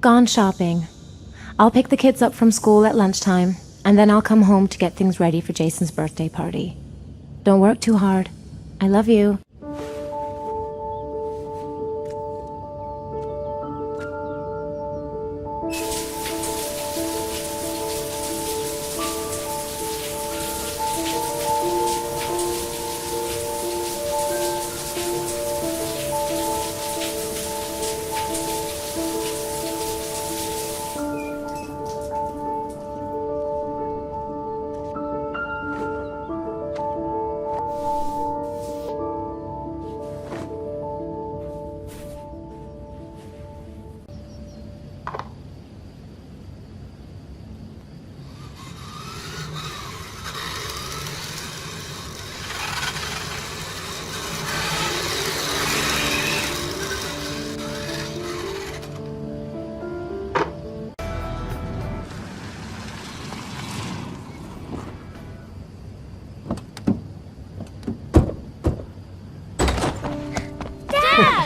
gone shopping. I'll pick the kids up from school at lunchtime, and then I'll come home to get things ready for Jason's birthday party. Don't work too hard. I love you.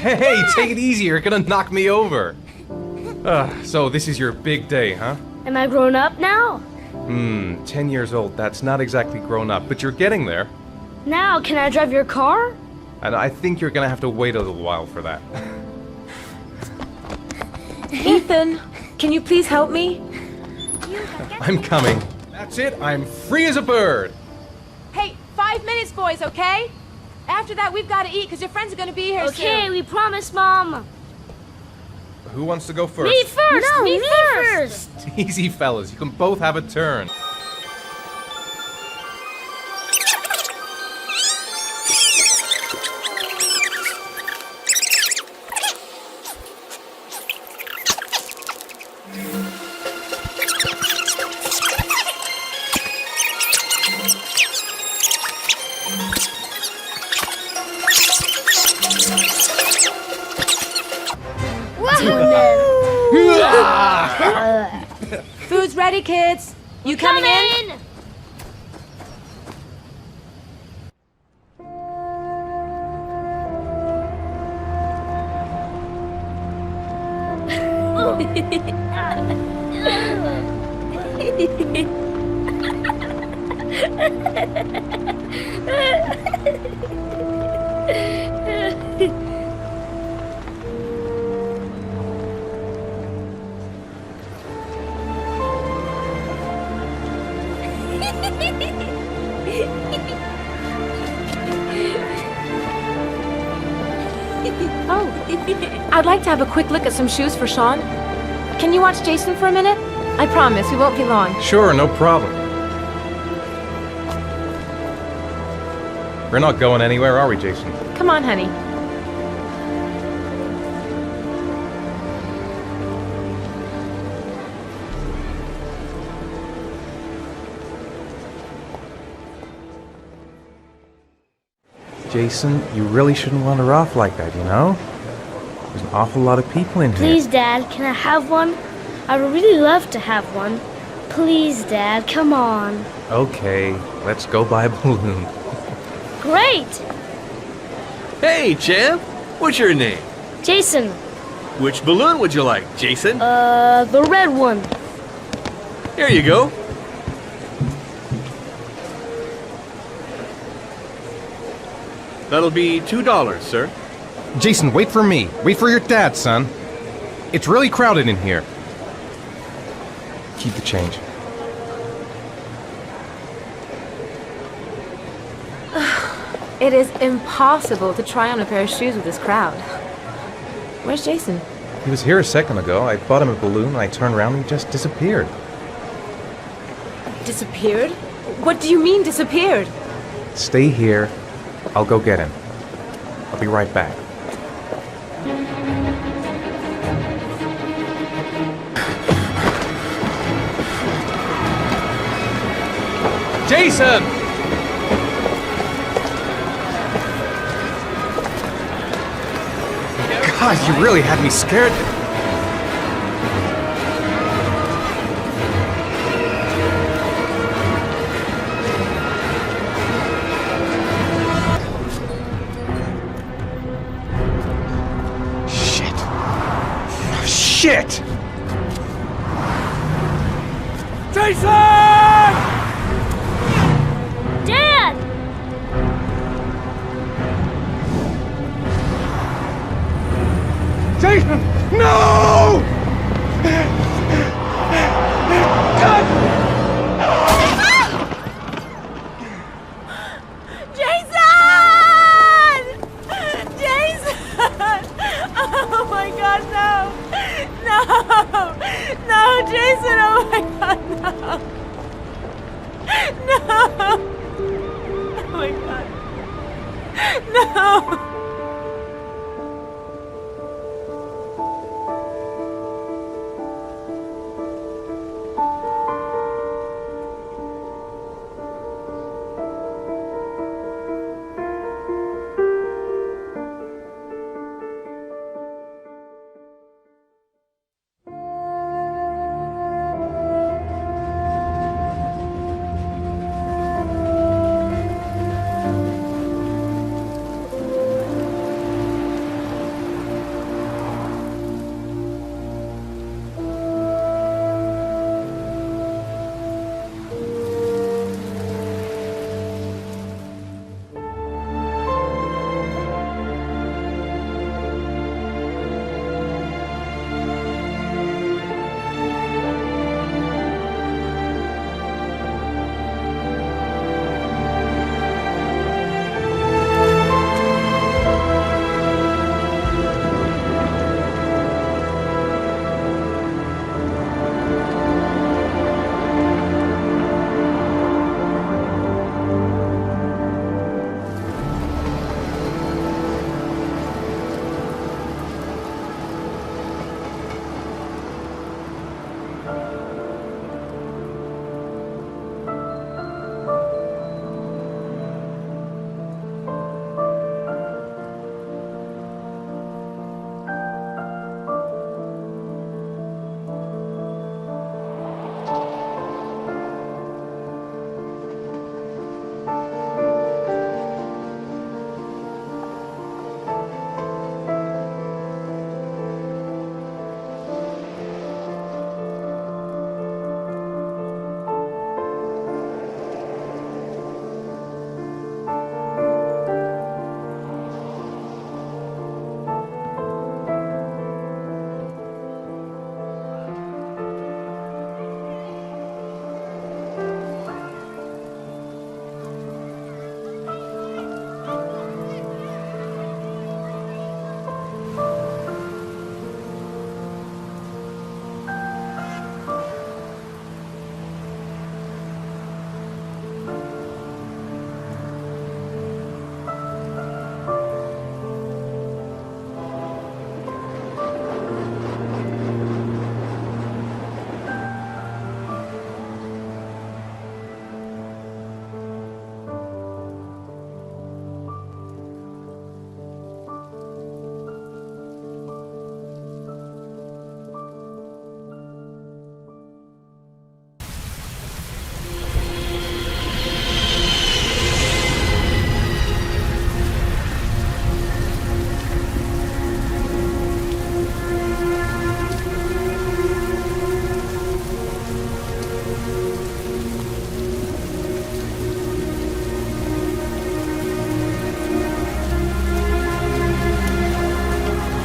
Hey, take it easy, you're gonna knock me over. So this is your big day, huh? Am I grown up now? 10 years old, that's not exactly grown up, but you're getting there. Now, can I drive your car? And I think you're gonna have to wait a little while for that. Ethan, can you please help me? I'm coming. That's it, I'm free as a bird. Hey, 5 minutes, boys, okay? After that, we've got to eat because your friends are going to be here soon. Okay, we promise, Mom. Who wants to go first? Me first! No, me first! Easy, fellas, you can both have a turn. Food's ready, kids. You coming in? I'd like to have a quick look at some shoes for Sean. Can you watch Jason for a minute? I promise, we won't be long. Sure, no problem. We're not going anywhere, are we, Jason? Come on, honey. Jason, you really shouldn't wander off like that, you know? There's an awful lot of people in here. Please, Dad, can I have one? I would really love to have one. Please, Dad, come on. Okay, let's go buy a balloon. Great! Hey, champ! What's your name? Jason, Which balloon would you like, Jason? the red one. Here you go. That'll be $2, sir. Jason, wait for me. Wait for your dad, son. It's really crowded in here. Keep the change. It is impossible to try on a pair of shoes with this crowd. Where's Jason? He was here a second ago. I bought him a balloon, and I turned around and he just disappeared. Disappeared? What do you mean disappeared? Stay here. I'll go get him. I'll be right back. Jason! God, you really had me scared. Shit. Jason! Dad! Jason! No! Jason! Jason! Oh my God, no! No! No, Jason! Oh my God, no! No! Oh my God! No!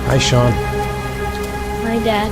Hi, Sean. My dad.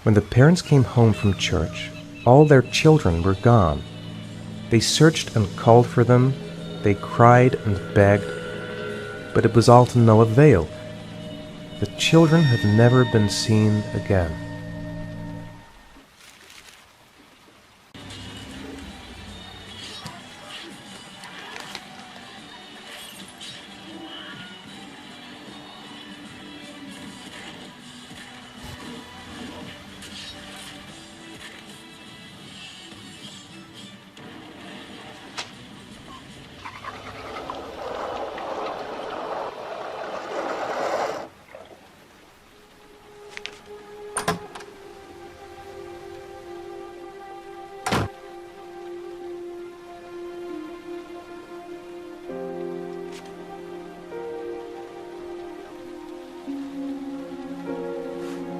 When the parents came home from church, all their children were gone. They searched and called for them, they cried and begged, but it was all to no avail. The children have never been seen again.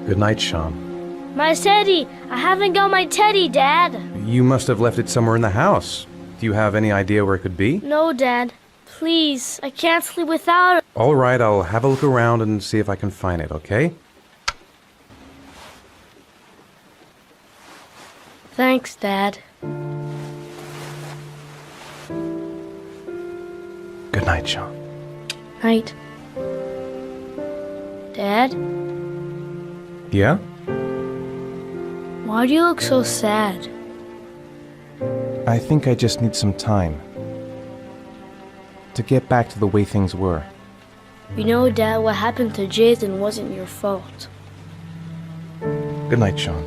Good night, Sean. My teddy! I haven't got my teddy, Dad! You must have left it somewhere in the house. Do you have any idea where it could be? No, Dad. Please, I can't sleep without it. All right, I'll have a look around and see if I can find it, okay? Thanks, Dad. Good night, Sean. Night. Dad? Yeah? Why do you look so sad? I think I just need some time to get back to the way things were. You know, Dad, what happened to Jason wasn't your fault. Good night, Sean.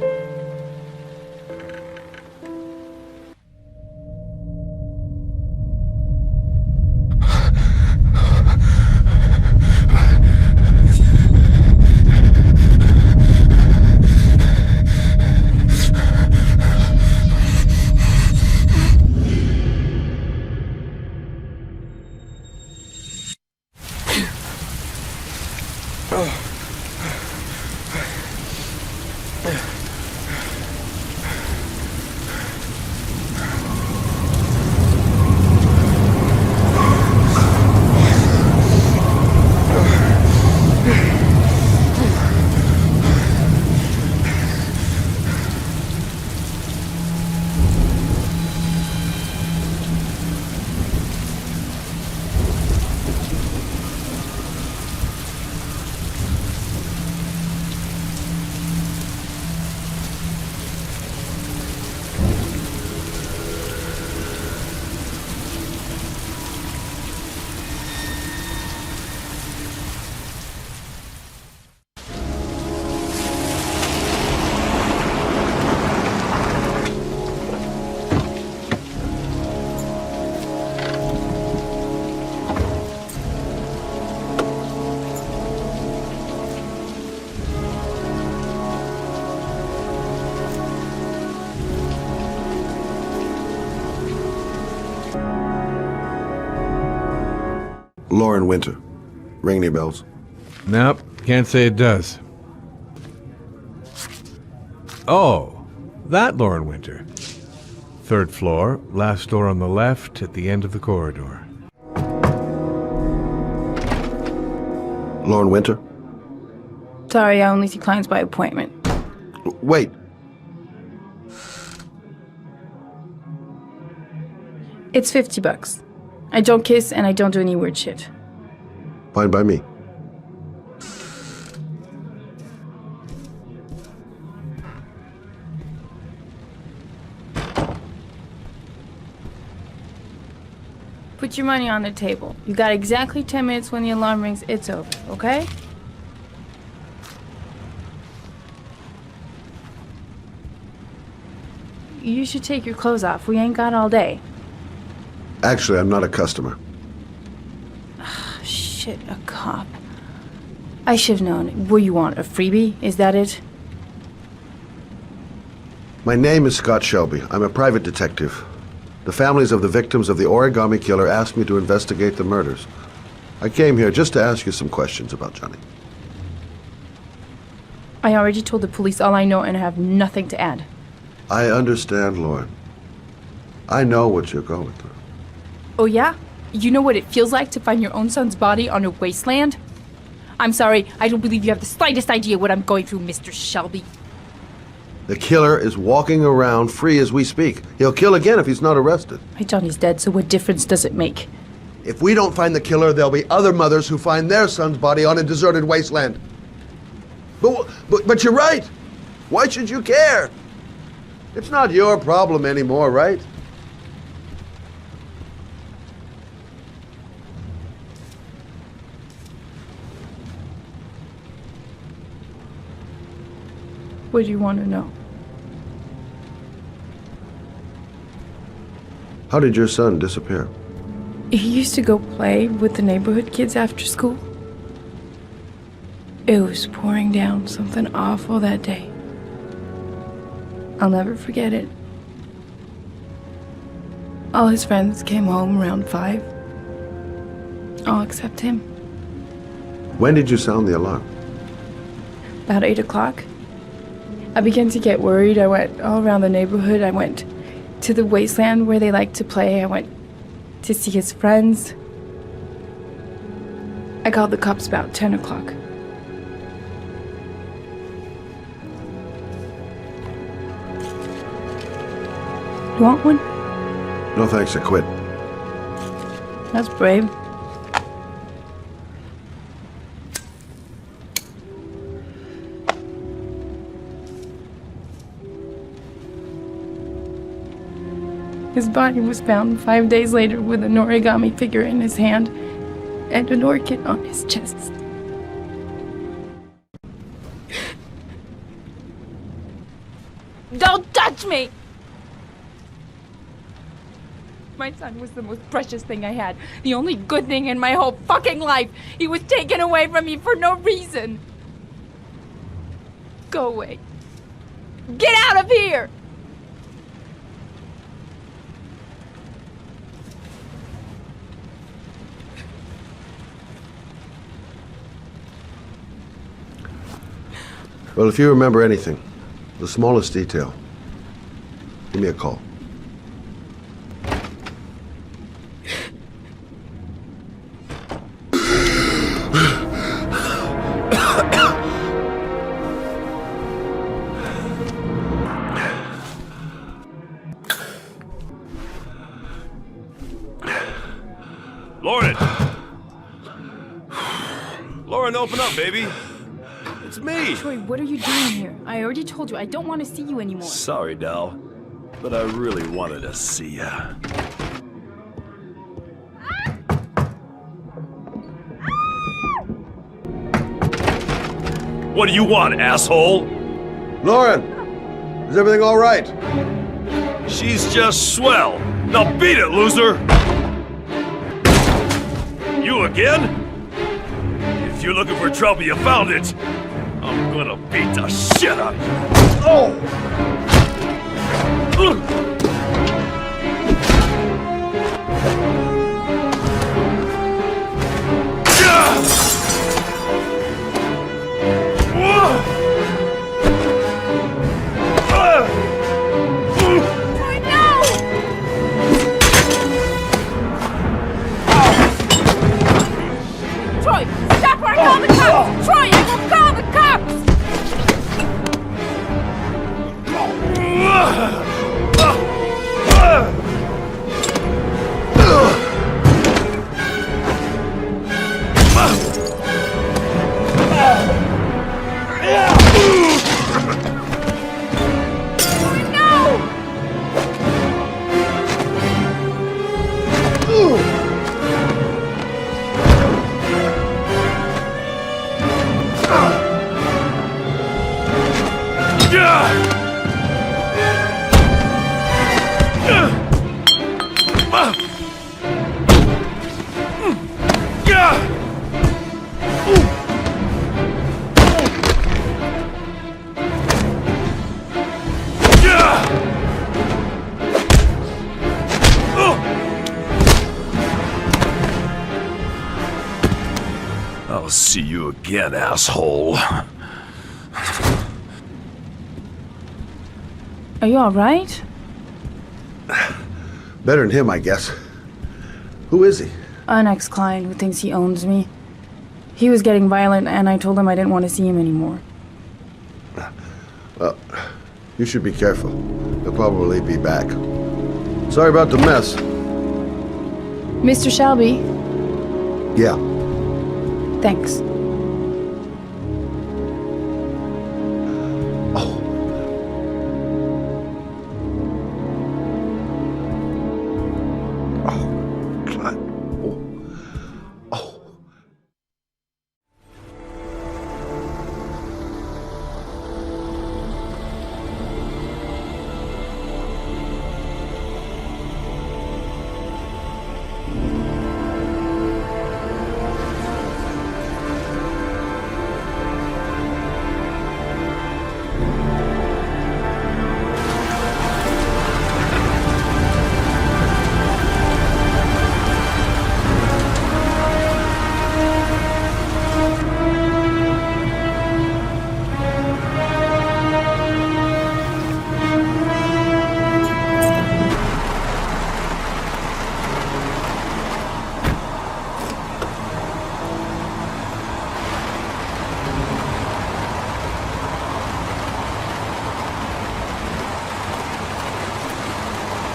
Lauren Winter. Ring any bells? Nope, can't say it does. Oh, that Lauren Winter. 3rd floor, last door on the left at the end of the corridor. Lauren Winter? Sorry, I only see clients by appointment. Wait. It's $50. I don't kiss and I don't do any weird shit. Fine by me. Put your money on the table. You got exactly 10 minutes when the alarm rings. It's over, okay? You should take your clothes off. We ain't got all day. Actually, I'm not a customer. Shit, a cop. I should've known. What do you want, a freebie? Is that it? My name is Scott Shelby. I'm a private detective. The families of the victims of the Origami Killer asked me to investigate the murders. I came here just to ask you some questions about Johnny. I already told the police all I know and I have nothing to add. I understand, Lauren. I know what you're going through. Oh yeah? You know what it feels like to find your own son's body on a wasteland? I'm sorry, I don't believe you have the slightest idea what I'm going through, Mr. Shelby. The killer is walking around free as we speak. He'll kill again if he's not arrested. My Johnny's dead, so what difference does it make? If we don't find the killer, there'll be other mothers who find their son's body on a deserted wasteland. But you're right. Why should you care? It's not your problem anymore, right? What do you want to know? How did your son disappear? He used to go play with the neighborhood kids after school. It was pouring down something awful that day. I'll never forget it. All his friends came home around 5. All except him. When did you sound the alarm? About 8 o'clock. I began to get worried. I went all around the neighborhood. I went to the wasteland where they like to play. I went to see his friends. I called the cops about 10 o'clock. You want one? No thanks, I quit. That's brave. His body was found 5 days later with an origami figure in his hand and an orchid on his chest. Don't touch me! My son was the most precious thing I had. The only good thing in my whole fucking life. He was taken away from me for no reason. Go away. Get out of here! Well, if you remember anything, the smallest detail, give me a call. Lauren! Lauren, open up, baby. It's me. Troy, what are you doing here? I already told you I don't want to see you anymore. Sorry, Dal, but I really wanted to see ya. What do you want, asshole? Lauren, is everything all right? She's just swell. Now beat it, loser! You again? If you're looking for trouble, you found it. I'm gonna beat the shit out of you. Oh! Troy, stop or I call the cops! Troy, I will call the cops! I'll see you again, asshole. Are you alright? Better than him, I guess. Who is he? An ex-client who thinks he owns me. He was getting violent and I told him I didn't want to see him anymore. You should be careful. He'll probably be back. Sorry about the mess. Mr. Shelby, Yeah. thanks. God. Oh.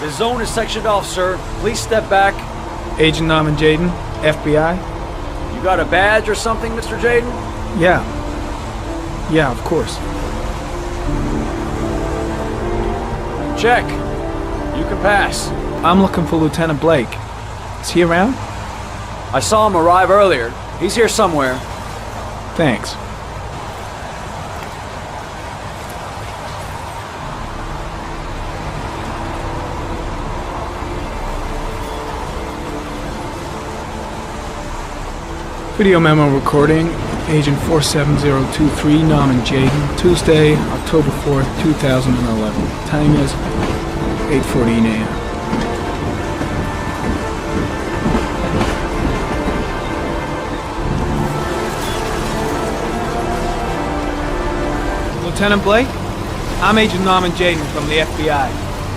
The zone is sectioned off, sir. Please step back. Agent Norman Jaden, FBI? You got a badge or something, Mr. Jaden? Yeah. Yeah, of course. Check. You can pass. I'm looking for Lieutenant Blake. Is he around? I saw him arrive earlier. He's here somewhere. Thanks. Video memo recording, Agent 47023, Norman Jaden, Tuesday, October 4th, 2011. Time is 8:14 a.m. Lieutenant Blake? I'm Agent Norman Jaden from the FBI.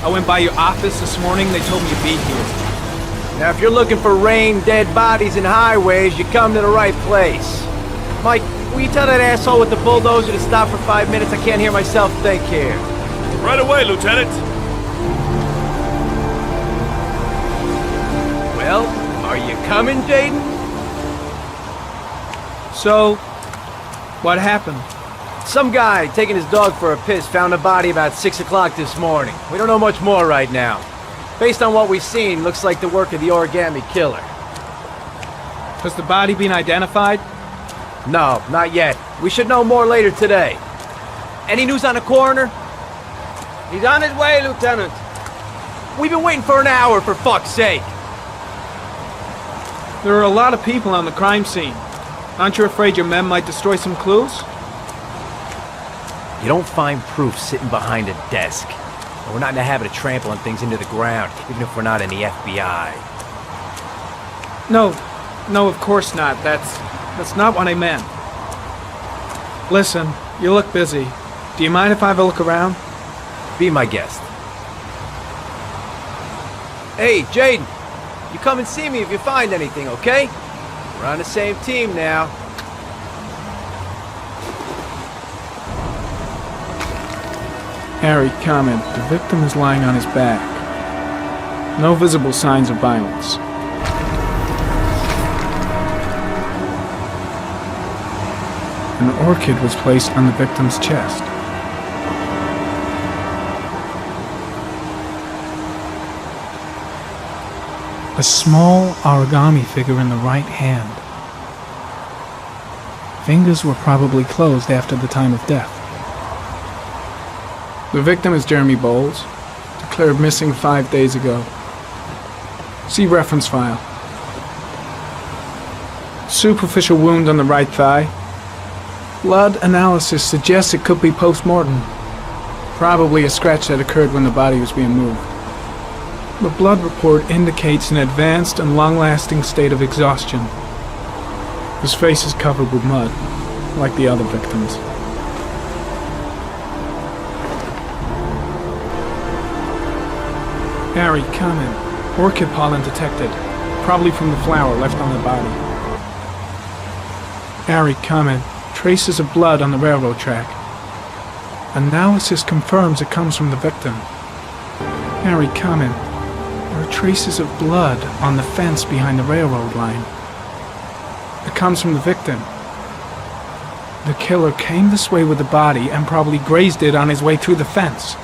I went by your office this morning, they told me to be here. Now, if you're looking for rain, dead bodies, and highways, you come to the right place. Mike, will you tell that asshole with the bulldozer to stop for 5 minutes? I can't hear myself think here. Right away, Lieutenant. Well, are you coming, Jaden? So, what happened? Some guy taking his dog for a piss found a body about 6 o'clock this morning. We don't know much more right now. Based on what we've seen, looks like the work of the origami killer. Has the body been identified? No, not yet. We should know more later today. Any news on the coroner? He's on his way, Lieutenant. We've been waiting for an hour, for fuck's sake. There are a lot of people on the crime scene. Aren't you afraid your men might destroy some clues? You don't find proof sitting behind a desk. And we're not in the habit of trampling things into the ground, even if we're not in the FBI. No, of course not. That's not what I meant. Listen, you look busy. Do you mind if I have a look around? Be my guest. Hey, Jaden, you come and see me if you find anything, okay? We're on the same team now. Harry, comment. The victim is lying on his back. No visible signs of violence. An orchid was placed on the victim's chest. A small origami figure in the right hand. Fingers were probably closed after the time of death. The victim is Jeremy Bowles, declared missing 5 days ago. See reference file. Superficial wound on the right thigh. Blood analysis suggests it could be post-mortem. Probably a scratch that occurred when the body was being moved. The blood report indicates an advanced and long-lasting state of exhaustion. His face is covered with mud, like the other victims. Harry, comment. Orchid pollen detected, probably from the flower left on the body. Harry, comment. Traces of blood on the railroad track. Analysis confirms it comes from the victim. Harry, comment. There are traces of blood on the fence behind the railroad line. It comes from the victim. The killer came this way with the body and probably grazed it on his way through the fence.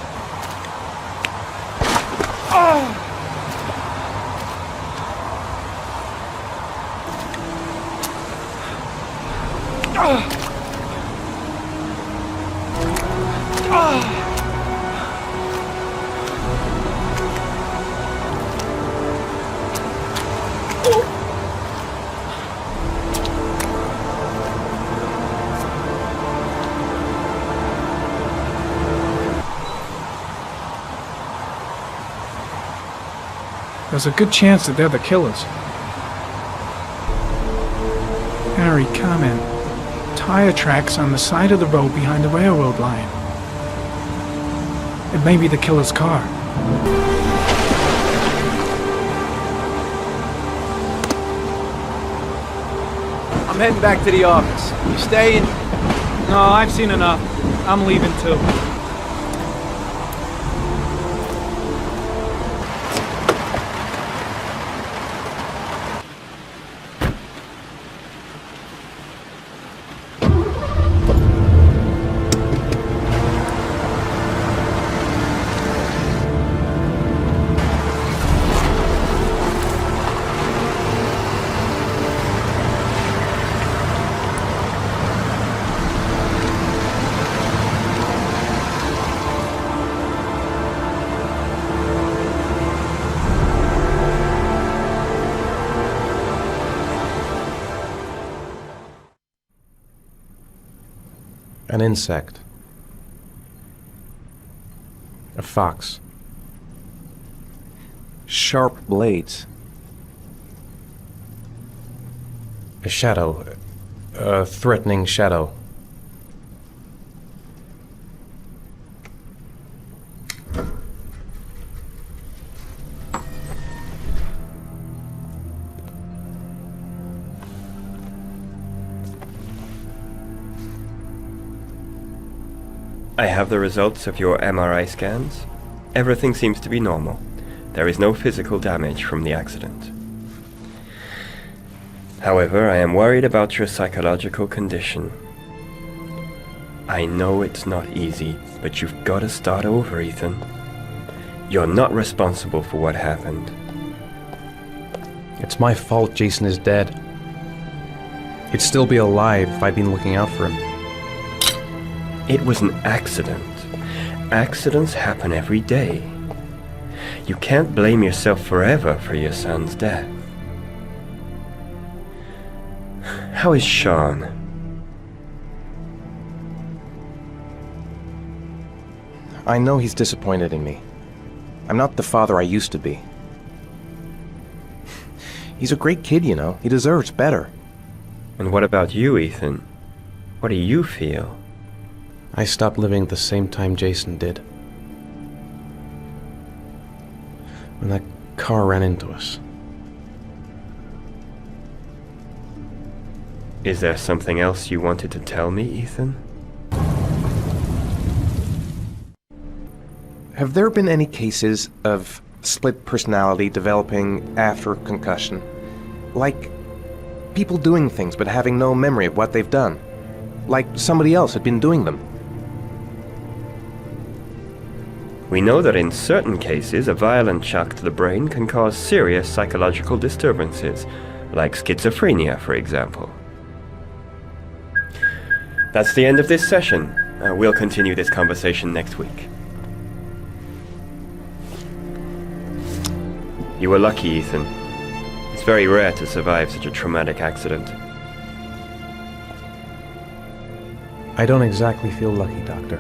There's a good chance that they're the killers. Harry, comment. Tire tracks on the side of the road behind the railroad line. It may be the killer's car. I'm heading back to the office. You staying? No, I've seen enough. I'm leaving too. An insect. A fox. Sharp blades. A shadow. A threatening shadow. I have the results of your MRI scans. Everything seems to be normal. There is no physical damage from the accident. However, I am worried about your psychological condition. I know it's not easy, but you've got to start over, Ethan. You're not responsible for what happened. It's my fault Jason is dead. He'd still be alive if I'd been looking out for him. It was an accident. Accidents happen every day. You can't blame yourself forever for your son's death. How is Sean? I know he's disappointed in me. I'm not the father I used to be. He's a great kid, you know. He deserves better. And what about you, Ethan? What do you feel? I stopped living at the same time Jason did. When that car ran into us. Is there something else you wanted to tell me, Ethan? Have there been any cases of split personality developing after concussion? Like people doing things but having no memory of what they've done? Like somebody else had been doing them? We know that in certain cases, a violent shock to the brain can cause serious psychological disturbances, like schizophrenia, for example. That's the end of this session. We'll continue this conversation next week. You were lucky, Ethan. It's very rare to survive such a traumatic accident. I don't exactly feel lucky, Doctor.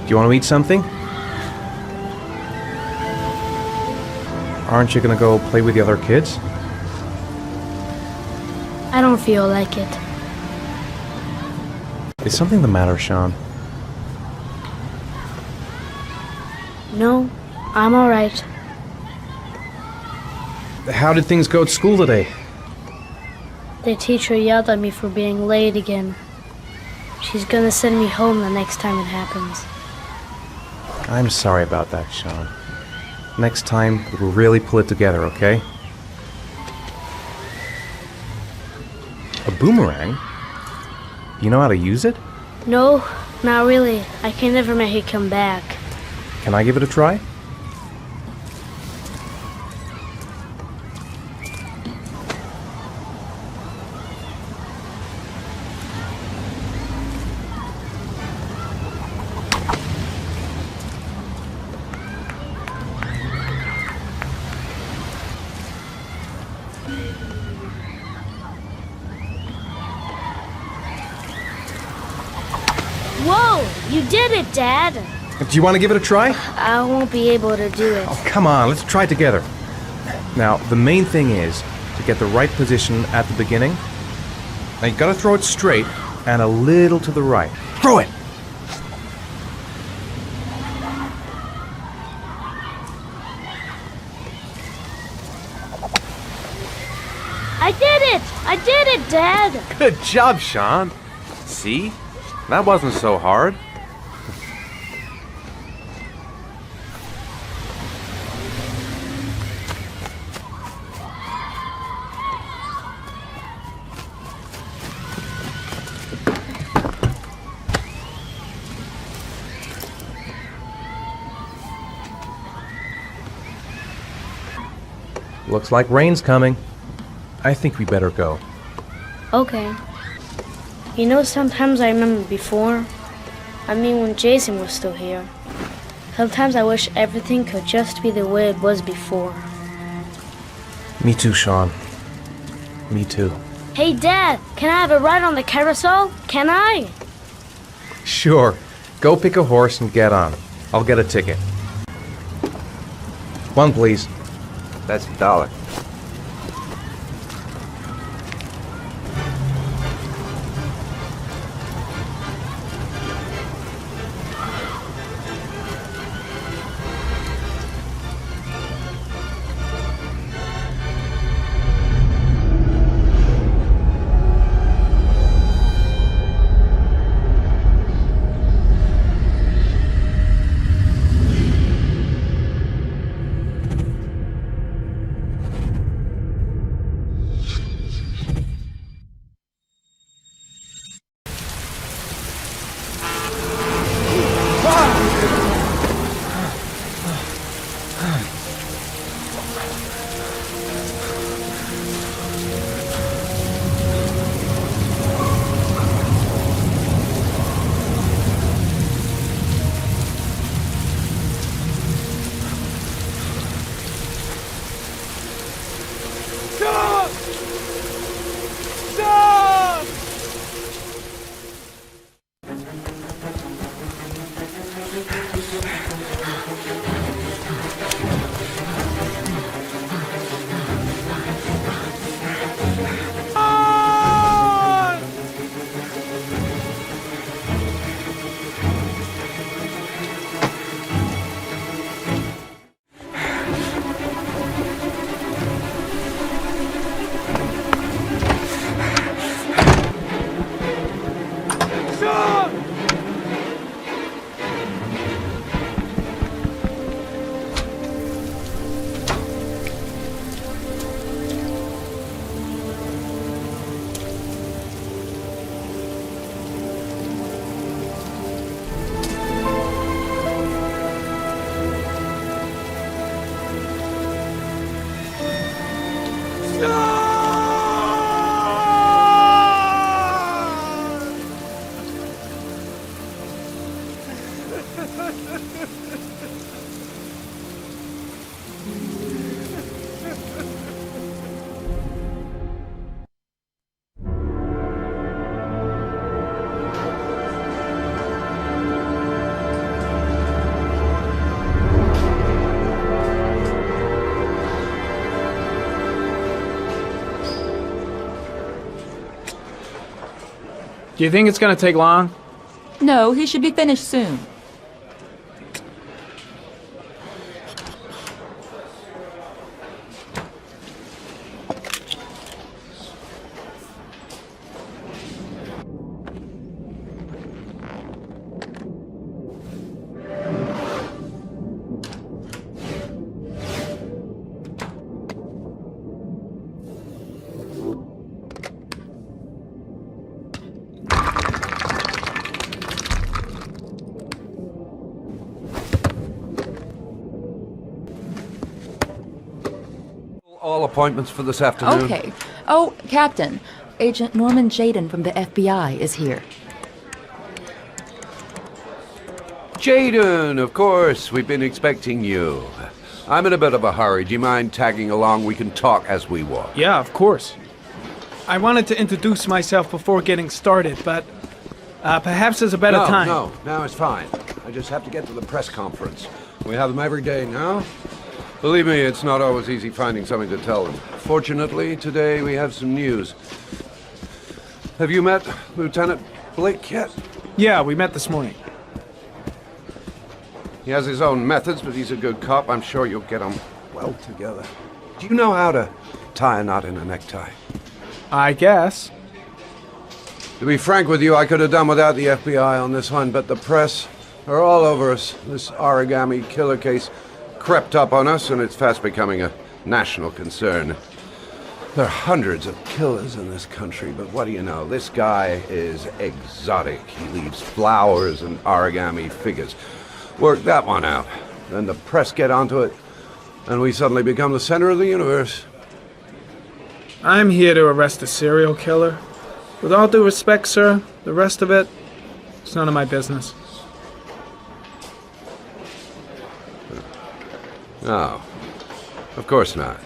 Do you want to eat something? Aren't you gonna go play with the other kids? I don't feel like it. Is something the matter, Sean? No, I'm alright. How did things go at school today? The teacher yelled at me for being late again. She's gonna send me home the next time it happens. I'm sorry about that, Sean. Next time, we'll really pull it together, okay? A boomerang? You know how to use it? No, not really. I can never make it come back. Can I give it a try? Whoa! You did it, Dad! Do you want to give it a try? I won't be able to do it. Oh, come on, let's try it together. Now, the main thing is to get the right position at the beginning. Now, you gotta throw it straight and a little to the right. Throw it! I did it! I did it, Dad! Good job, Sean. See? That wasn't so hard. Looks like rain's coming. I think we better go. Okay. You know, sometimes I remember before. I mean, when Jason was still here. Sometimes I wish everything could just be the way it was before. Me too, Sean. Me too. Hey, Dad, can I have a ride on the carousel? Can I? Sure. Go pick a horse and get on. I'll get a ticket. One, please. That's $1. Do you think it's gonna take long? No, he should be finished soon. All appointments for this afternoon. Okay. Oh, Captain, Agent Norman Jaden from the FBI is here. Jaden, of course. We've been expecting you. I'm in a bit of a hurry. Do you mind tagging along? We can talk as we walk. Yeah, of course. I wanted to introduce myself before getting started, but perhaps there's a better time. No, it's fine. I just have to get to the press conference. We have them every day now. Believe me, it's not always easy finding something to tell them. Fortunately, today we have some news. Have you met Lieutenant Blake yet? Yeah, we met this morning. He has his own methods, but he's a good cop. I'm sure you'll get on well together. Do you know how to tie a knot in a necktie? I guess. To be frank with you, I could have done without the FBI on this one, but the press are all over us. This origami killer case crept up on us, and it's fast becoming a national concern. There are hundreds of killers in this country, but what do you know? This guy is exotic. He leaves flowers and origami figures. Work that one out. Then the press get onto it, and we suddenly become the center of the universe. I'm here to arrest a serial killer. With all due respect, sir, the rest of it, it's none of my business. No, of course not.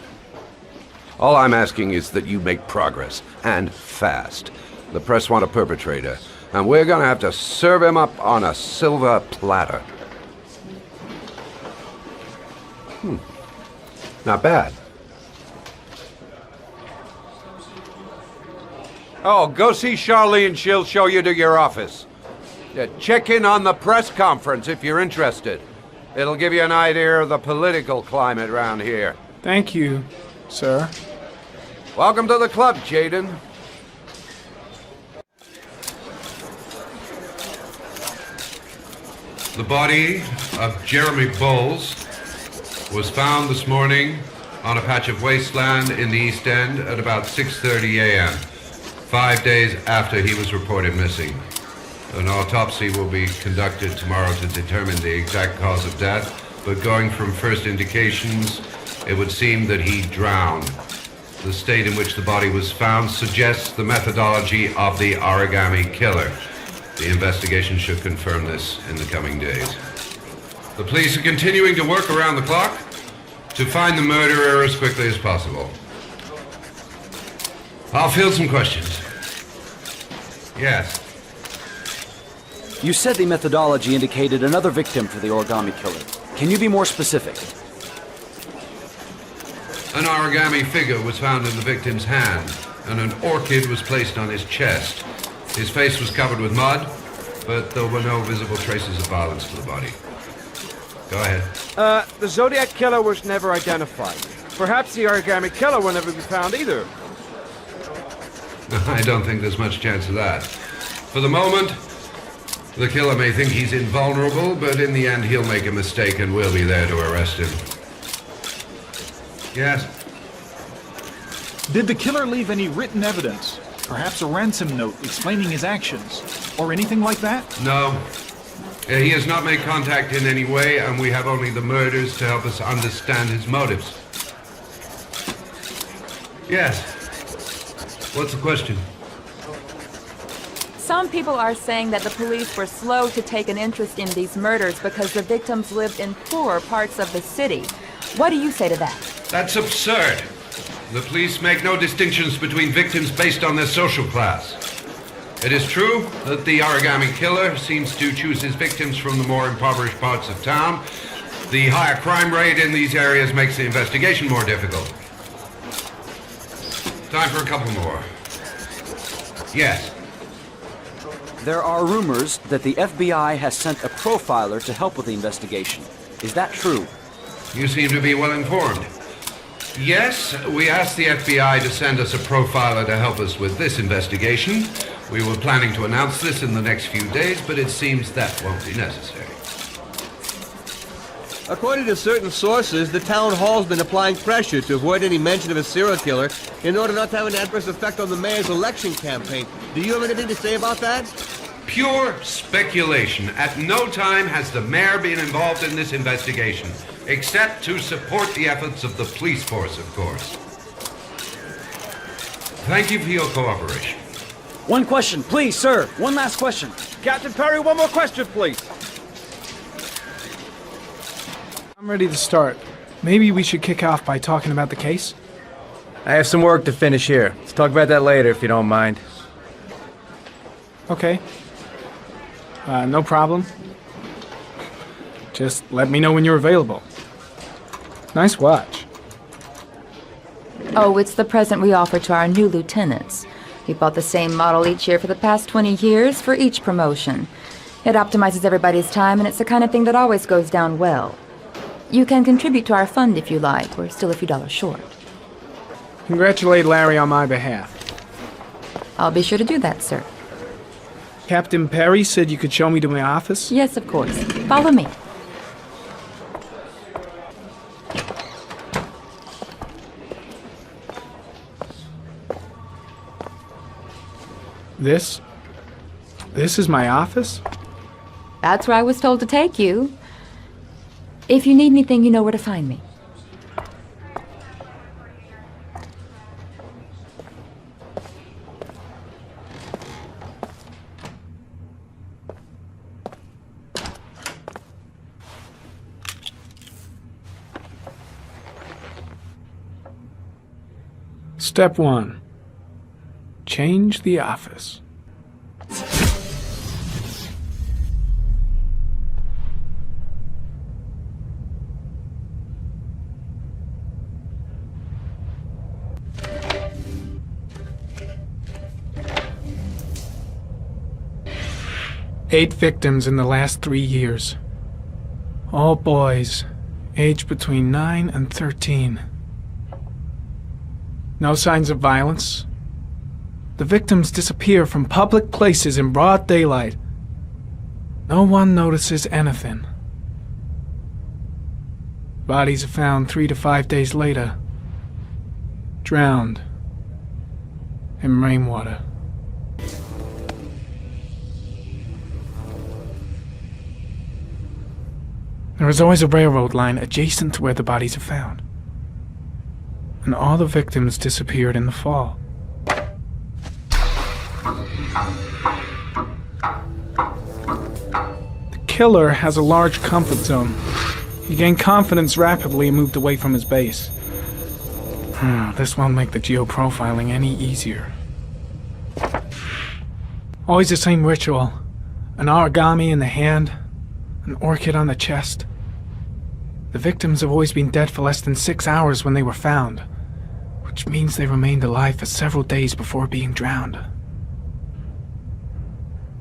All I'm asking is that you make progress, and fast. The press want a perpetrator, and we're gonna have to serve him up on a silver platter. Not bad. Oh, go see Charlene. She'll show you to your office. Yeah, check in on the press conference if you're interested. It'll give you an idea of the political climate around here. Thank you, sir. Welcome to the club, Jaden. The body of Jeremy Bowles was found this morning on a patch of wasteland in the East End at about 6:30 a.m., 5 days after he was reported missing. An autopsy will be conducted tomorrow to determine the exact cause of death, but going from first indications, it would seem that he drowned. The state in which the body was found suggests the methodology of the origami killer. The investigation should confirm this in the coming days. The police are continuing to work around the clock to find the murderer as quickly as possible. I'll field some questions. Yes. You said the methodology indicated another victim for the origami killer. Can you be more specific? An origami figure was found in the victim's hand, and an orchid was placed on his chest. His face was covered with mud, but there were no visible traces of violence to the body. Go ahead. The Zodiac killer was never identified. Perhaps the origami killer will never be found either. I don't think there's much chance of that. For the moment, the killer may think he's invulnerable, but in the end he'll make a mistake and we'll be there to arrest him. Yes? Did the killer leave any written evidence? Perhaps a ransom note explaining his actions? Or anything like that? No. He has not made contact in any way, and we have only the murders to help us understand his motives. Yes. What's the question? Some people are saying that the police were slow to take an interest in these murders because the victims lived in poorer parts of the city. What do you say to that? That's absurd. The police make no distinctions between victims based on their social class. It is true that the origami killer seems to choose his victims from the more impoverished parts of town. The higher crime rate in these areas makes the investigation more difficult. Time for a couple more. Yes. There are rumors that the FBI has sent a profiler to help with the investigation. Is that true? You seem to be well informed. Yes, we asked the FBI to send us a profiler to help us with this investigation. We were planning to announce this in the next few days, but it seems that won't be necessary. According to certain sources, the town hall's been applying pressure to avoid any mention of a serial killer in order not to have an adverse effect on the mayor's election campaign. Do you have anything to say about that? Pure speculation. At no time has the mayor been involved in this investigation, except to support the efforts of the police force, of course. Thank you for your cooperation. One question, please, sir. One last question. Captain Perry, one more question, please. I'm ready to start. Maybe we should kick off by talking about the case? I have some work to finish here. Let's talk about that later, if you don't mind. Okay. No problem. Just let me know when you're available. Nice watch. Oh, it's the present we offer to our new lieutenants. We bought the same model each year for the past 20 years for each promotion. It optimizes everybody's time, and it's the kind of thing that always goes down well. You can contribute to our fund if you like. We're still a few dollars short. Congratulate Larry on my behalf. I'll be sure to do that, sir. Captain Perry said you could show me to my office? Yes, of course. Follow me. This is my office? That's where I was told to take you. If you need anything, you know where to find me. Step 1. Change the office. Eight victims in the last 3 years. All boys, aged between 9 and 13. No signs of violence. The victims disappear from public places in broad daylight. No one notices anything. Bodies are found 3 to 5 days later, drowned in rainwater. There is always a railroad line adjacent to where the bodies are found. And all the victims disappeared in the fall. The killer has a large comfort zone. He gained confidence rapidly and moved away from his base. This won't make the geoprofiling any easier. Always the same ritual. An origami in the hand, an orchid on the chest. The victims have always been dead for less than 6 hours when they were found, which means they remained alive for several days before being drowned.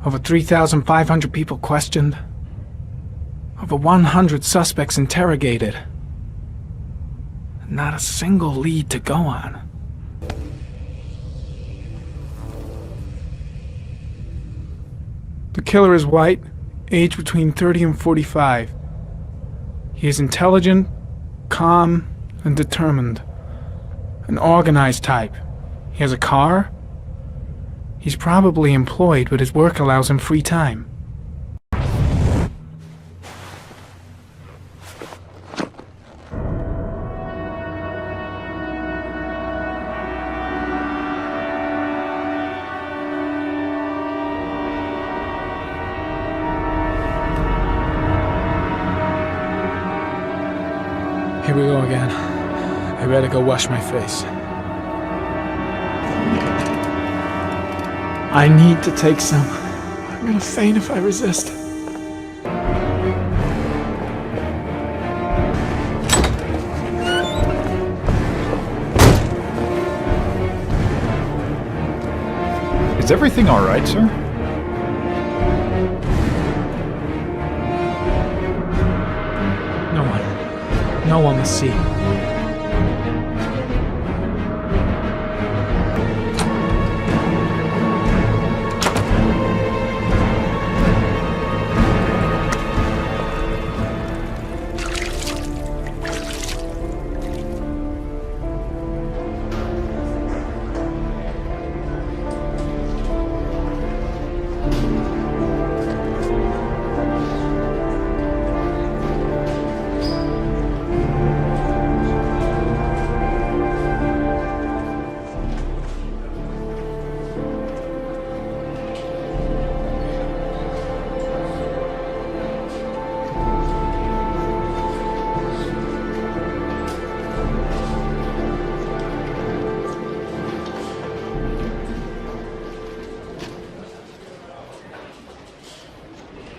Over 3,500 people questioned. Over 100 suspects interrogated. Not a single lead to go on. The killer is white, aged between 30 and 45. He is intelligent, calm, and determined. An organized type. He has a car. He's probably employed, but his work allows him free time. Here we go again. I better go wash my face. I need to take some. I'm gonna faint if I resist. Is everything all right, sir? know on the scene.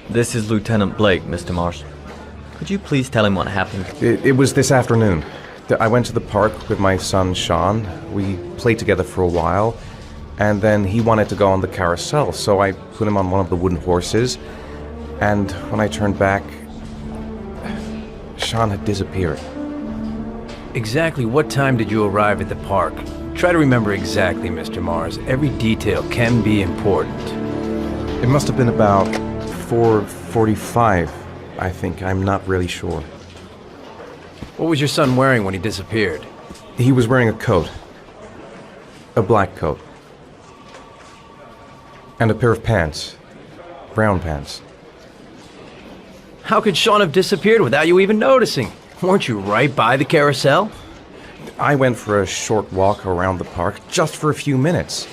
This is Lieutenant Blake, Mr. Mars. Could you please tell him what happened? It was this afternoon. I went to the park with my son, Sean. We played together for a while, and then he wanted to go on the carousel, so I put him on one of the wooden horses, and when I turned back, Sean had disappeared. Exactly what time did you arrive at the park? Try to remember exactly, Mr. Mars. Every detail can be important. It must have been about 4:45, I think. I'm not really sure. What was your son wearing when he disappeared? He was wearing a coat. A black coat. And a pair of pants. Brown pants. How could Sean have disappeared without you even noticing? Weren't you right by the carousel? I went for a short walk around the park, just for a few minutes.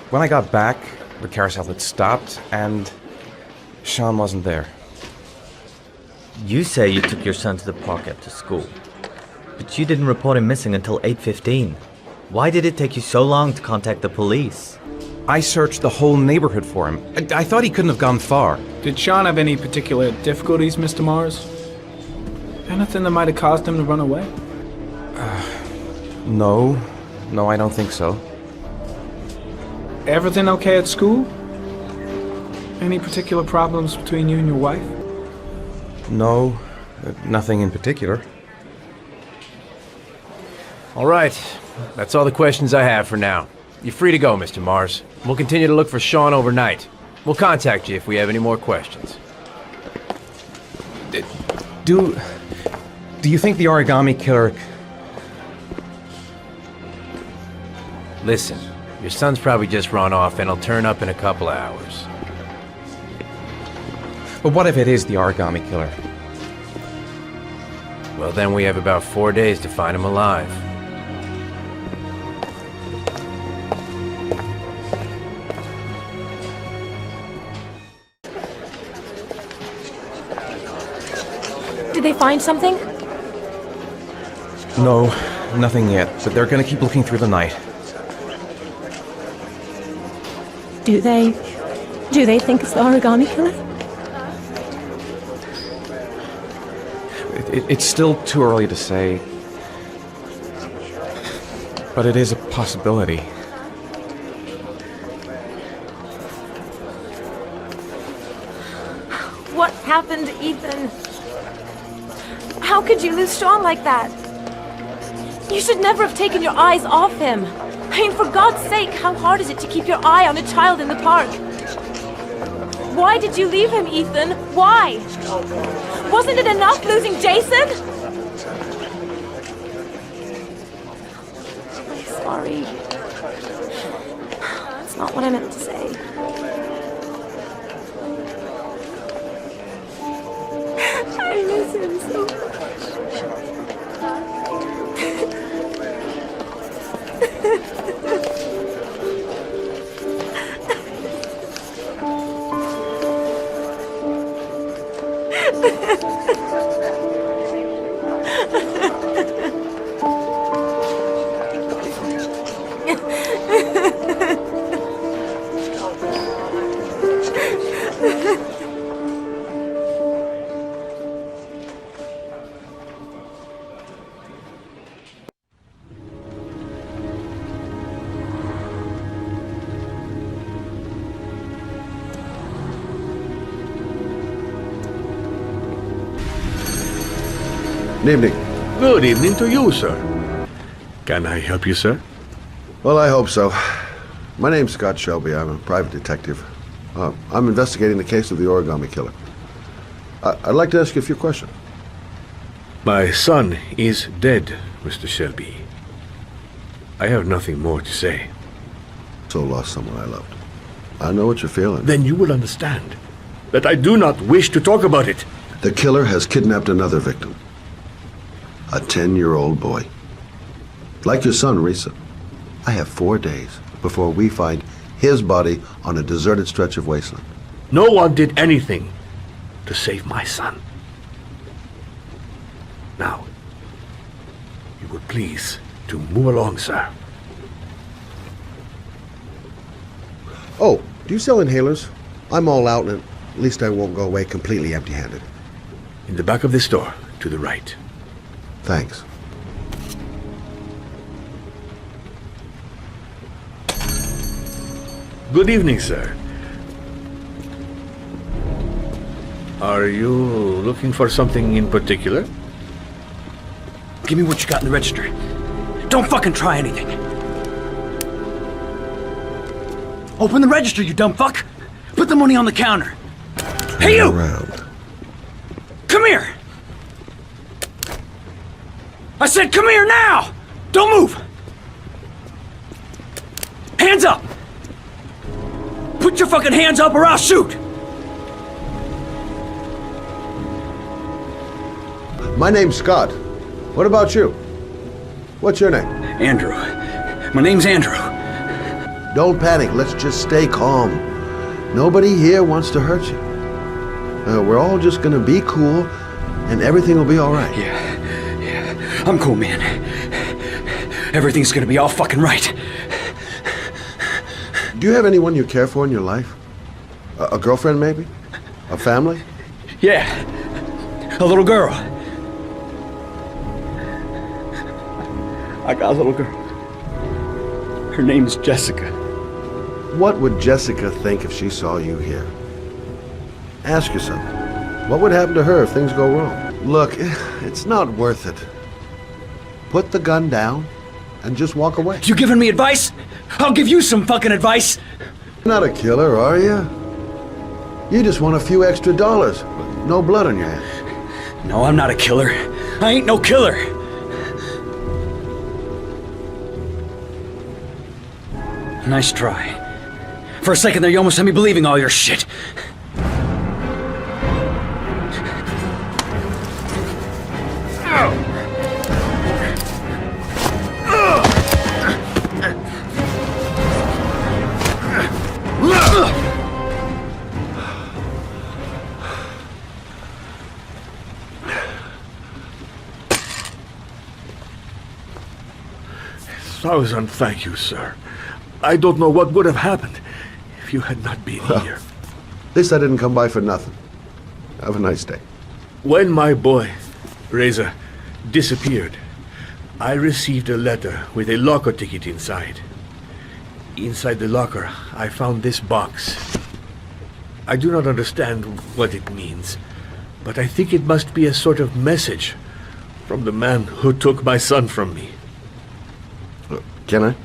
When I got back, the carousel had stopped, and Sean wasn't there. You say you took your son to the park after school, but you didn't report him missing until 8:15. Why did it take you so long to contact the police? I searched the whole neighborhood for him. I thought he couldn't have gone far. Did Sean have any particular difficulties, Mr. Mars? Anything that might have caused him to run away? No, I don't think so. Everything okay at school? Any particular problems between you and your wife? No, nothing in particular. All right, that's all the questions I have for now. You're free to go, Mr. Mars. We'll continue to look for Sean overnight. We'll contact you if we have any more questions. Do you think the origami killer... Listen, your son's probably just run off and he'll turn up in a couple of hours. But what if it is the origami killer? Well, then we have about 4 days to find him alive. Did they find something? No, nothing yet, but they're gonna keep looking through the night. Do they think it's the origami killer? It's still too early to say, but it is a possibility. What happened, Ethan? How could you lose Sean like that? You should never have taken your eyes off him. I mean, for God's sake, how hard is it to keep your eye on a child in the park? Why did you leave him, Ethan? Why? Wasn't it enough losing Jason? I'm sorry. That's not what I meant to say. I miss him so Good evening. Good evening to you, sir. Can I help you, sir? Well, I hope so. My name's Scott Shelby. I'm a private detective. I'm investigating the case of the Origami Killer. I'd like to ask you a few questions. My son is dead, Mr. Shelby. I have nothing more to say. So lost someone I loved. I know what you're feeling. Then you will understand that I do not wish to talk about it. The killer has kidnapped another victim. A 10-year-old boy. Like your son, Risa. I have 4 days before we find his body on a deserted stretch of wasteland. No one did anything to save my son. Now, you would please to move along, sir. Oh, do you sell inhalers? I'm all out, and at least I won't go away completely empty-handed. In the back of the store, to the right. Thanks. Good evening, sir. Are you looking for something in particular? Give me what you got in the register. Don't fucking try anything. Open the register, you dumb fuck! Put the money on the counter. Hey, you! Come here! I said come here now! Don't move! Hands up! Put your fucking hands up or I'll shoot! My name's Scott. What about you? What's your name? Andrew. My name's Andrew. Don't panic. Let's just stay calm. Nobody here wants to hurt you. We're all just gonna be cool, and everything will be all right. Yeah. I'm cool, man. Everything's gonna be all fucking right. Do you have anyone you care for in your life? A girlfriend, maybe? A family? Yeah. A little girl. I got a little girl. Her name's Jessica. What would Jessica think if she saw you here? Ask yourself, what would happen to her if things go wrong? Look, it's not worth it. Put the gun down and just walk away. You giving me advice? I'll give you some fucking advice. You're not a killer, are you? You just want a few extra dollars. No blood on your hands. No, I'm not a killer. I ain't no killer. Nice try. For a second there, you almost had me believing all your shit. Thousand thank you, sir. I don't know what would have happened if you had not been here. At least I didn't come by for nothing. Have a nice day. When my boy, Reza, disappeared, I received a letter with a locker ticket inside. Inside the locker, I found this box. I do not understand what it means, but I think it must be a sort of message from the man who took my son from me. Can I?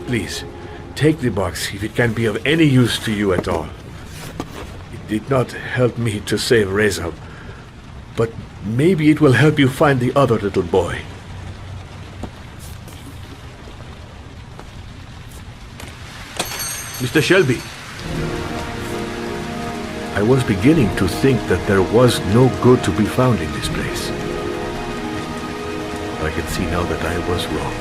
Please, take the box if it can be of any use to you at all. It did not help me to save Reza, but maybe it will help you find the other little boy. Mr. Shelby, I was beginning to think that there was no good to be found in this place. I can see now that I was wrong.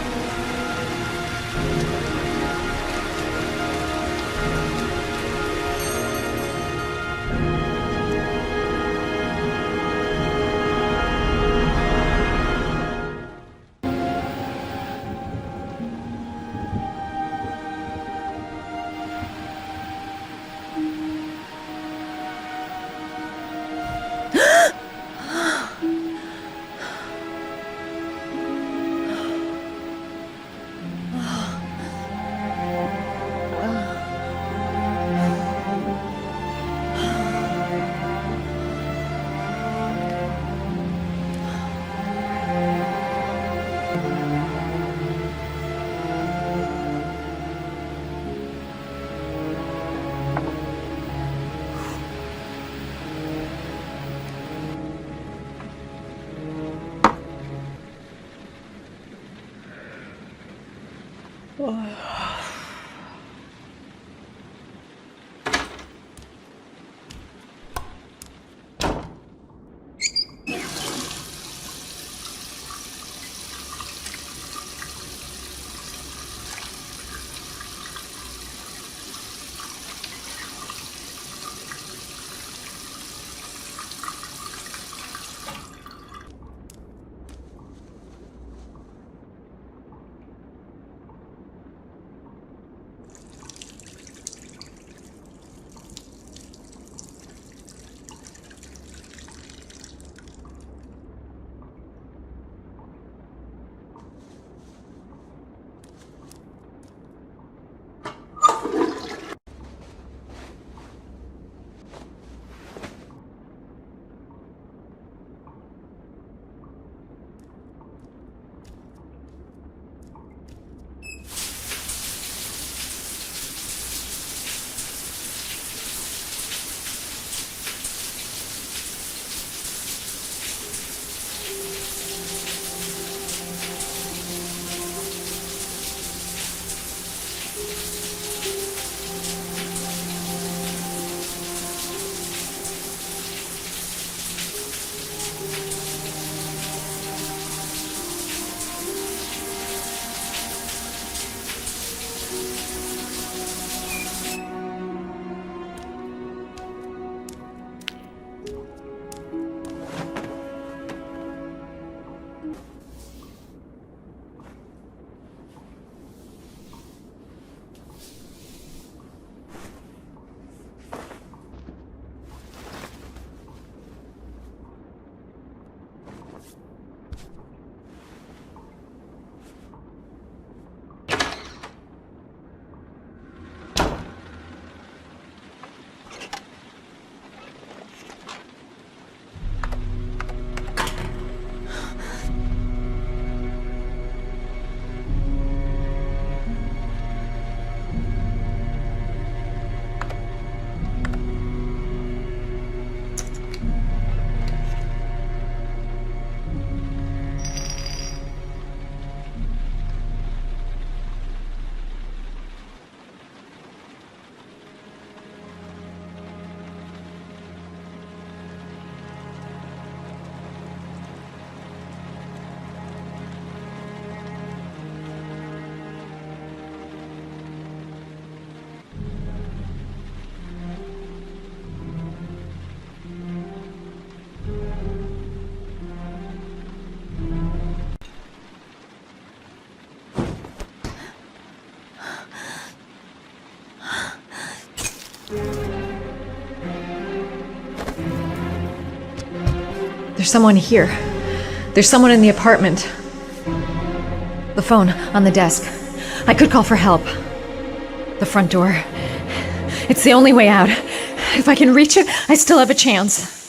There's someone here. There's someone in the apartment. The phone on the desk. I could call for help. The front door. It's the only way out. If I can reach it, I still have a chance.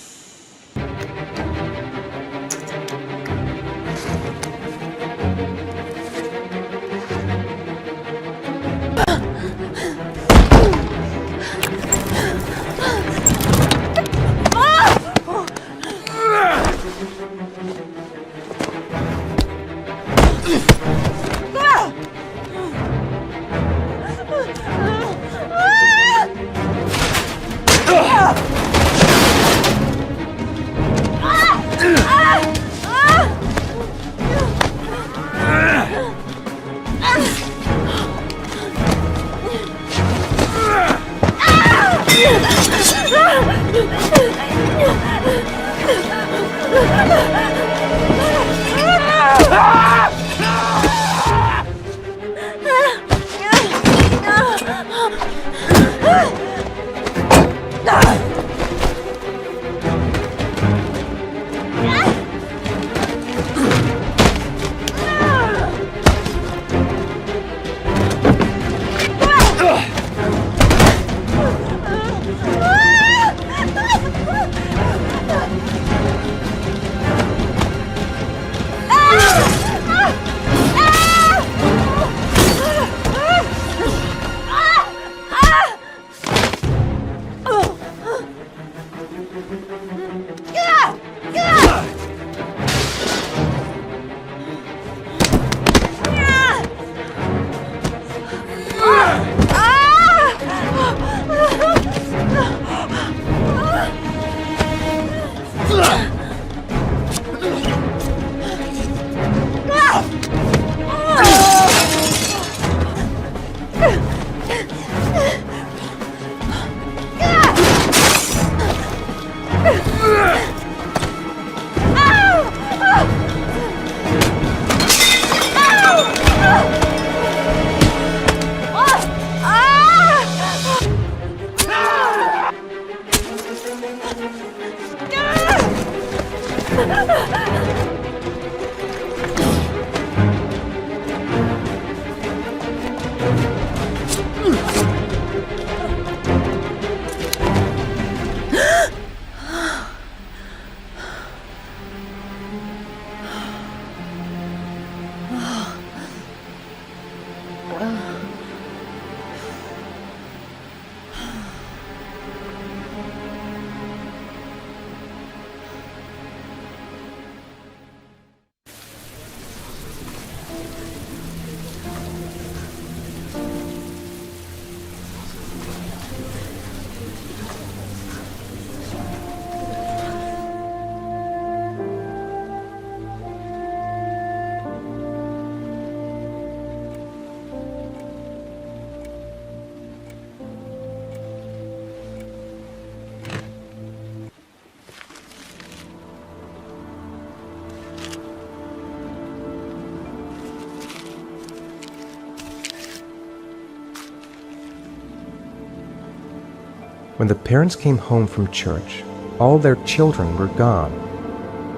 When the parents came home from church, all their children were gone.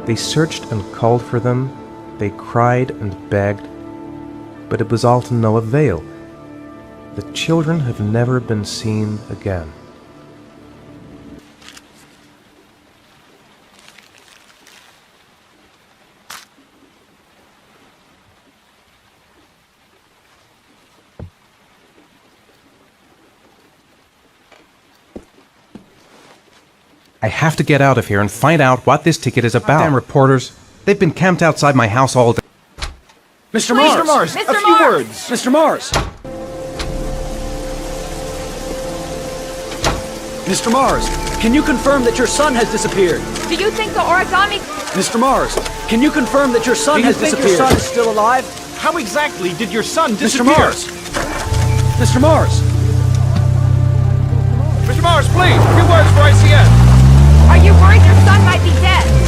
They searched and called for them, they cried and begged, but it was all to no avail. The children have never been seen again. I have to get out of here and find out what this ticket is about. Damn reporters. They've been camped outside my house all day. Mr. Mars! Mr. A few Mars! words! Mr. Mars! Mr. Mars, can you confirm that your son has disappeared? Do you think the origami... Mr. Mars, can you confirm that your son has disappeared? Do you think your son is still alive? How exactly did your son disappear? Mr. Mars! Mr. Mars! Mr. Mars, please, a few words for ICN. Are you worried your son might be dead?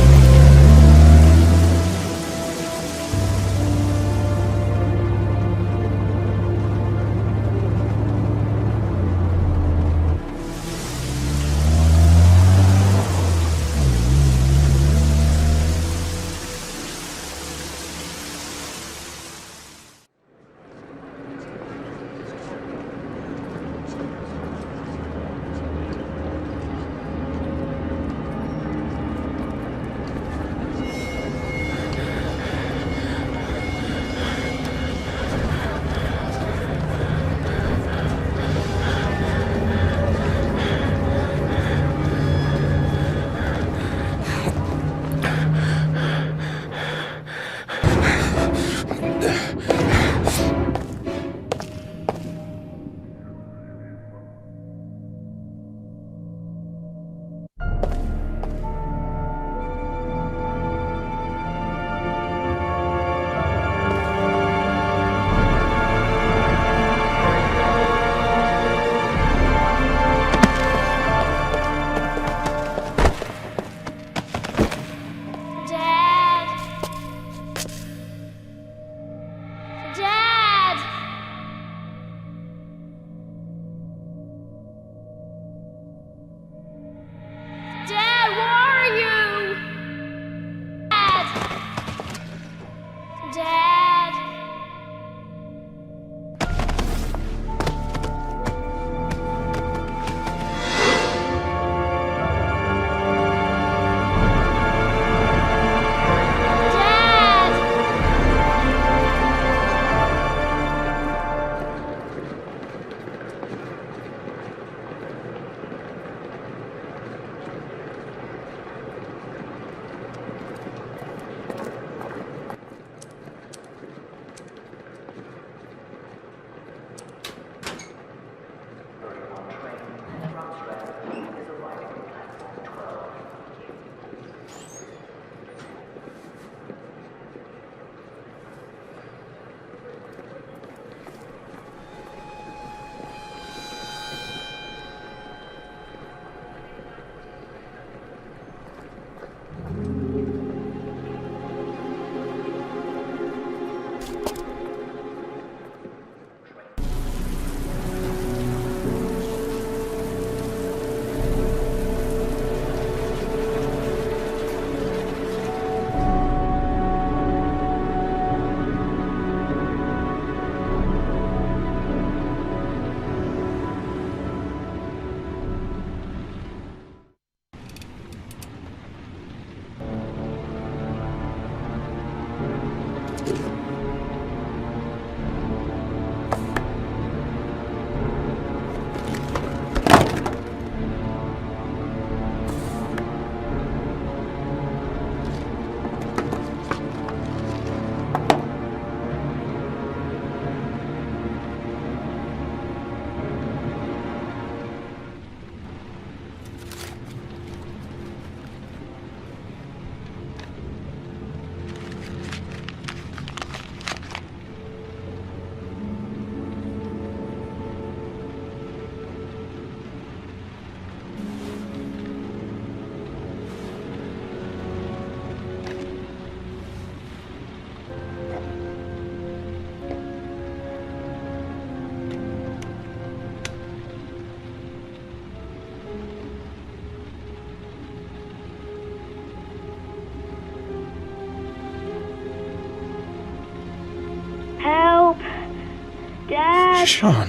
Sean.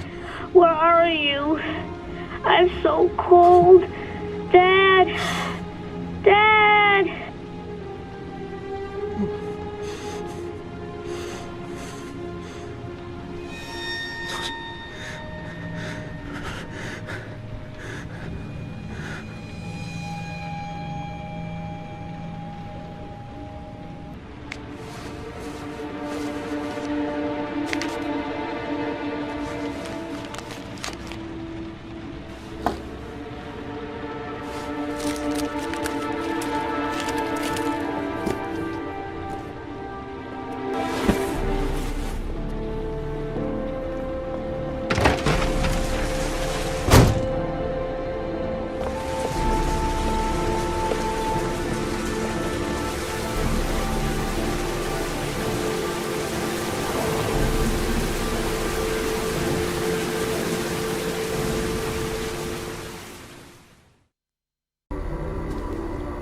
Where are you? I'm so cold. Dad! Dad!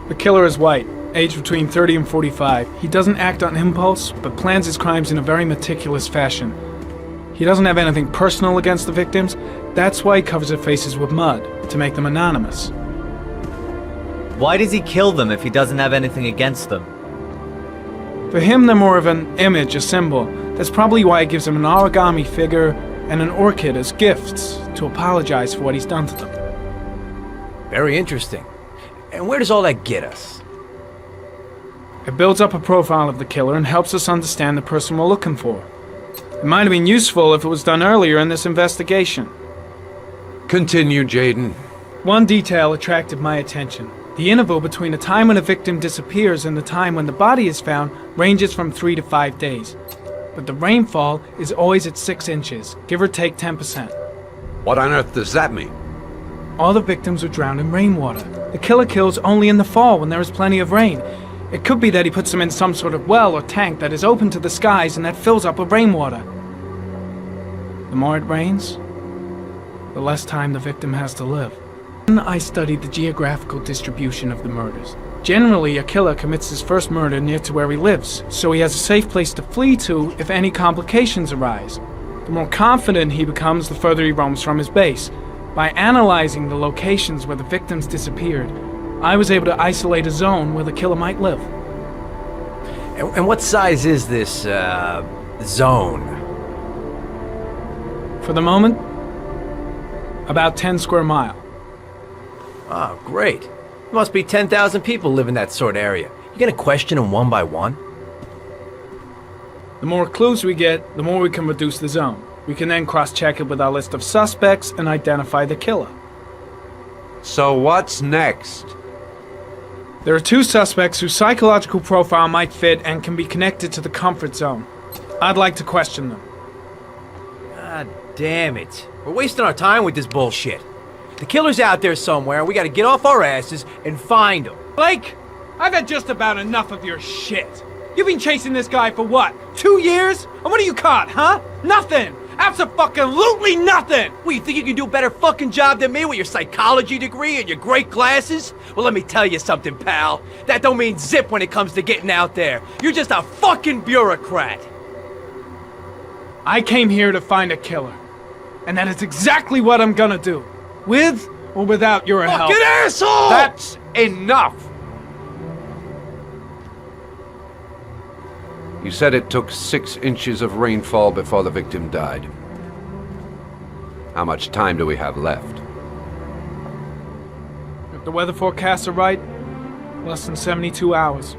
The killer is white, aged between 30 and 45. He doesn't act on impulse, but plans his crimes in a very meticulous fashion. He doesn't have anything personal against the victims. That's why he covers their faces with mud, to make them anonymous. Why does he kill them if he doesn't have anything against them? For him, they're more of an image, a symbol. That's probably why he gives them an origami figure and an orchid as gifts, to apologize for what he's done to them. Very interesting. And where does all that get us? It builds up a profile of the killer and helps us understand the person we're looking for. It might have been useful if it was done earlier in this investigation. Continue, Jaden. One detail attracted my attention. The interval between the time when a victim disappears and the time when the body is found ranges from 3 to 5 days. But the rainfall is always at 6 inches, give or take 10%. What on earth does that mean? All the victims were drowned in rainwater. The killer kills only in the fall when there is plenty of rain. It could be that he puts them in some sort of well or tank that is open to the skies and that fills up with rainwater. The more it rains, the less time the victim has to live. Then I studied the geographical distribution of the murders. Generally, a killer commits his first murder near to where he lives, so he has a safe place to flee to if any complications arise. The more confident he becomes, the further he roams from his base. By analyzing the locations where the victims disappeared, I was able to isolate a zone where the killer might live. And what size is this, zone? For the moment, about 10 square mile. Oh, great. There must be 10,000 people live in that sort of area. You gonna question them one by one? The more clues we get, the more we can reduce the zone. We can then cross-check it with our list of suspects and identify the killer. So what's next? There are 2 suspects whose psychological profile might fit and can be connected to the comfort zone. I'd like to question them. God damn it. We're wasting our time with this bullshit. The killer's out there somewhere, and we gotta get off our asses and find him. Blake, I've had just about enough of your shit. You've been chasing this guy for what, 2 years? And what are you caught, huh? Nothing! Absolutely nothing! What, you think you can do a better fucking job than me with your psychology degree and your great glasses? Well, let me tell you something, pal. That don't mean zip when it comes to getting out there. You're just a fucking bureaucrat. I came here to find a killer. And that is exactly what I'm gonna do. With or without your help. Fucking asshole! That's enough! You said it took 6 inches of rainfall before the victim died. How much time do we have left? If the weather forecasts are right, less than 72 hours.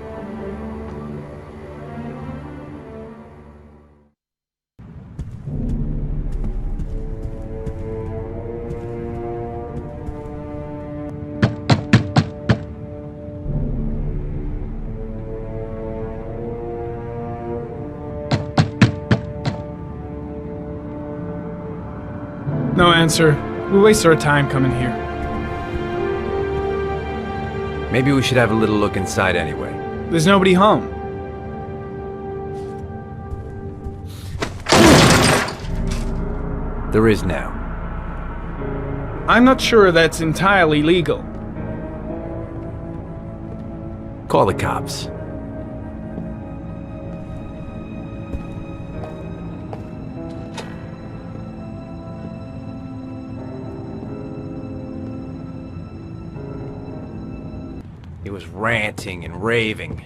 No answer. We waste our time coming here. Maybe we should have a little look inside anyway. There's nobody home. There is now. I'm not sure that's entirely legal. Call the cops. He was ranting and raving.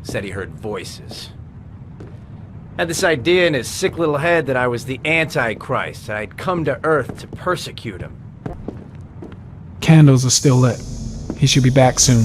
Said he heard voices. Had this idea in his sick little head that I was the Antichrist, and I'd come to Earth to persecute him. Candles are still lit. He should be back soon.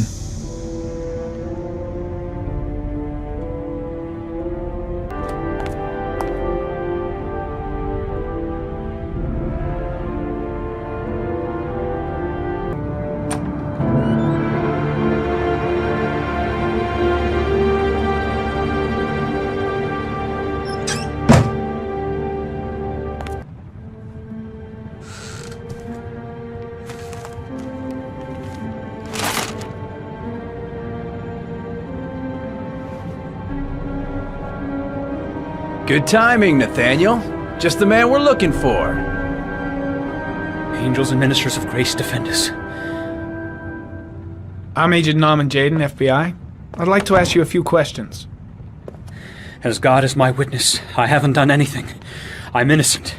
Good timing, Nathaniel. Just the man we're looking for. Angels and ministers of grace defend us. I'm Agent Norman Jayden, FBI. I'd like to ask you a few questions. As God is my witness, I haven't done anything. I'm innocent.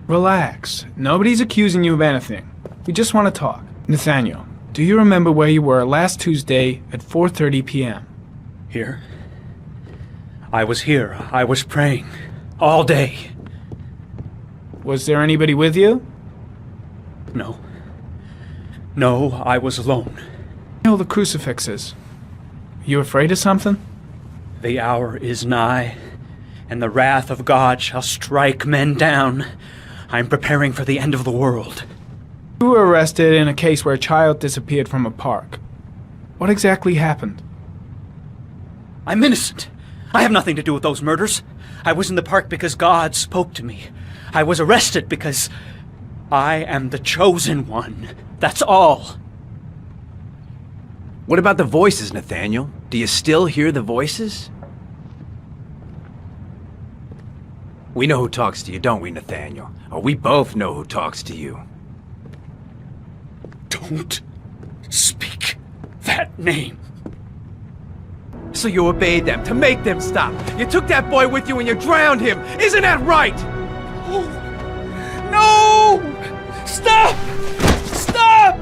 Relax. Nobody's accusing you of anything. We just want to talk. Nathaniel, do you remember where you were last Tuesday at 4:30 p.m.? Here? I was here. I was praying. All day. Was there anybody with you? No. No, I was alone. You know the crucifixes. You afraid of something? The hour is nigh, and the wrath of God shall strike men down. I'm preparing for the end of the world. You were arrested in a case where a child disappeared from a park. What exactly happened? I'm innocent. I have nothing to do with those murders. I was in the park because God spoke to me. I was arrested because I am the chosen one. That's all. What about the voices, Nathaniel? Do you still hear the voices? We know who talks to you, don't we, Nathaniel? Or we both know who talks to you. Don't speak that name. So you obeyed them, to make them stop. You took that boy with you and you drowned him. Isn't that right? No! Stop! Stop!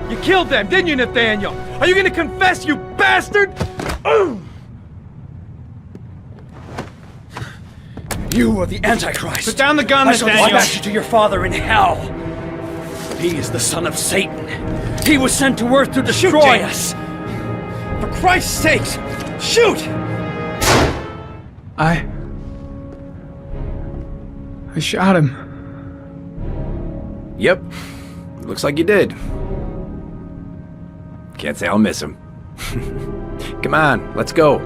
You killed them, didn't you, Nathaniel? Are you gonna confess, you bastard? You are the Antichrist. Put down the gun, I shall Nathaniel. dispatch you to your father in hell. He is the son of Satan. He was sent to Earth to destroy us. For Christ's sakes, shoot! I shot him. Yep. Looks like you did. Can't say I'll miss him. Come on, let's go.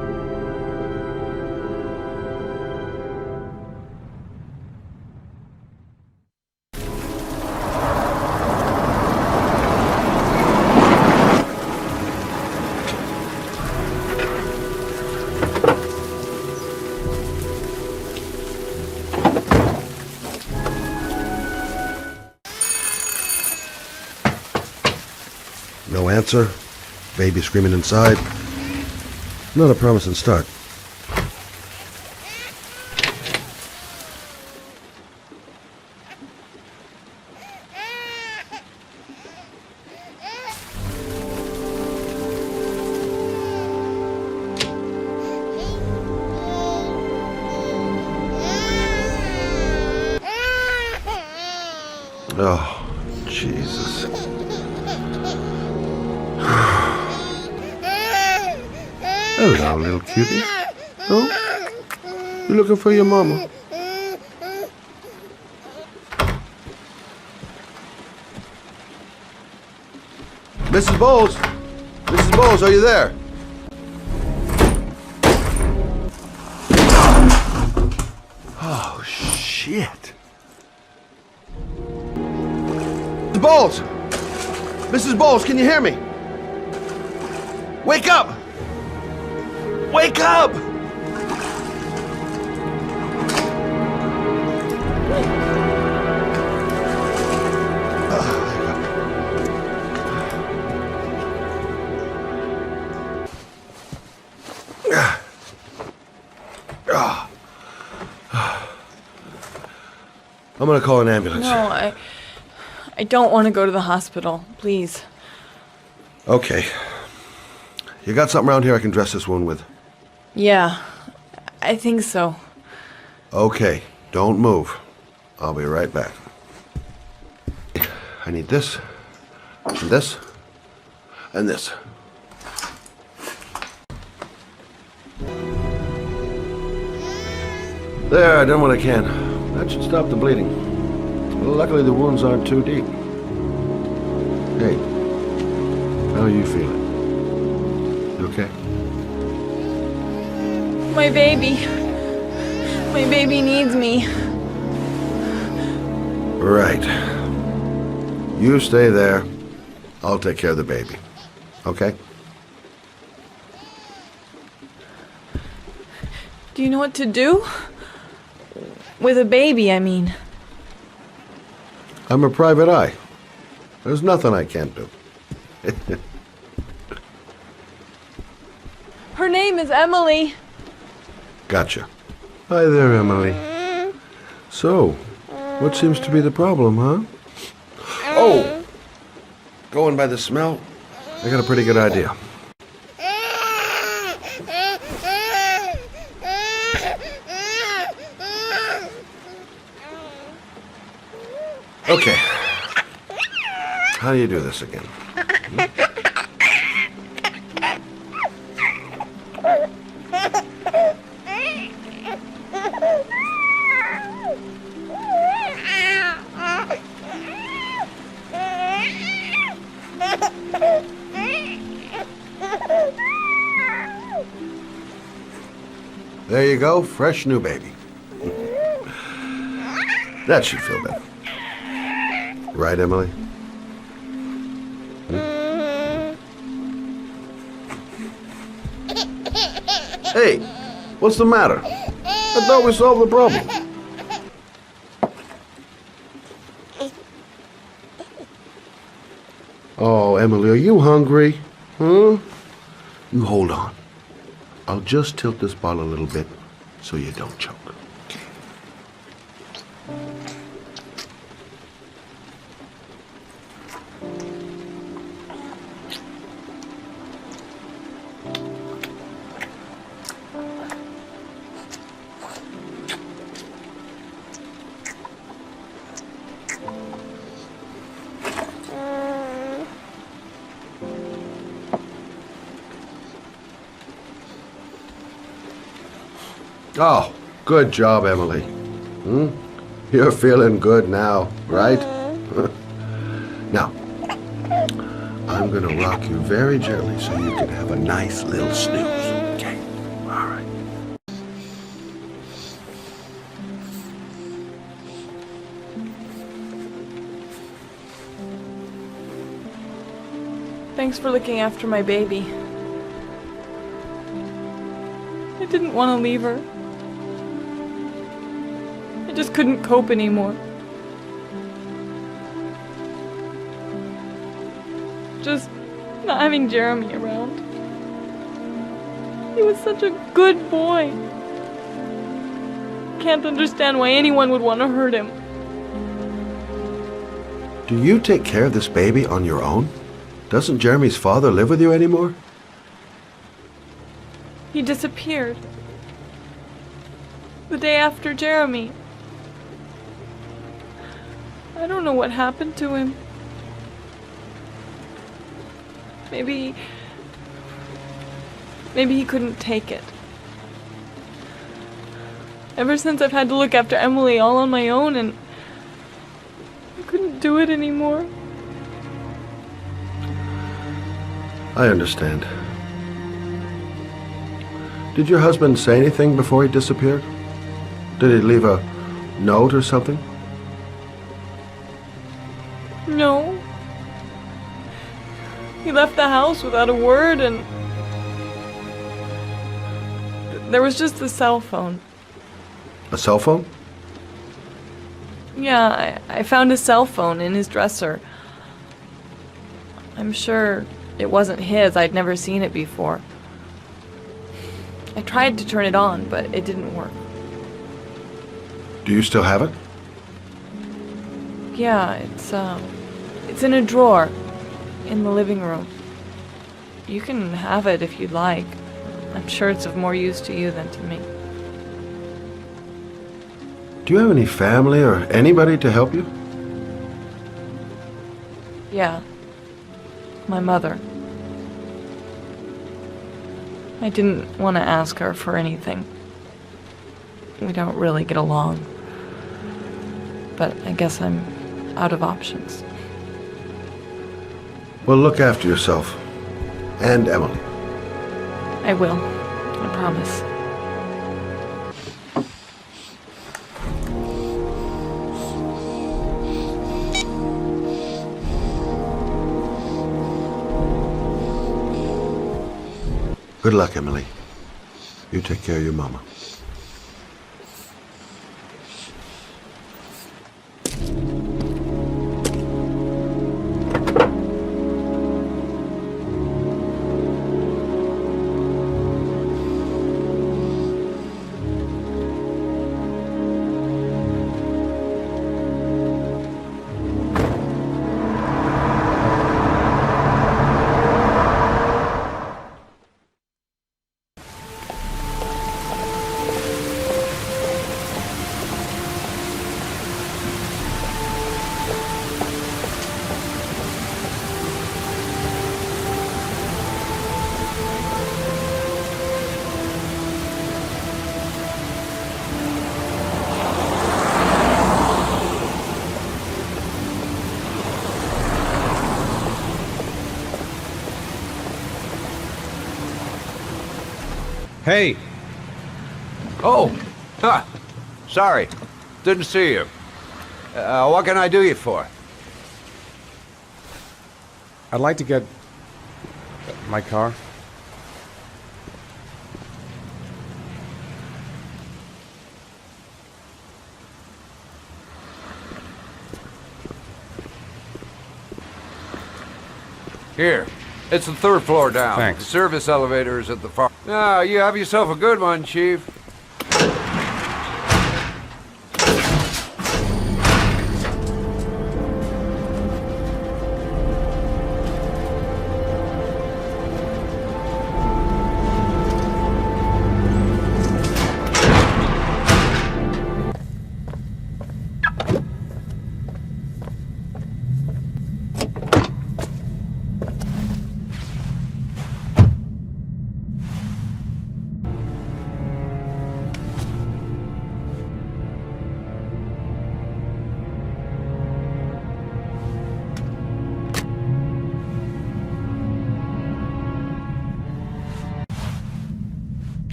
No answer. Baby screaming inside. Not a promising start. Oh, Jesus. Hello, little cutie. Oh? You looking for your mama? Mrs. Bowles! Mrs. Bowles, are you there? Oh, shit. Mrs. Bowles! Mrs. Bowles, can you hear me? Wake up! Wake up! I'm gonna call an ambulance. No, I don't want to go to the hospital, please. Okay. You got something around here I can dress this wound with? Yeah, I think so. Okay, don't move. I'll be right back. I need this, and this, and this. There, I done what I can. That should stop the bleeding. Luckily, the wounds aren't too deep. Hey, how are you feeling? You okay? My baby. My baby needs me. Right. You stay there. I'll take care of the baby. Okay? Do you know what to do? With a baby, I mean. I'm a private eye. There's nothing I can't do. Her name is Emily. Gotcha. Hi there, Emily. So, what seems to be the problem, huh? Oh! Going by the smell, I got a pretty good idea. Okay. How do you do this again? There you go, fresh new baby. That should feel better. Right, Emily? Hey, what's the matter? I thought we solved the problem. Oh, Emily, are you hungry? Huh? You hold on. I'll just tilt this bottle a little bit so you don't choke. Oh, good job, Emily. You're feeling good now, right? Now, I'm gonna rock you very gently so you can have a nice little snooze. Okay? All right. Thanks for looking after my baby. I didn't want to leave her. I just couldn't cope anymore. Just not having Jeremy around. He was such a good boy. Can't understand why anyone would want to hurt him. Do you take care of this baby on your own? Doesn't Jeremy's father live with you anymore? He disappeared. The day after Jeremy. I don't know what happened to him. Maybe he couldn't take it. Ever since I've had to look after Emily all on my own, and I couldn't do it anymore. I understand. Did your husband say anything before he disappeared? Did he leave a note or something? No. He left the house without a word, and there was just the cell phone. A cell phone? Yeah, I found a cell phone in his dresser. I'm sure it wasn't his. I'd never seen it before. I tried to turn it on, but it didn't work. Do you still have it? Yeah, it's in a drawer in the living room. You can have it if you'd like. I'm sure it's of more use to you than to me. Do you have any family or anybody to help you? Yeah. My mother. I didn't want to ask her for anything. We don't really get along. But I guess I'm out of options. Well, look after yourself. And Emily. I will. I promise. Good luck, Emily. You take care of your mama. Hey! Oh! Huh. Sorry. Didn't see you. What can I do you for? I'd like to get my car. Here. It's the third floor down. Thanks. The service elevator is at the far... Ah, you have yourself a good one, Chief.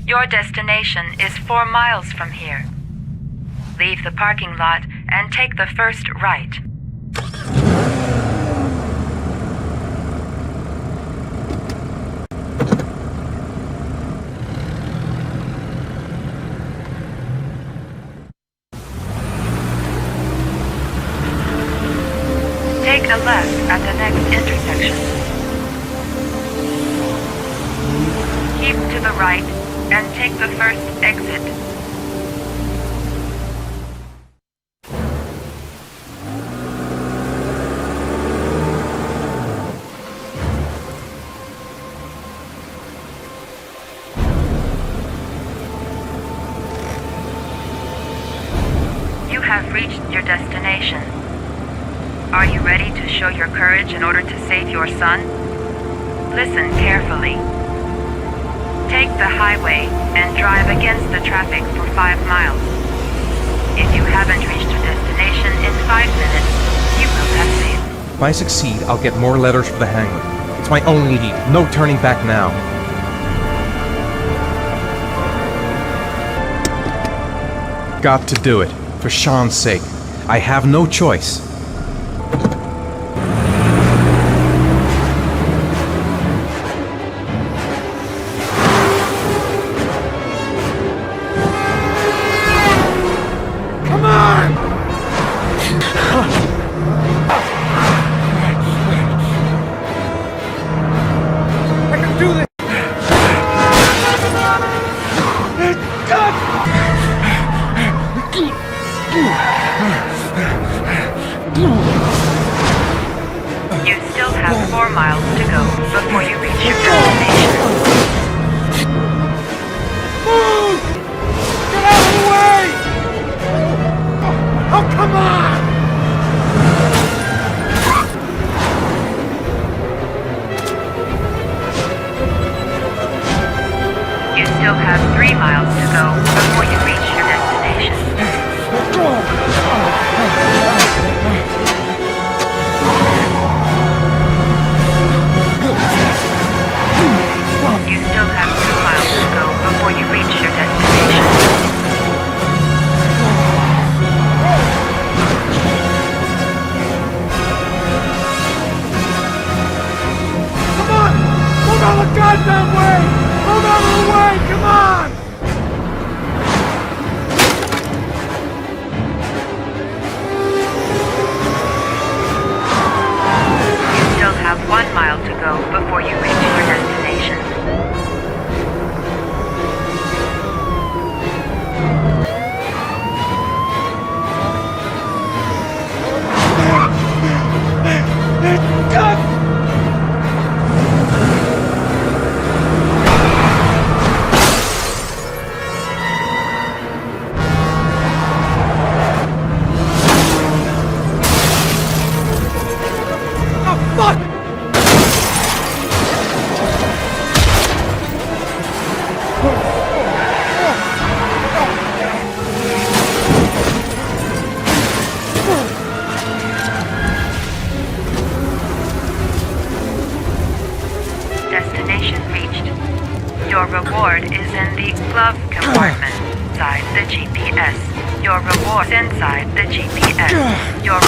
Your destination is 4 miles from here. Leave the parking lot and take the first right. Take a left at the next intersection. Keep to the right and take the first exit. You have reached your destination. Are you ready to show your courage in order to save your son? Listen carefully. Take the highway and drive against the traffic for 5 miles. If you haven't reached your destination in 5 minutes, you will have failed. If I succeed, I'll get more letters for the hangman. It's my only lead. No turning back now. Got to do it. For Sean's sake. I have no choice. destination. Move! Get out of the way! Oh, come on! You still have 3 miles to go before you reach your destination. You still have 2 miles to go before you reach your destination. Come on! Move out of the goddamn way! Move out of the way! Come on! You still have 1 mile to go before you reach your destination. Destination reached. Your reward is in the glove compartment inside the GPS. Your reward is inside the GPS. Your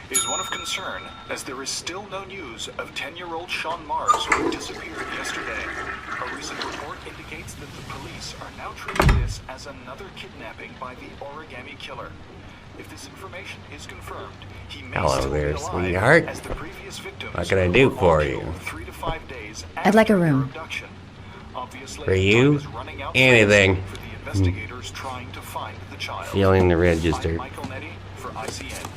is one of concern, as there is still no news of 10-year-old Sean Mars, who disappeared yesterday. A recent report indicates that the police are now treating this as another kidnapping by the Origami Killer. If this information is confirmed, he may Hello still there, be alive, sweetheart. as the previous victims What can I do were all for killed you? 3 to 5 days I'd like a room. abduction. Obviously, For you? time is running out Anything. fast for the investigators trying to find the child. Feeling the register. I'm Michael Nettie for ICN.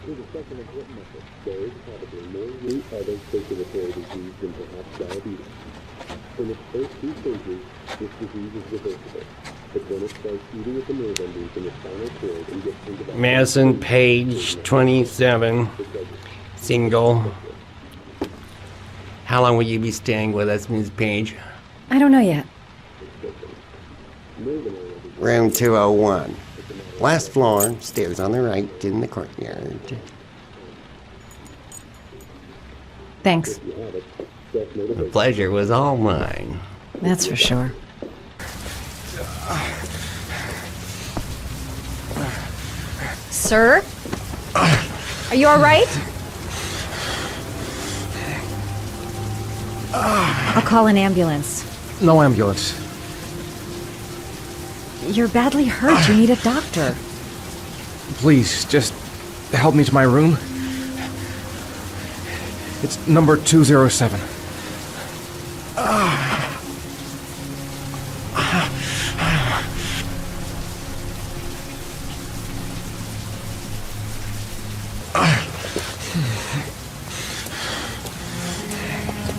To the second equipment, there is probably more new other circulatory disease than perhaps diabetes. In its first 2 stages, this disease is reversible. But then it starts eating at the nerve endings in the spinal cord and gets into the... Madison Page, 27, single. How long will you be staying with us, Ms. Page? I don't know yet. Room 201. Last floor, stairs on the right, in the courtyard. Thanks. The pleasure was all mine. That's for sure. Sir? Are you alright? I'll call an ambulance. No ambulance. You're badly hurt. You need a doctor. Please, just help me to my room. It's number 207.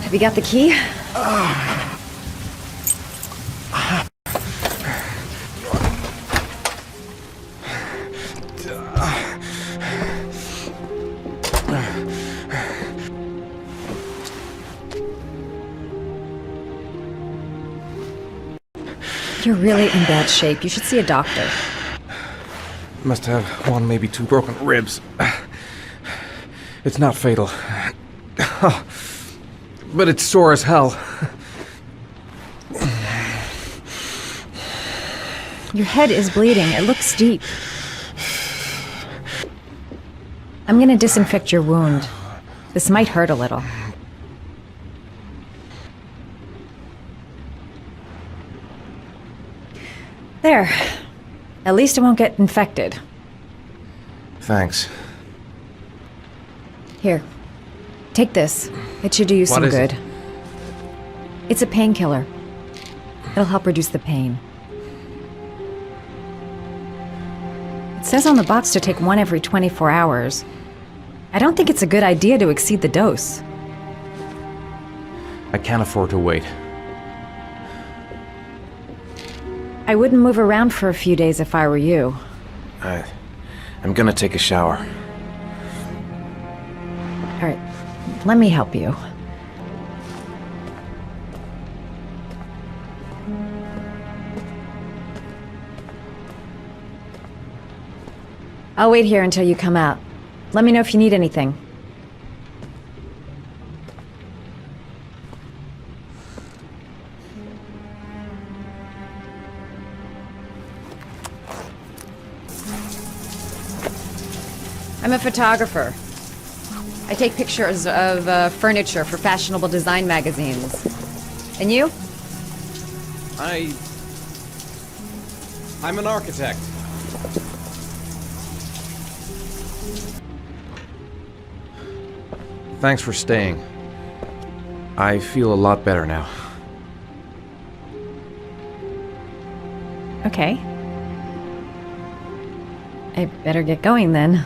Have you got the key? You're really in bad shape. You should see a doctor. Must have one, maybe two broken ribs. It's not fatal. But it's sore as hell. Your head is bleeding. It looks deep. I'm gonna disinfect your wound. This might hurt a little. There. At least it won't get infected. Thanks. Here. Take this. It should do you some good. It's a painkiller. It'll help reduce the pain. It says on the box to take one every 24 hours. I don't think it's a good idea to exceed the dose. I can't afford to wait. I wouldn't move around for a few days if I were you. I'm gonna take a shower. All right, let me help you. I'll wait here until you come out. Let me know if you need anything. I'm a photographer. I take pictures of furniture for fashionable design magazines. And you? I'm an architect. Thanks for staying. I feel a lot better now. Okay. I better get going then.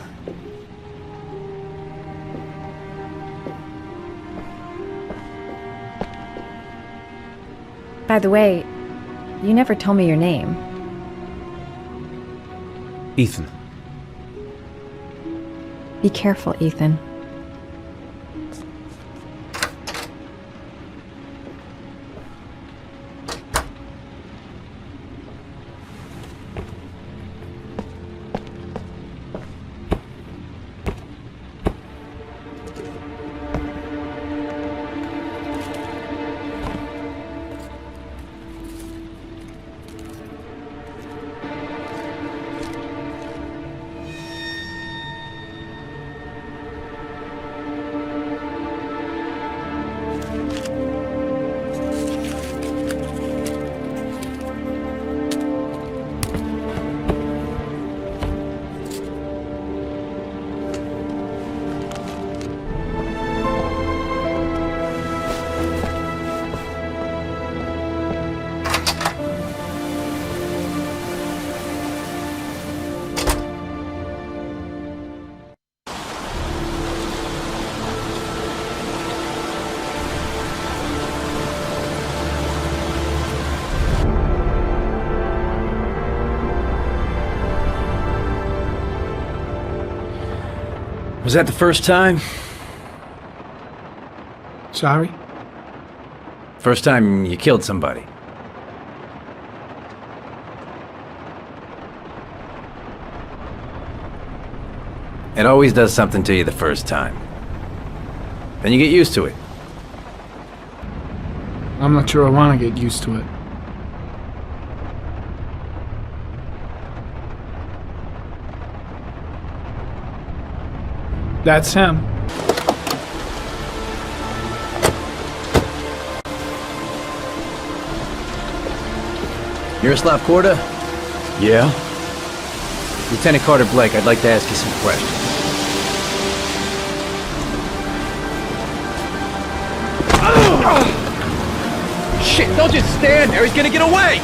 By the way, you never told me your name. Ethan. Be careful, Ethan. Was that the first time? Sorry? First time you killed somebody? It always does something to you the first time. Then you get used to it. I'm not sure I want to get used to it. That's him. Yaroslav Korda? Yeah? Lieutenant Carter Blake, I'd like to ask you some questions. Shit, don't just stand there, he's gonna get away!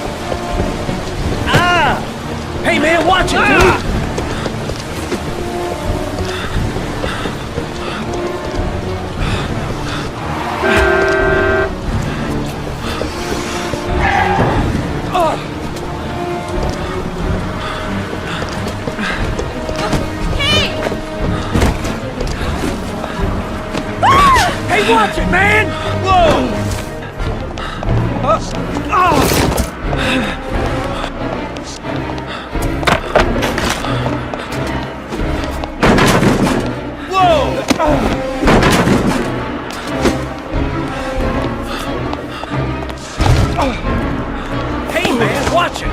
Ah! Hey man, watch it, dude! Hey, watch it, man! Whoa! Hey, man, watch it!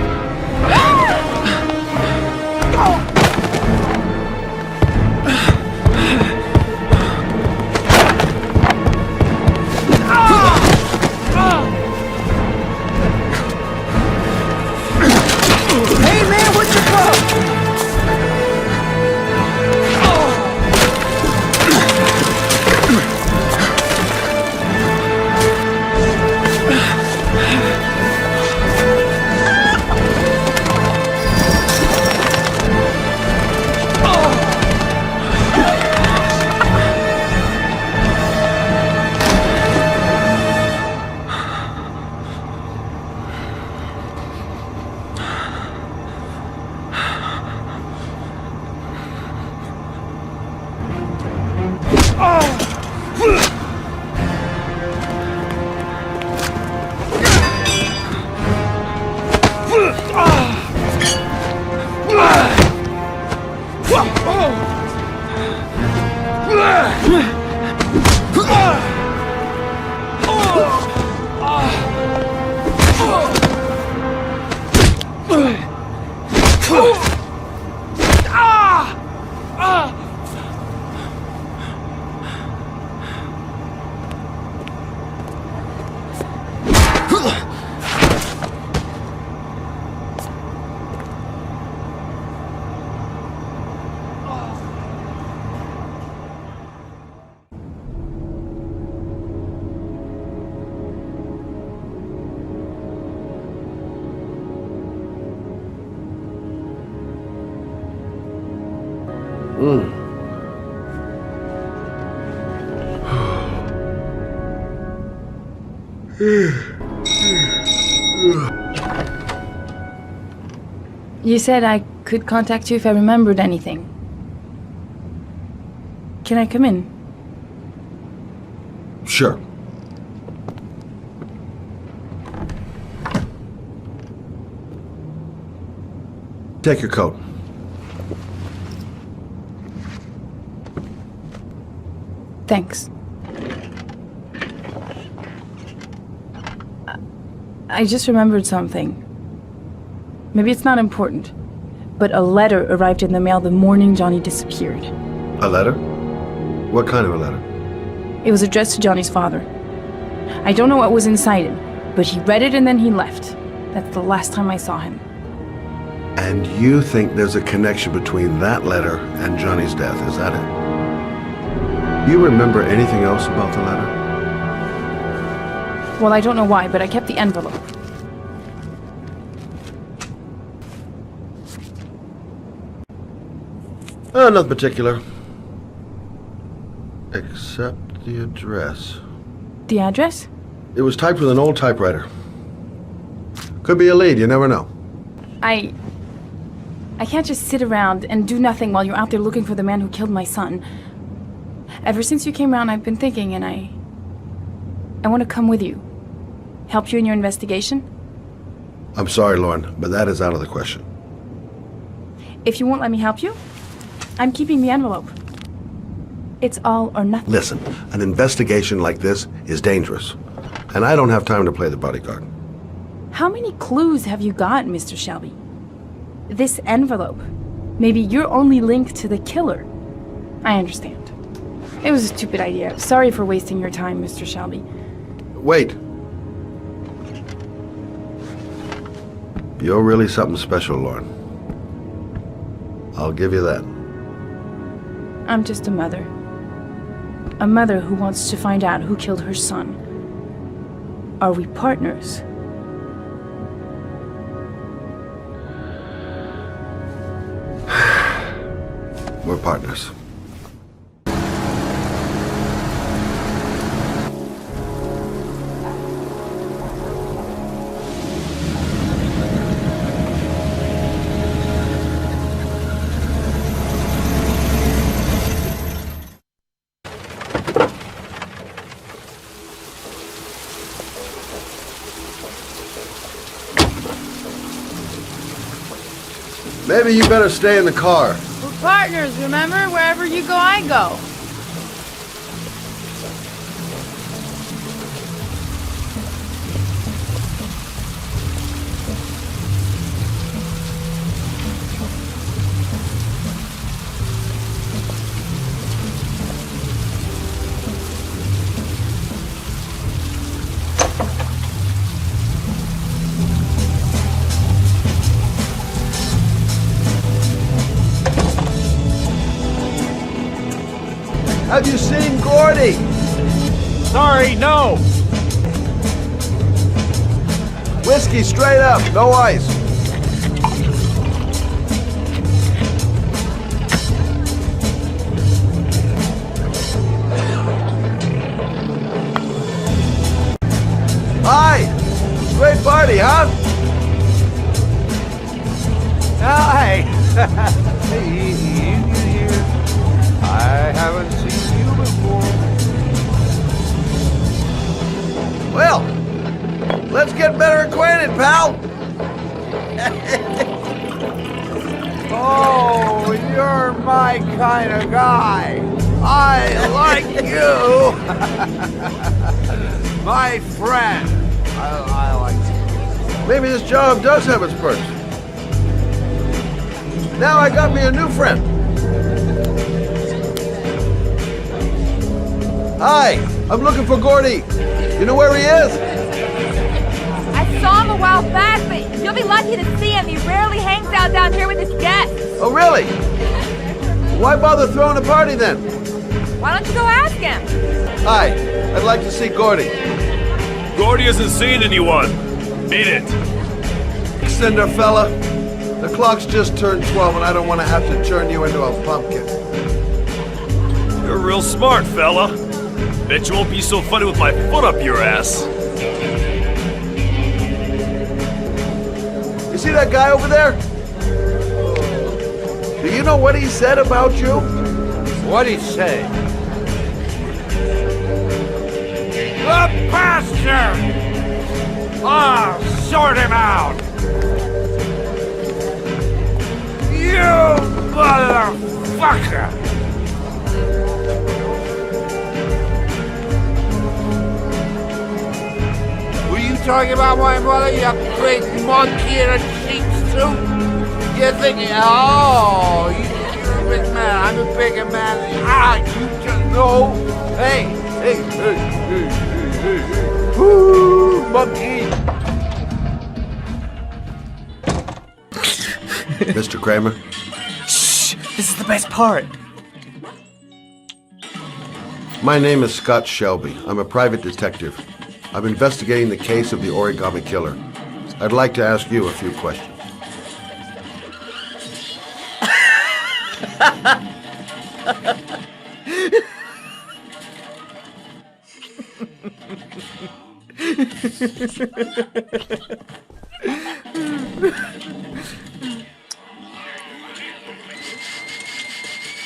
Hey, man, what's your problem? You said I could contact you if I remembered anything. Can I come in? Sure. Take your coat. Thanks. I just remembered something. Maybe it's not important, but a letter arrived in the mail the morning Johnny disappeared. A letter? What kind of a letter? It was addressed to Johnny's father. I don't know what was inside it, but he read it and then he left. That's the last time I saw him. And you think there's a connection between that letter and Johnny's death, is that it? You remember anything else about the letter? Well, I don't know why, but I kept the envelope. Nothing particular. Except the address. The address? It was typed with an old typewriter. Could be a lead, you never know. I can't just sit around and do nothing while you're out there looking for the man who killed my son. Ever since you came around, I've been thinking, and I want to come with you. Help you in your investigation? I'm sorry, Lauren, but that is out of the question. If you won't let me help you, I'm keeping the envelope. It's all or nothing. Listen, an investigation like this is dangerous, and I don't have time to play the bodyguard. How many clues have you got, Mr. Shelby? This envelope. Maybe your only link to the killer. I understand. It was a stupid idea. Sorry for wasting your time, Mr. Shelby. Wait. You're really something special, Lauren. I'll give you that. I'm just a mother. A mother who wants to find out who killed her son. Are we partners? We're partners. Maybe you better stay in the car. We're partners, remember? Wherever you go, I go. Have you seen Gordy? Sorry, no! Whiskey straight up, no ice. Hi! Great party, huh? Hi! I haven't seen you before. Well, let's get better acquainted, pal. Oh, you're my kind of guy. I like you. My friend. I like you. Maybe this job does have its perks. Now I got me a new friend. Hi, I'm looking for Gordy. You know where he is? I saw him a while back, but you'll be lucky to see him. He rarely hangs out down here with his guests. Oh, really? Why bother throwing a party then? Why don't you go ask him? Hi, I'd like to see Gordy. Gordy hasn't seen anyone. Beat it. Cinder fella, the clock's just turned 12 and I don't want to have to turn you into a pumpkin. You're real smart, fella. Bet you won't be so funny with my foot up your ass. You see that guy over there? Do you know what he said about you? What'd he say? The bastard! I'll sort him out! You motherfucker! Were you talking about my mother, you big monkey in a sheep suit? You're thinking, oh, you're a big man, I'm a bigger man. Ah, you just know. Hey, hey, hey, hey, hey, hey. Woo, monkey. Mr. Kramer? Shh! This is the best part. My name is Scott Shelby. I'm a private detective. I'm investigating the case of the Origami Killer. I'd like to ask you a few questions.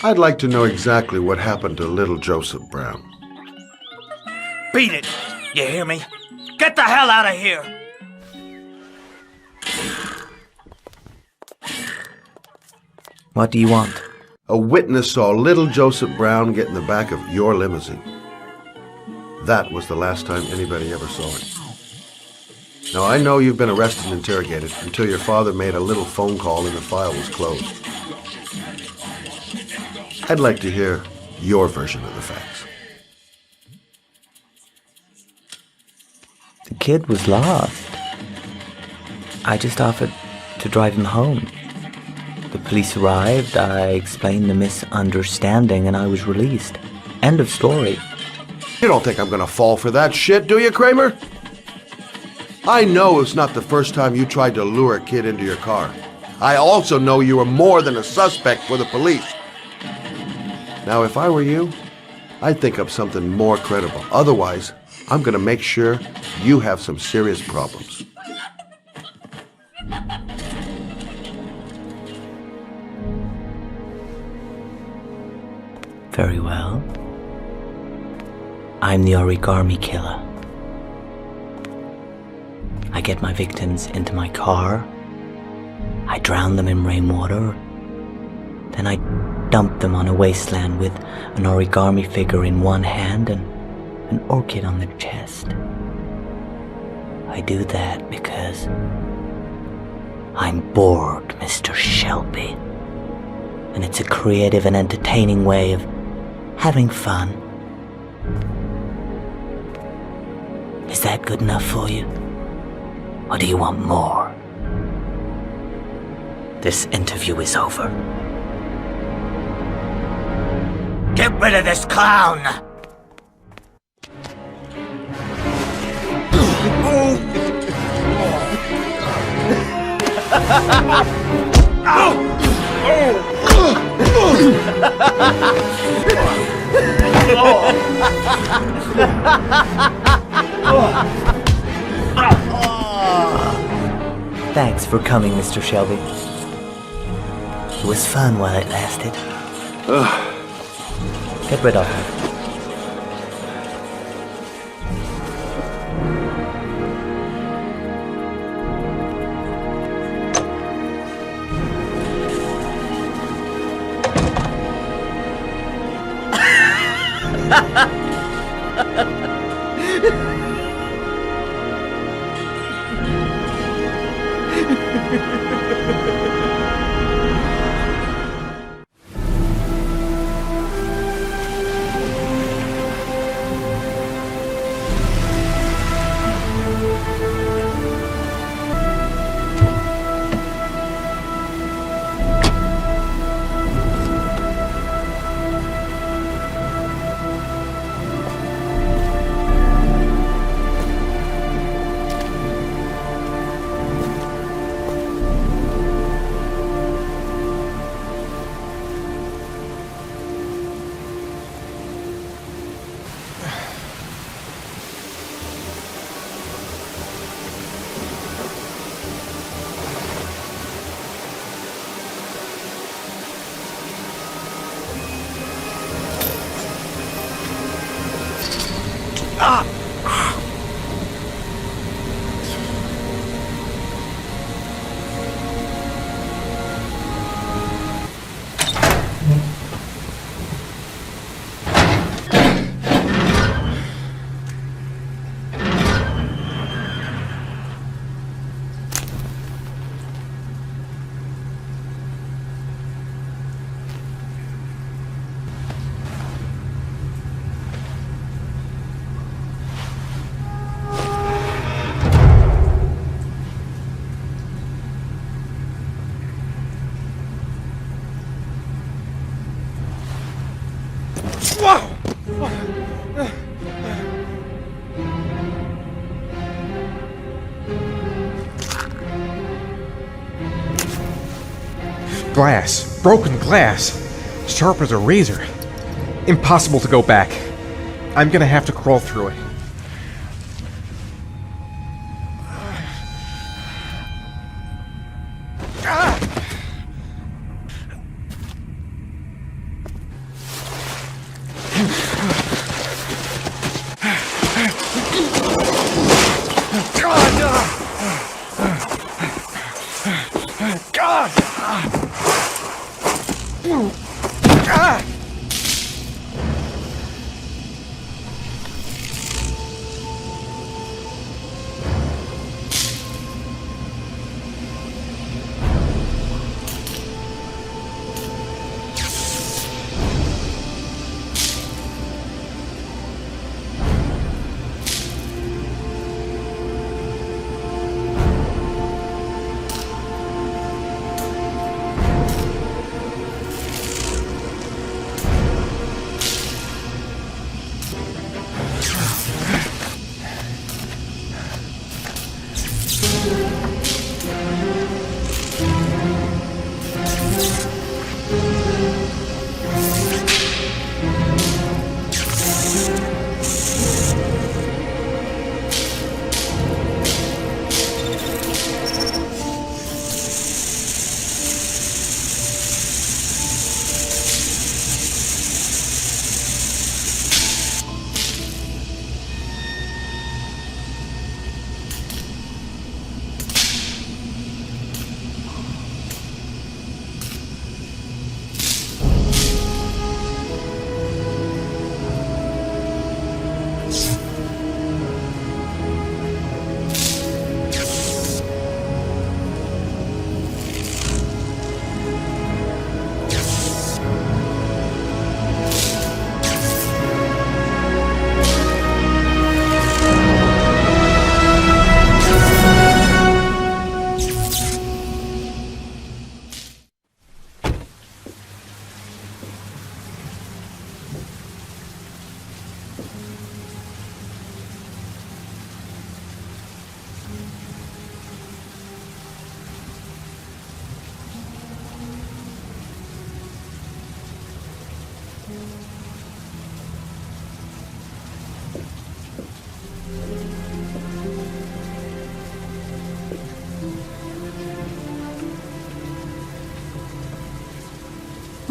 I'd like to know exactly what happened to little Joseph Brown. Beat it! You hear me? Get the hell out of here! What do you want? A witness saw little Joseph Brown get in the back of your limousine. That was the last time anybody ever saw it. Now, I know you've been arrested and interrogated until your father made a little phone call and the file was closed. I'd like to hear your version of the facts. The kid was lost. I just offered to drive him home. The police arrived, I explained the misunderstanding, and I was released. End of story. You don't think I'm gonna fall for that shit, do you, Kramer? I know it's not the first time you tried to lure a kid into your car. I also know you were more than a suspect for the police. Now, if I were you, I'd think up something more credible. Otherwise, I'm gonna make sure you have some serious problems. Very well. I'm the origami killer. I get my victims into my car. I drown them in rainwater. Then I dump them on a wasteland with an origami figure in one hand and an orchid on their chest. I do that because I'm bored, Mr. Shelby. And it's a creative and entertaining way of having fun. Is that good enough for you? Or do you want more? This interview is over. Get rid of this clown! Thanks for coming, Mr. Shelby. It was fun while it lasted. Get rid of her. Glass. Broken glass. Sharp as a razor. Impossible to go back. I'm gonna have to crawl through it.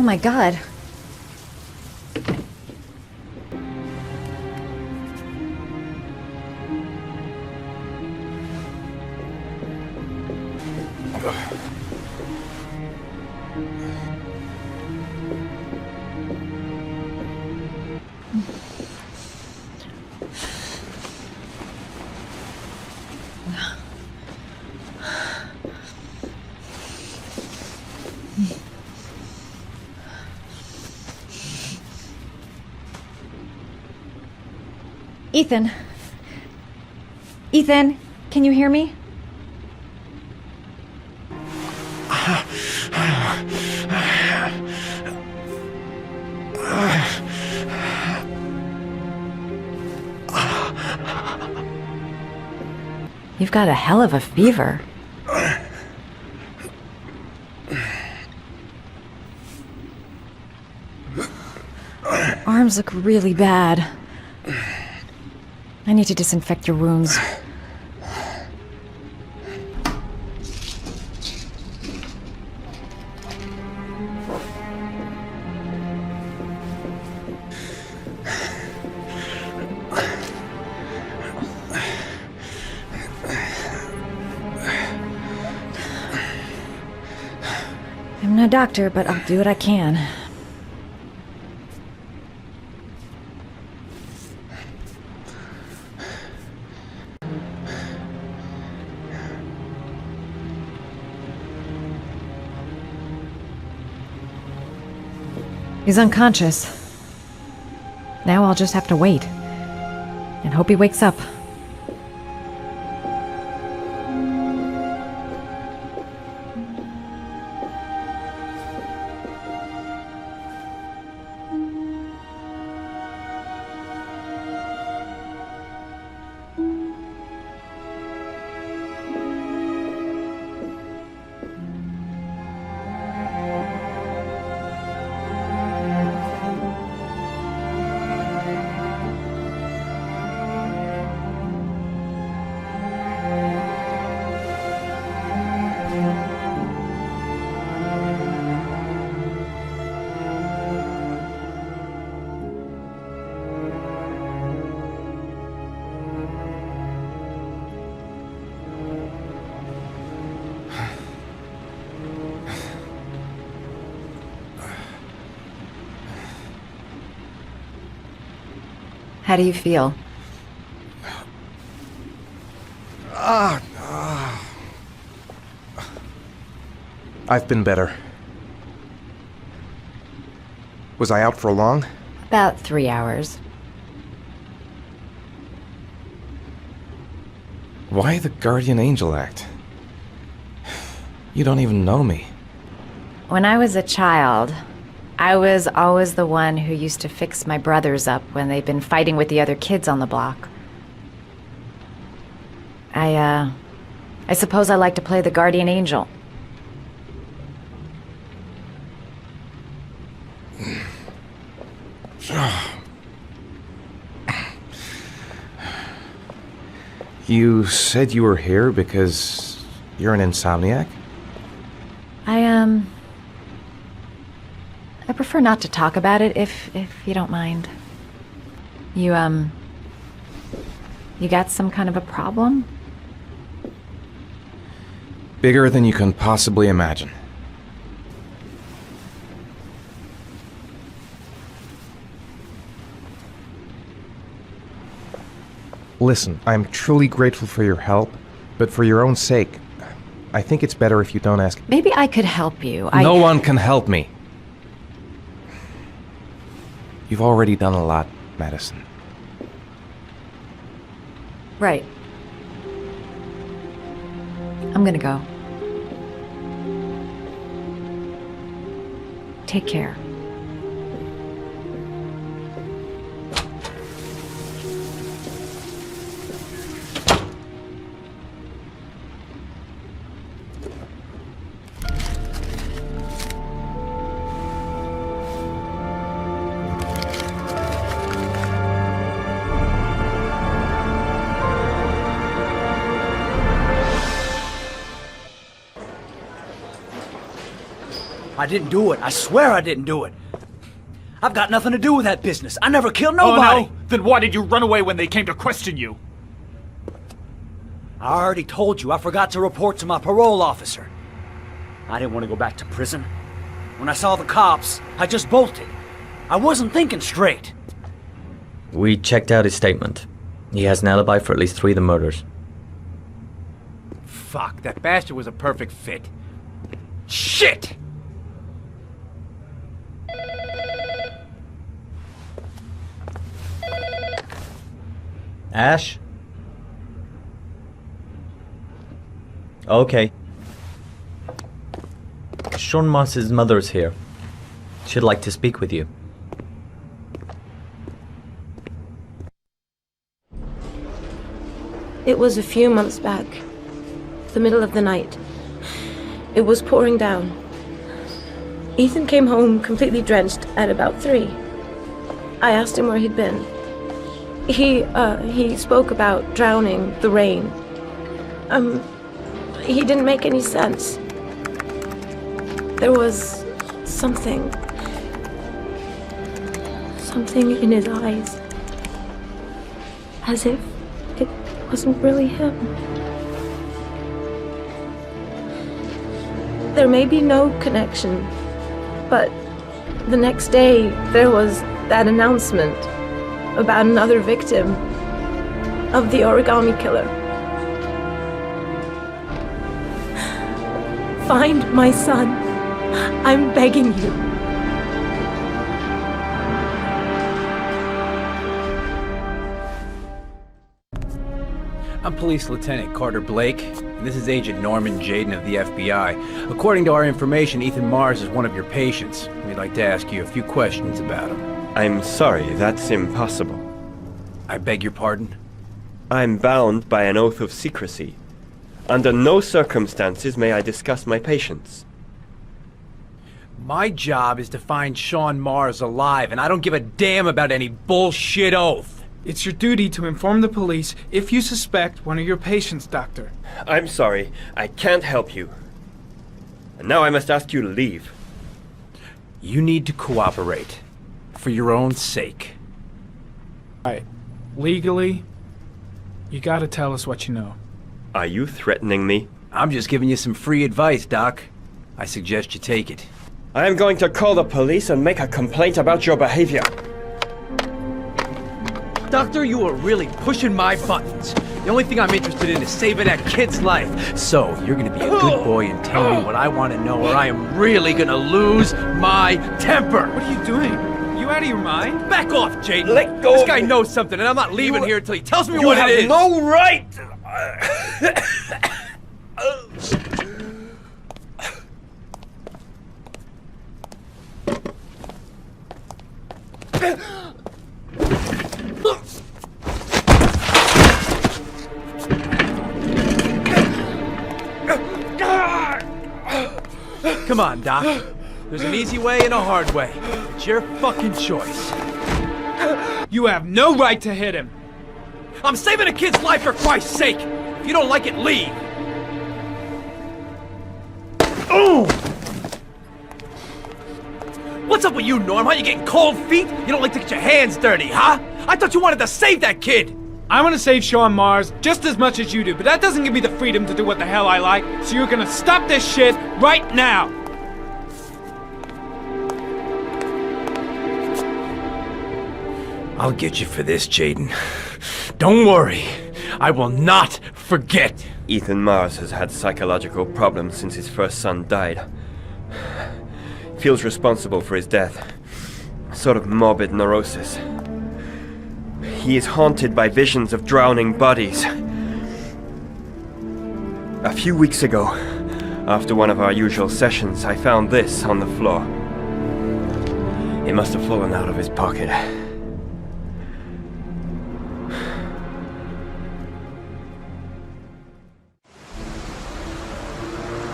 Oh my god. Ethan. Ethan, can you hear me? You've got a hell of a fever. Arms look really bad. I need to disinfect your wounds. I'm no doctor, but I'll do what I can. He's unconscious. Now I'll just have to wait. And hope he wakes up. How do you feel? I've been better. Was I out for long? About 3 hours. Why the guardian angel act? You don't even know me. When I was a child, I was always the one who used to fix my brothers up when they'd been fighting with the other kids on the block. I suppose I like to play the guardian angel. You said you were here because you're an insomniac? I prefer not to talk about it if you don't mind. You got some kind of a problem? Bigger than you can possibly imagine. Listen, I'm truly grateful for your help, but for your own sake, I think it's better if you don't ask. Maybe I could help you. No one can help me. You've already done a lot, Madison. Right. I'm gonna go. Take care. I didn't do it. I swear I didn't do it. I've got nothing to do with that business. I never killed nobody. Oh, no? Then why did you run away when they came to question you? I already told you I forgot to report to my parole officer. I didn't want to go back to prison. When I saw the cops, I just bolted. I wasn't thinking straight. We checked out his statement. He has an alibi for at least 3 of the murders. Fuck, that bastard was a perfect fit. Shit! Ash? Okay. Sean Mars's mother is here. She'd like to speak with you. It was a few months back. The middle of the night. It was pouring down. Ethan came home completely drenched at about 3. I asked him where he'd been. He spoke about drowning, the rain. He didn't make any sense. There was something in his eyes. As if it wasn't really him. There may be no connection, but the next day there was that announcement about another victim of the origami killer. Find my son. I'm begging you. I'm Police Lieutenant Carter Blake, and this is Agent Norman Jaden of the FBI. According to our information, Ethan Mars is one of your patients. We'd like to ask you a few questions about him. I'm sorry, that's impossible. I beg your pardon? I'm bound by an oath of secrecy. Under no circumstances may I discuss my patients. My job is to find Sean Mars alive, and I don't give a damn about any bullshit oath. It's your duty to inform the police if you suspect one of your patients, Doctor. I'm sorry, I can't help you. And now I must ask you to leave. You need to cooperate. For your own sake. Right. Legally, you gotta tell us what you know. Are you threatening me? I'm just giving you some free advice, Doc. I suggest you take it. I am going to call the police and make a complaint about your behavior. Doctor, you are really pushing my buttons. The only thing I'm interested in is saving that kid's life. So, you're gonna be a good boy and tell me what I want to know, or I am really gonna lose my temper. What are you doing? You out of your mind? Back off, Jaden. Let go. This guy knows something, and I'm not leaving here until he tells me You what have it is. no right. Come on, Doc. There's an easy way and a hard way. It's your fucking choice. You have no right to hit him. I'm saving a kid's life for Christ's sake. If you don't like it, leave. Oh! What's up with you, Norm? Huh? You getting cold feet? You don't like to get your hands dirty, huh? I thought you wanted to save that kid. I want to save Sean Mars just as much as you do, but that doesn't give me the freedom to do what the hell I like, so you're gonna stop this shit right now! I'll get you for this, Jaden. Don't worry. I will not forget. Ethan Mars has had psychological problems since his first son died. Feels responsible for his death. Sort of morbid neurosis. He is haunted by visions of drowning bodies. A few weeks ago, after one of our usual sessions, I found this on the floor. It must have fallen out of his pocket.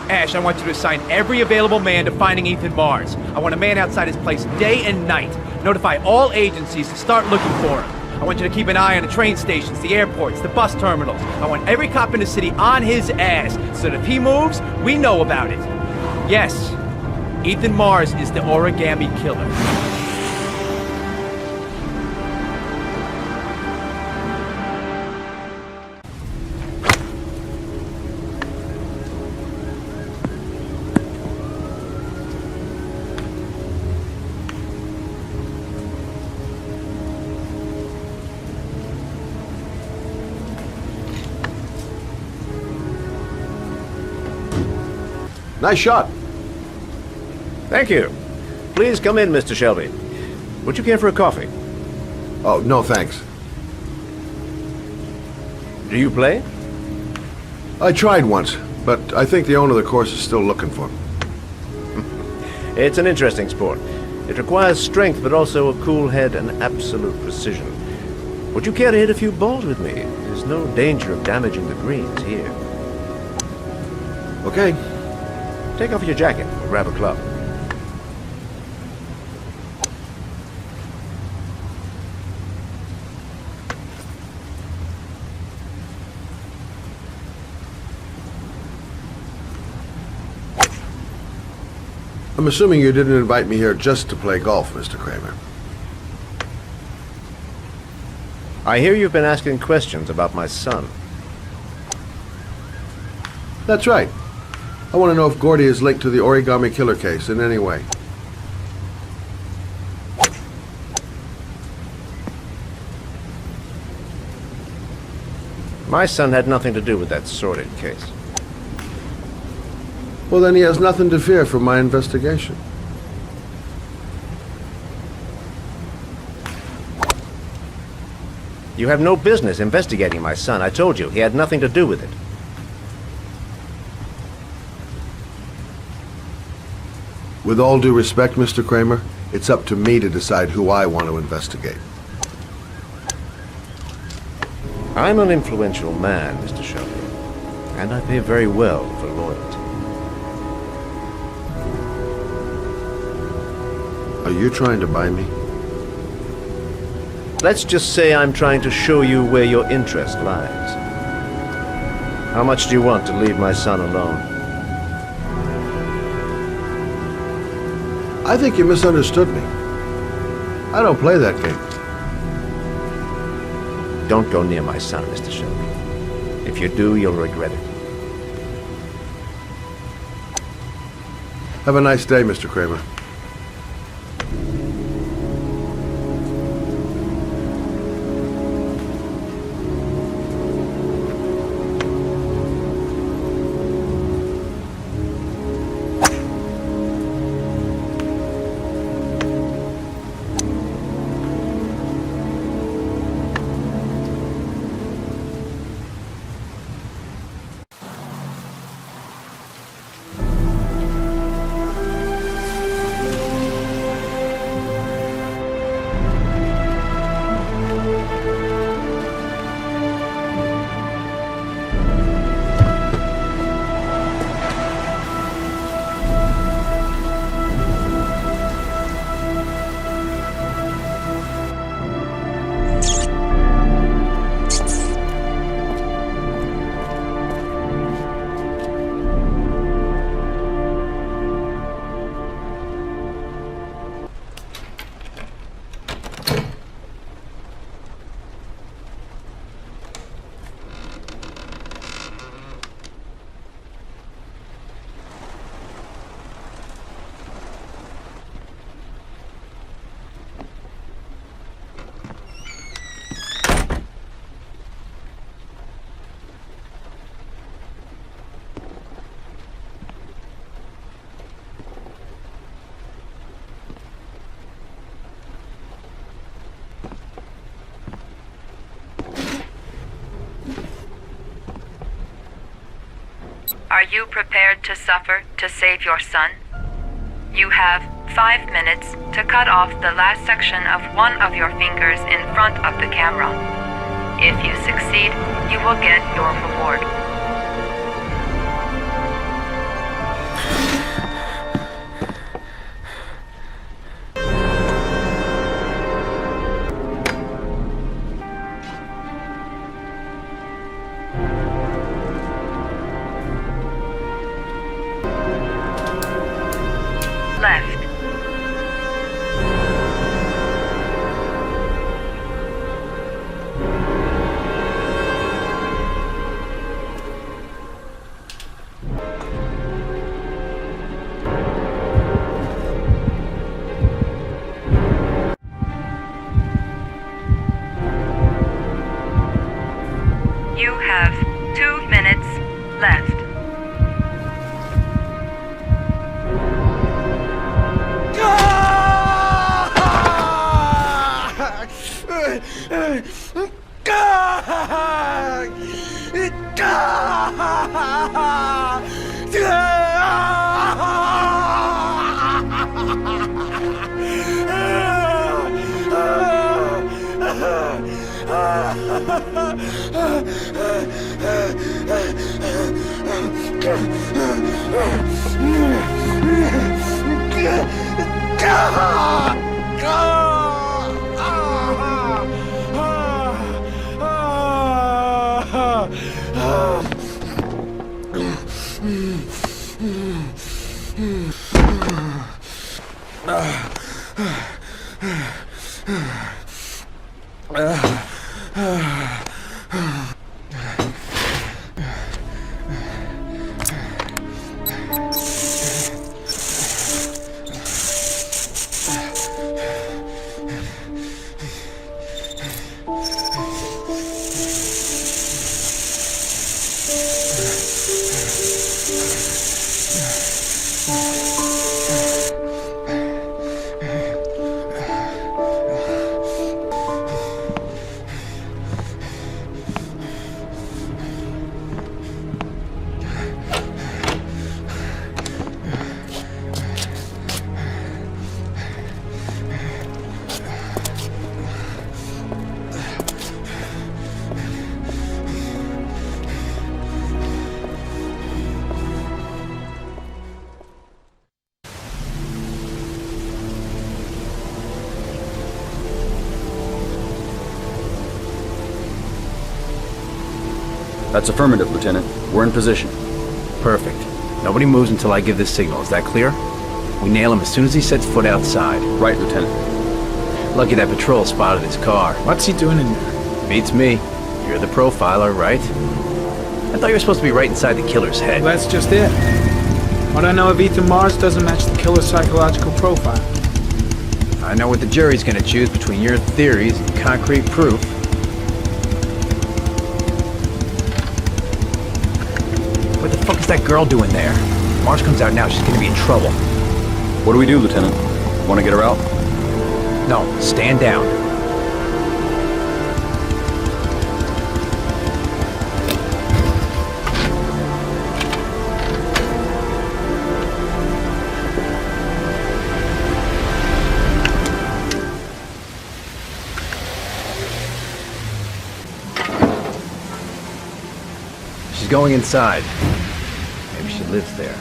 Ash, I want you to assign every available man to finding Ethan Mars. I want a man outside his place day and night. Notify all agencies to start looking for him. I want you to keep an eye on the train stations, the airports, the bus terminals. I want every cop in the city on his ass, so that if he moves, we know about it. Yes, Ethan Mars is the origami killer. Nice shot. Thank you. Please come in, Mr. Shelby. Would you care for a coffee? Oh, no thanks. Do you play? I tried once, but I think the owner of the course is still looking for me. It's an interesting sport. It requires strength, but also a cool head and absolute precision. Would you care to hit a few balls with me? There's no danger of damaging the greens here. Okay. Take off your jacket and grab a club. I'm assuming you didn't invite me here just to play golf, Mr. Kramer. I hear you've been asking questions about my son. That's right. I want to know if Gordy is linked to the origami killer case in any way. My son had nothing to do with that sordid case. Well, then he has nothing to fear from my investigation. You have no business investigating my son. I told you, he had nothing to do with it. With all due respect, Mr. Kramer, it's up to me to decide who I want to investigate. I'm an influential man, Mr. Shelby, and I pay very well for loyalty. Are you trying to buy me? Let's just say I'm trying to show you where your interest lies. How much do you want to leave my son alone? I think you misunderstood me. I don't play that game. Don't go near my son, Mr. Shelby. If you do, you'll regret it. Have a nice day, Mr. Kramer. Are you prepared to suffer to save your son? You have 5 minutes to cut off the last section of one of your fingers in front of the camera. If you succeed, you will get your reward. Left. You have 2 minutes left. That's affirmative, Lieutenant. We're in position. Perfect. Nobody moves until I give the signal. Is that clear? We nail him as soon as he sets foot outside. Right, Lieutenant. Lucky that patrol spotted his car. What's he doing in there? Beats me. You're the profiler, right? I thought you were supposed to be right inside the killer's head. Well, that's just it. What I know of Ethan Mars doesn't match the killer's psychological profile. I know what the jury's gonna choose between your theories and concrete proof. What the fuck is that girl doing there? If Mars comes out now, she's gonna be in trouble. What do we do, Lieutenant? Want to get her out? No, stand down. She's going inside. Maybe she lives there.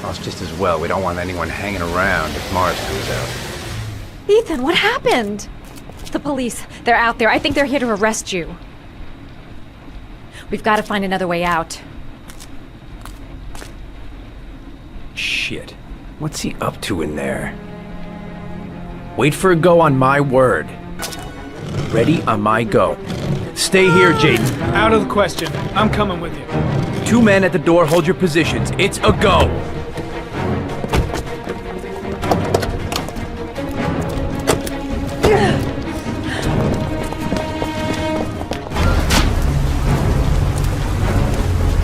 Well, it's just as well. We don't want anyone hanging around if Mars goes out. Ethan, what happened? The police. They're out there. I think they're here to arrest you. We've got to find another way out. Shit. What's he up to in there? Wait for a go on my word. Ready on my go. Stay here, Jaden. Out of the question. I'm coming with you. 2 men at the door, hold your positions. It's a go!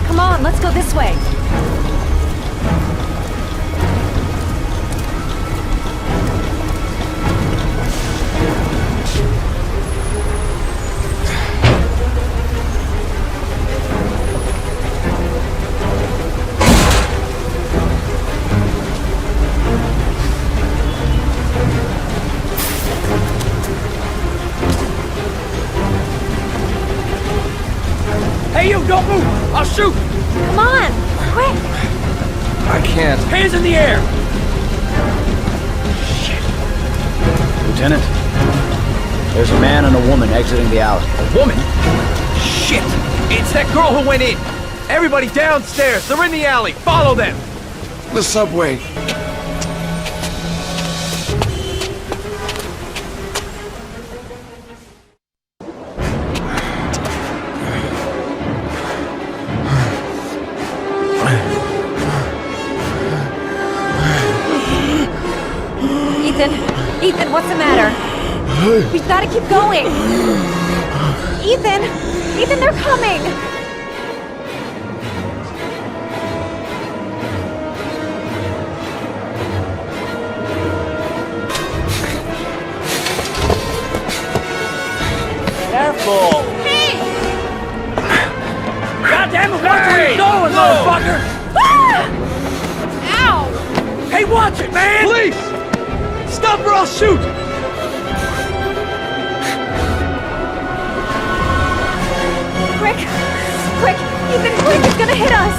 Come on, let's go this way. you! Don't move! I'll shoot! Come on! Quick! I can't. Hands in the air! Lieutenant, there's a man and a woman exiting the alley. A woman? Shit! It's that girl who went in! Everybody downstairs! They're in the alley! Follow them! The subway. Ethan, what's the matter? We've got to keep going. Ethan, they're coming. Careful! Hey! Goddamn it, watch where you're going, motherfucker! Ow! Hey, watch it, man! Police! Stop or I'll shoot! Quick! Ethan, quick! It's gonna hit us!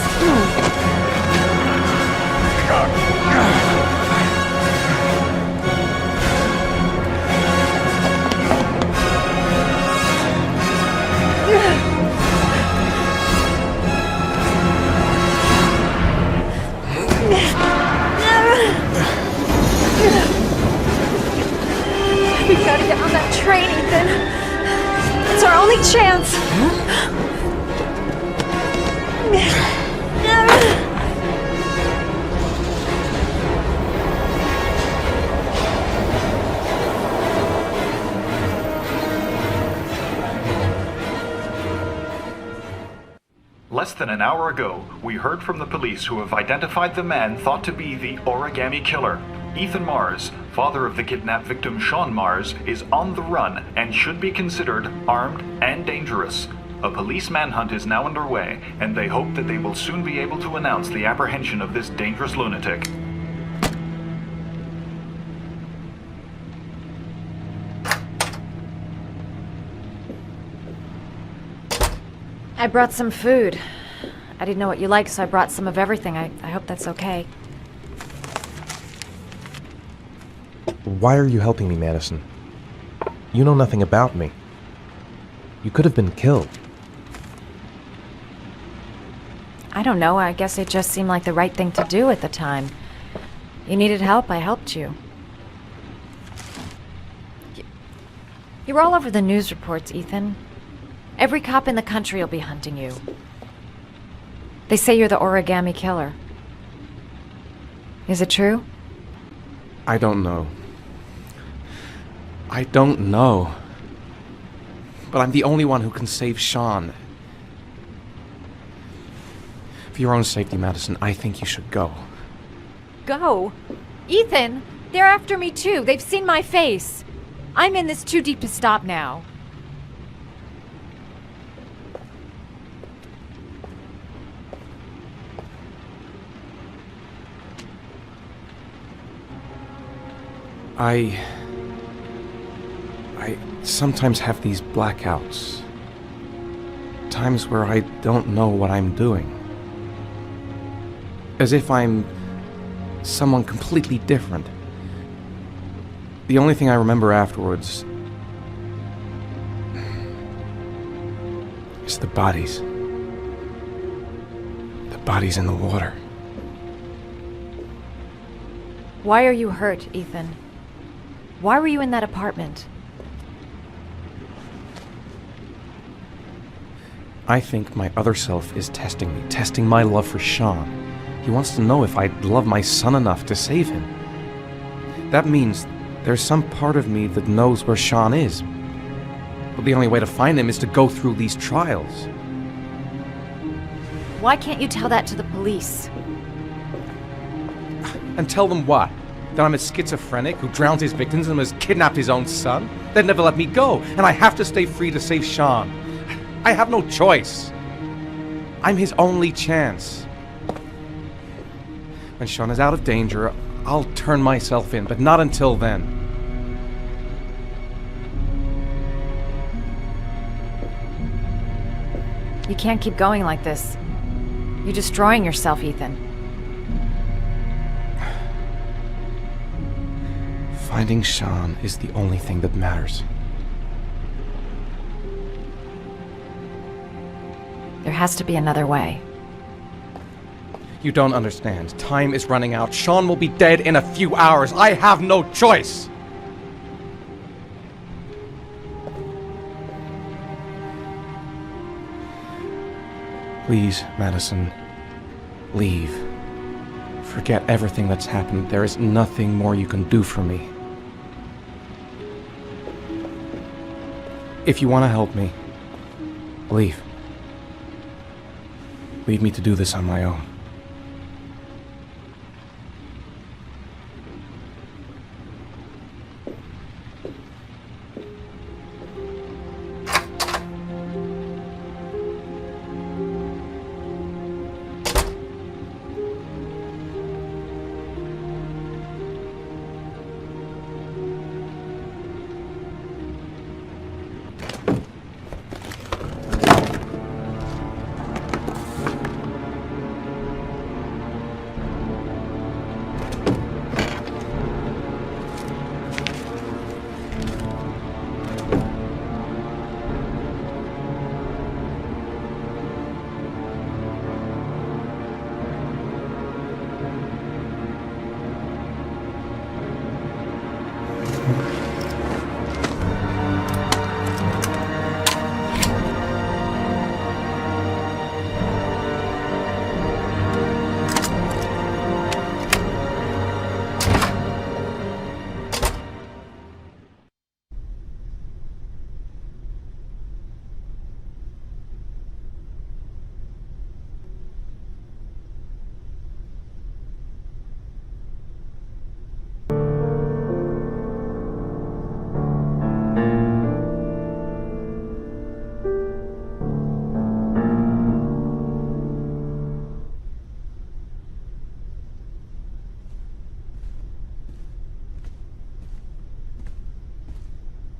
We gotta get on that train, Ethan. It's our only chance. Less than an hour ago, we heard from the police who have identified the man thought to be the Origami Killer. Ethan Mars, father of the kidnapped victim Sean Mars, is on the run and should be considered armed and dangerous. A police manhunt is now underway, and they hope that they will soon be able to announce the apprehension of this dangerous lunatic. I brought some food. I didn't know what you liked, so I brought some of everything. I hope that's okay. Why are you helping me, Madison? You know nothing about me. You could have been killed. I don't know. I guess it just seemed like the right thing to do at the time. You needed help, I helped you. You're all over the news reports, Ethan. Every cop in the country will be hunting you. They say you're the Origami Killer. Is it true? I don't know. I don't know. But I'm the only one who can save Sean. For your own safety, Madison, I think you should go. Go? Ethan, they're after me too. They've seen my face. I'm in this too deep to stop now. I sometimes have these blackouts. Times where I don't know what I'm doing. As if I'm someone completely different. The only thing I remember afterwards is the bodies. The bodies in the water. Why are you hurt, Ethan? Why were you in that apartment? I think my other self is testing me, testing my love for Sean. He wants to know if I love my son enough to save him. That means there's some part of me that knows where Sean is. But the only way to find him is to go through these trials. Why can't you tell that to the police? And tell them what? That I'm a schizophrenic who drowns his victims and has kidnapped his own son? They'd never let me go, and I have to stay free to save Sean. I have no choice. I'm his only chance. When Sean is out of danger, I'll turn myself in, but not until then. You can't keep going like this. You're destroying yourself, Ethan. Finding Sean is the only thing that matters. There has to be another way. You don't understand. Time is running out. Sean will be dead in a few hours. I have no choice! Please, Madison, leave. Forget everything that's happened. There is nothing more you can do for me. If you want to help me, leave. Leave me to do this on my own.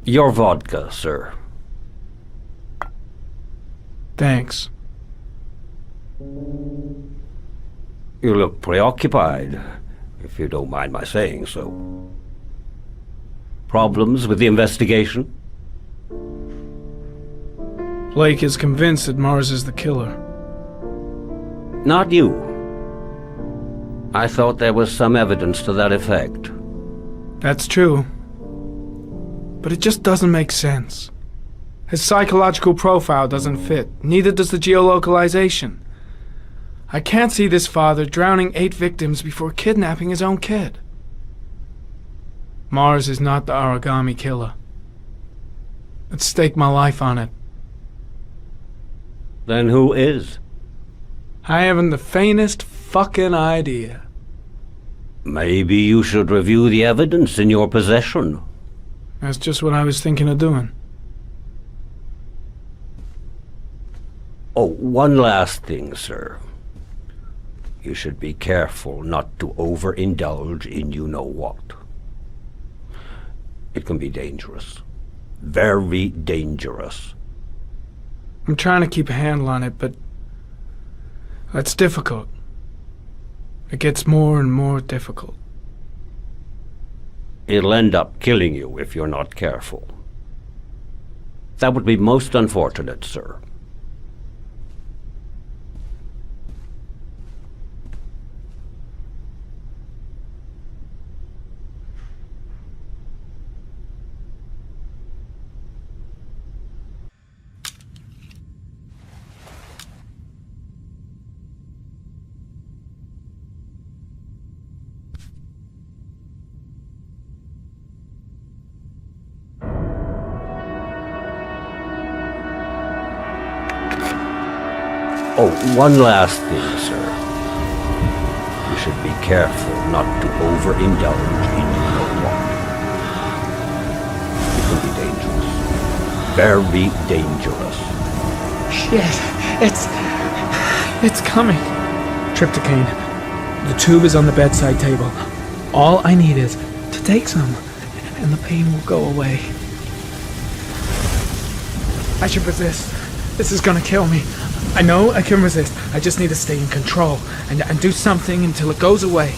Your vodka, sir. Thanks. You look preoccupied, if you don't mind my saying so. Problems with the investigation? Blake is convinced that Mars is the killer. Not you. I thought there was some evidence to that effect. That's true. But it just doesn't make sense. His psychological profile doesn't fit. Neither does the geolocalization. I can't see this father drowning 8 victims before kidnapping his own kid. Mars is not the origami killer. I'd stake my life on it. Then who is? I haven't the faintest fucking idea. Maybe you should review the evidence in your possession. That's just what I was thinking of doing. Oh, one last thing, sir. You should be careful not to overindulge in you-know-what. It can be dangerous. Very dangerous. I'm trying to keep a handle on it, but that's difficult. It gets more and more difficult. It'll end up killing you if you're not careful. That would be most unfortunate, sir. Oh, one last thing, sir. You should be careful not to overindulge in you-know-what. It can be dangerous. Very dangerous. Shit, it's coming. Trypticane. The tube is on the bedside table. All I need is to take some, and the pain will go away. I should resist. This is gonna kill me. I know I can resist. I just need to stay in control and do something until it goes away.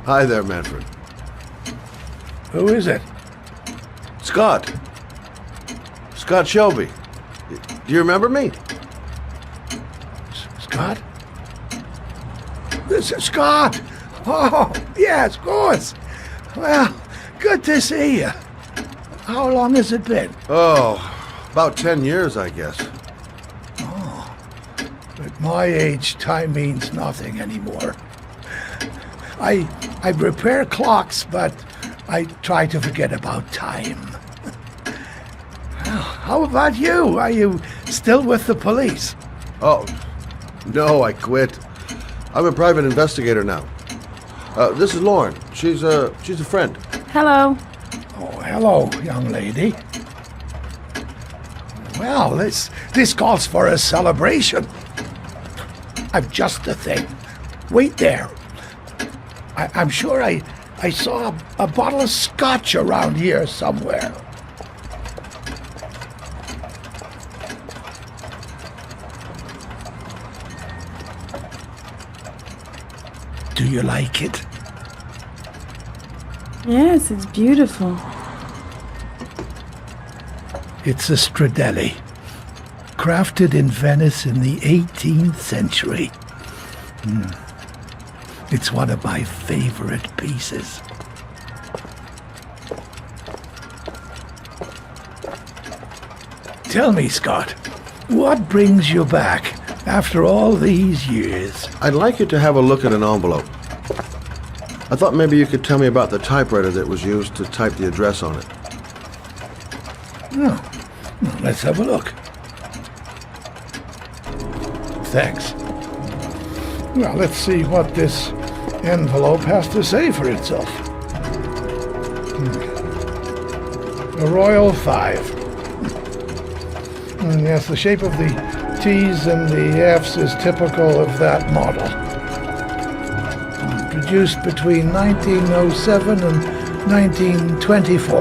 Hi there, Manfred. Who is it? Scott. Scott Shelby. Do you remember me? Scott? This is Scott! Oh, yes, of course. Well, good to see you. How long has it been? Oh, about 10 years, I guess. Oh, at my age, time means nothing anymore. I repair clocks, but I try to forget about time. How about you? Are you still with the police? Oh, no, I quit. I'm a private investigator now. This is Lauren. She's a friend. Hello. Oh, hello, young lady. Well, this calls for a celebration. I've just the thing. Wait there. I'm sure I saw a bottle of scotch around here somewhere. Do you like it? Yes, it's beautiful. It's a Stradelli, crafted in Venice in the 18th century. It's one of my favorite pieces. Tell me, Scott, what brings you back after all these years? I'd like you to have a look at an envelope. I thought maybe you could tell me about the typewriter that was used to type the address on it. Oh, well, let's have a look. Thanks. Well, let's see what this envelope has to say for itself. A Royal 5. Yes, the shape of the T's and the F's is typical of that model. Produced between 1907 and 1924.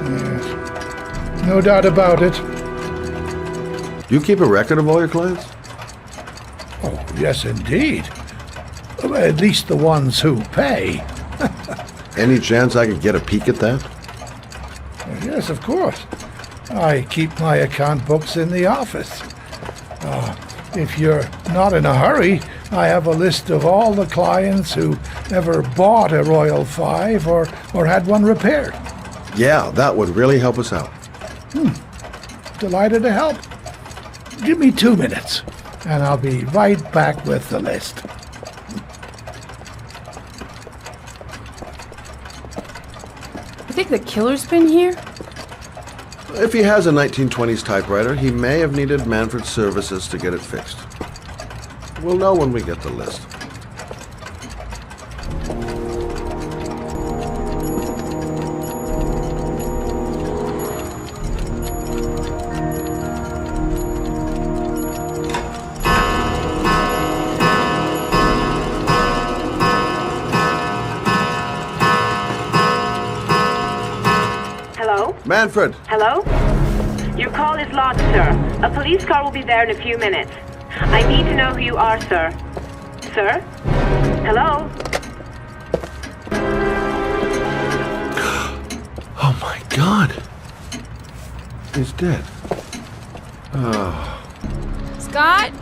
Yes. No doubt about it. Do you keep a record of all your clients? Oh, yes, indeed. At least the ones who pay. Any chance I could get a peek at that? Yes, of course. I keep my account books in the office. If you're not in a hurry, I have a list of all the clients who ever bought a Royal 5 or had one repaired. Yeah, that would really help us out. Delighted to help. Give me 2 minutes, and I'll be right back with the list. You think the killer's been here? If he has a 1920s typewriter, he may have needed Manfred's services to get it fixed. We'll know when we get the list. Manfred! Hello? Your call is logged, sir. A police car will be there in a few minutes. I need to know who you are, sir. Sir? Hello? Oh my God! He's dead. Oh. Scott?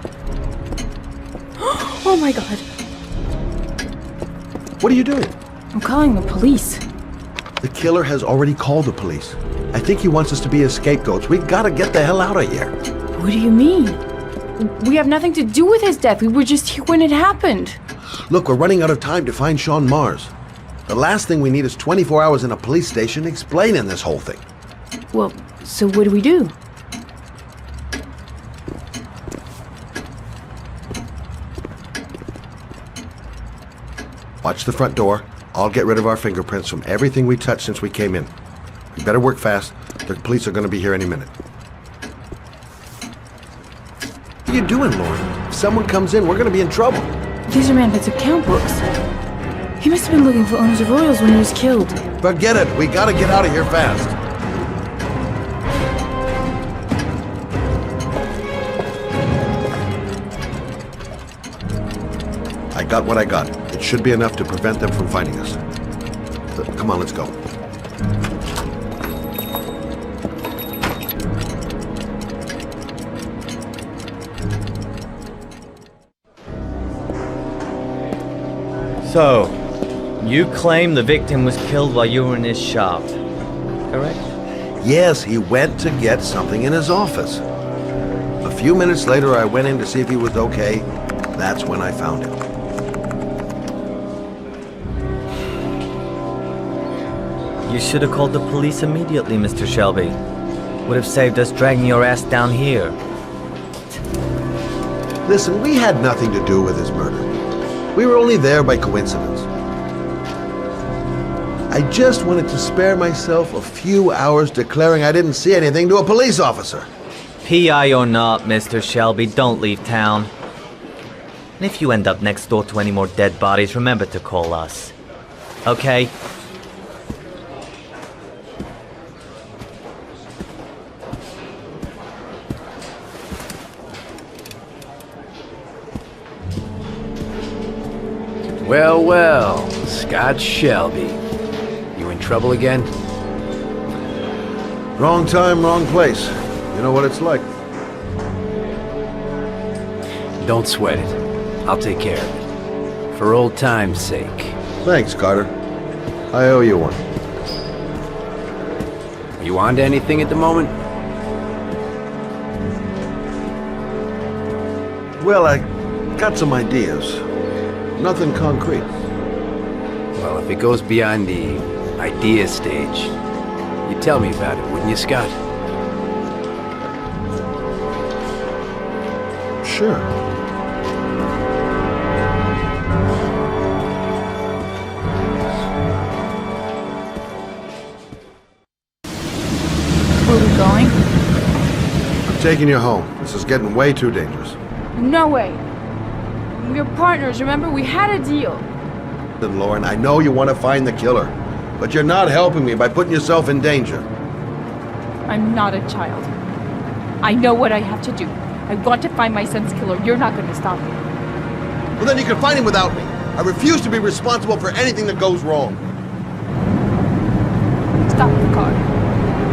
Oh my god. What are you doing? I'm calling the police. The killer has already called the police. I think he wants us to be his scapegoats. We gotta get the hell out of here. What do you mean? We have nothing to do with his death. We were just here when it happened. Look, we're running out of time to find Sean Mars. The last thing we need is 24 hours in a police station explaining this whole thing. Well, so what do we do? Watch the front door. I'll get rid of our fingerprints from everything we touched since we came in. We better work fast. The police are going to be here any minute. What are you doing, Lauren? If someone comes in, we're going to be in trouble. These are Manfred's account books. He must have been looking for owners of Royals when he was killed. Forget it. We got to get out of here fast. I got what I got. It should be enough to prevent them from finding us. Come on, let's go. So, you claim the victim was killed while you were in his shop, correct? Yes, he went to get something in his office. A few minutes later, I went in to see if he was okay. That's when I found him. You should have called the police immediately, Mr. Shelby. Would have saved us dragging your ass down here. Listen, we had nothing to do with his murder. We were only there by coincidence. I just wanted to spare myself a few hours declaring I didn't see anything to a police officer. PI or not, Mr. Shelby, don't leave town. And if you end up next door to any more dead bodies, remember to call us. Okay? Well, well, Scott Shelby. You in trouble again? Wrong time, wrong place. You know what it's like. Don't sweat it. I'll take care of it. For old time's sake. Thanks, Carter. I owe you one. Are you on to anything at the moment? Well, I got some ideas. Nothing concrete. Well, if it goes beyond the idea stage, you'd tell me about it, wouldn't you, Scott? Sure. Where are we going? I'm taking you home. This is getting way too dangerous. No way. We're partners, remember? We had a deal. Then, Lauren, I know you want to find the killer, but you're not helping me by putting yourself in danger. I'm not a child. I know what I have to do. I want to find my son's killer. You're not going to stop me. Well, then you can find him without me. I refuse to be responsible for anything that goes wrong. Stop the car.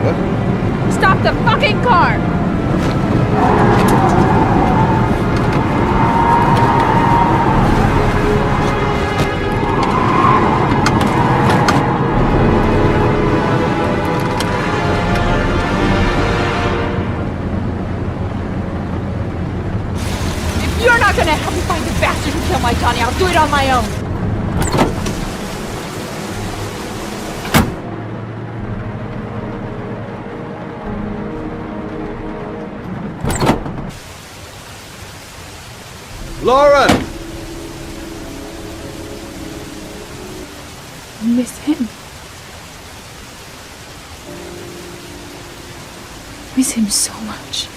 What? Stop the fucking car! You're not gonna help me find the bastard who killed my Johnny. I'll do it on my own. Lauren! I miss him. Miss him so much.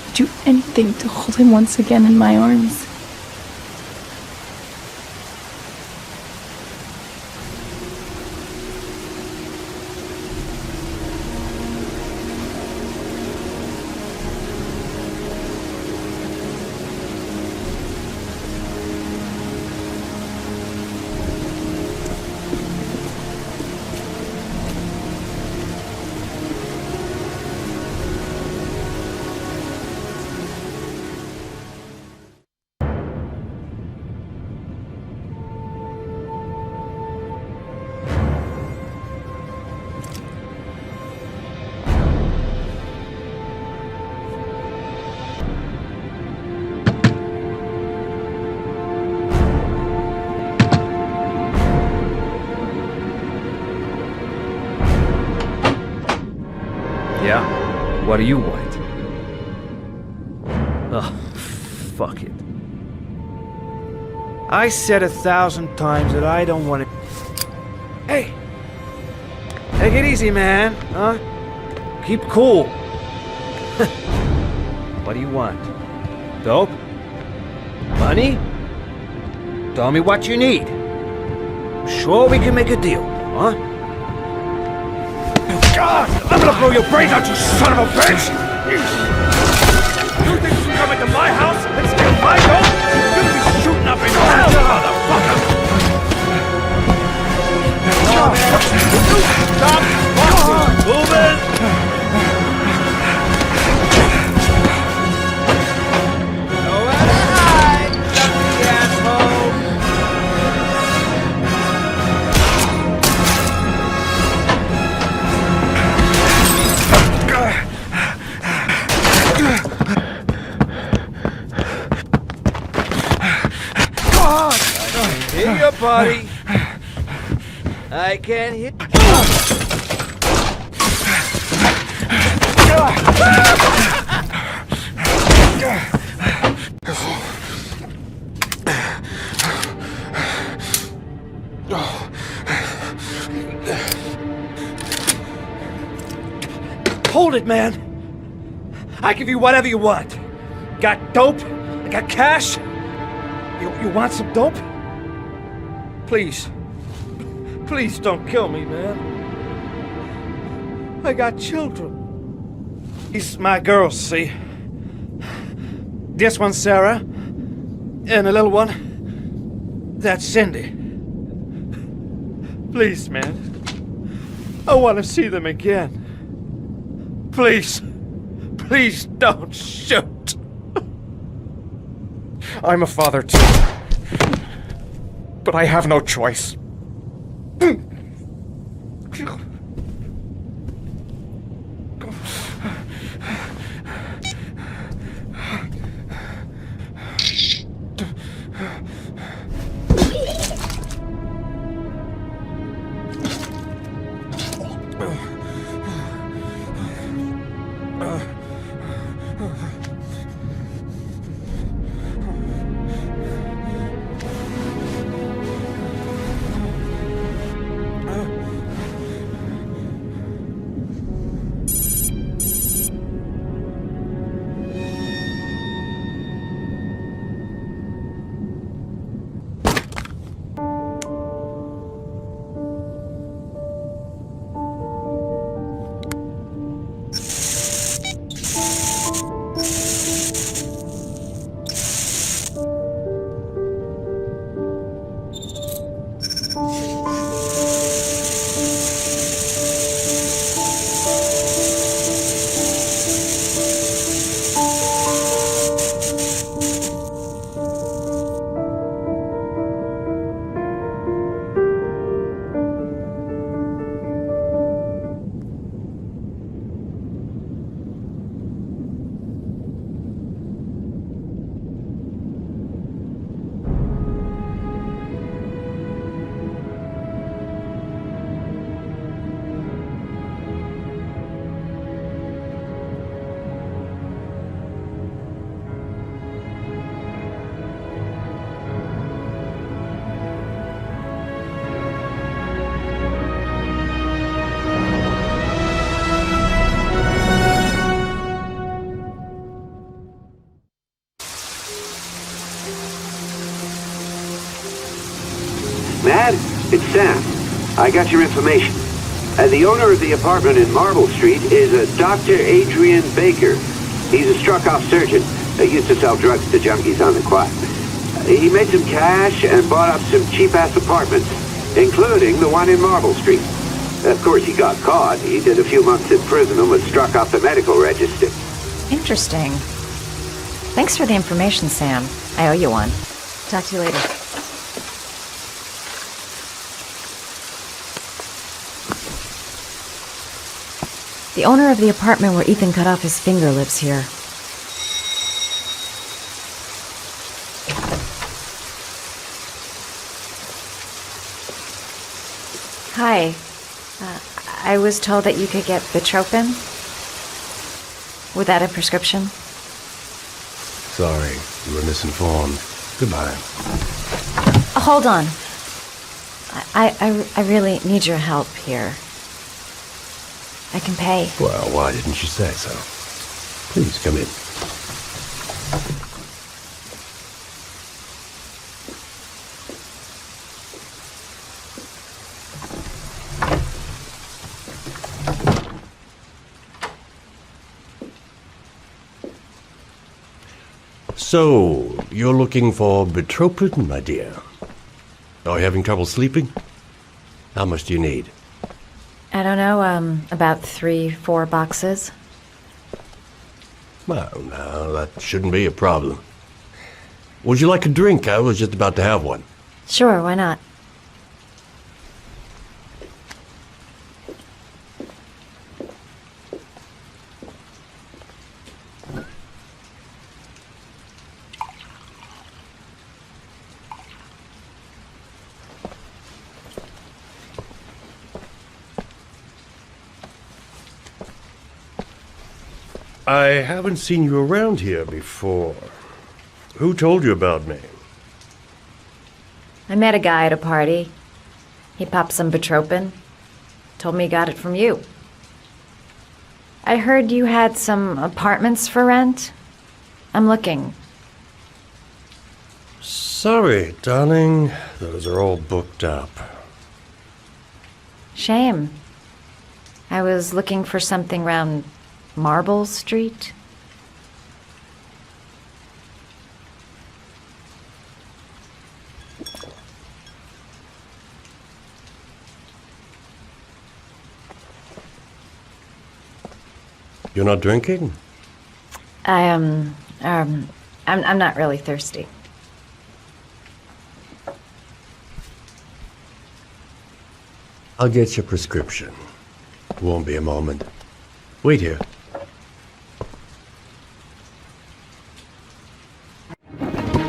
I'd do anything to hold him once again in my arms. Yeah? What do you want? Ugh, fuck it. I said 1,000 times that I don't want to... Hey! Take it easy, man, huh? Keep cool. What do you want? Dope? Money? Tell me what you need. Sure we can make a deal, huh? God! I'm gonna blow your brains out, you son of a bitch! You think you can come into my house and steal my gold? You'll be shooting up in hell, motherfucker! Stop! Move it! Hit your body. I can't hit. Hold it, man. I give you whatever you want. Got dope? I got cash? You want some dope? Please. Please don't kill me, man. I got children. These my girls, see? This one's Sarah. And the little one, that's Cindy. Please, man. I want to see them again. Please. Please don't shoot. I'm a father too. But I have no choice. Mad? It's Sam. I got your information. The owner of the apartment in Marble Street is a Dr. Adrian Baker. He's a struck-off surgeon that used to sell drugs to junkies on the quad. He made some cash and bought up some cheap-ass apartments, including the one in Marble Street. Of course, he got caught. He did a few months in prison and was struck off the medical register. Interesting. Thanks for the information, Sam. I owe you one. Talk to you later. The owner of the apartment where Ethan cut off his finger lives here. Hi. I was told that you could get Bitropin. Without a prescription? Sorry, you were misinformed. Goodbye. Hold on. I really need your help here. I can pay. Well, why didn't you say so? Please come in. So, you're looking for Betropin, my dear? Are you having trouble sleeping? How much do you need? I don't know, about 3-4 boxes. Well, no, that shouldn't be a problem. Would you like a drink? I was just about to have one. Sure, why not? I haven't seen you around here before. Who told you about me? I met a guy at a party. He popped some Betropin. Told me he got it from you. I heard you had some apartments for rent. I'm looking. Sorry, darling. Those are all booked up. Shame. I was looking for something around Marble Street? You're not drinking? I'm not really thirsty. I'll get your prescription. Won't be a moment. Wait here.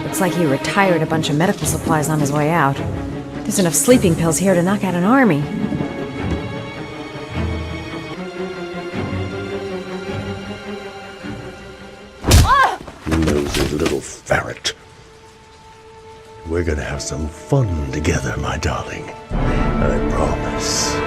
Looks like he retired a bunch of medical supplies on his way out. There's enough sleeping pills here to knock out an army. Nosy little ferret. We're gonna have some fun together, my darling. I promise.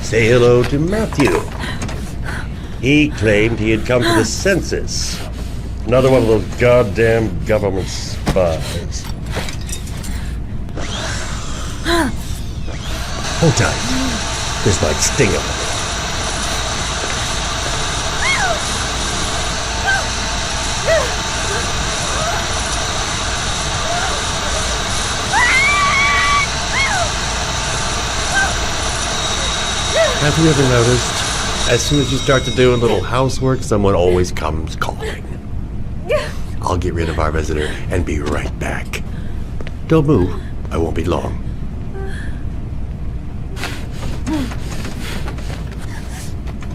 Say hello to Matthew. He claimed he had come to the census. Another one of those goddamn government spies. Hold tight. This might sting him. Have you ever noticed, as soon as you start to do a little housework, someone always comes calling? I'll get rid of our visitor and be right back. Don't move. I won't be long.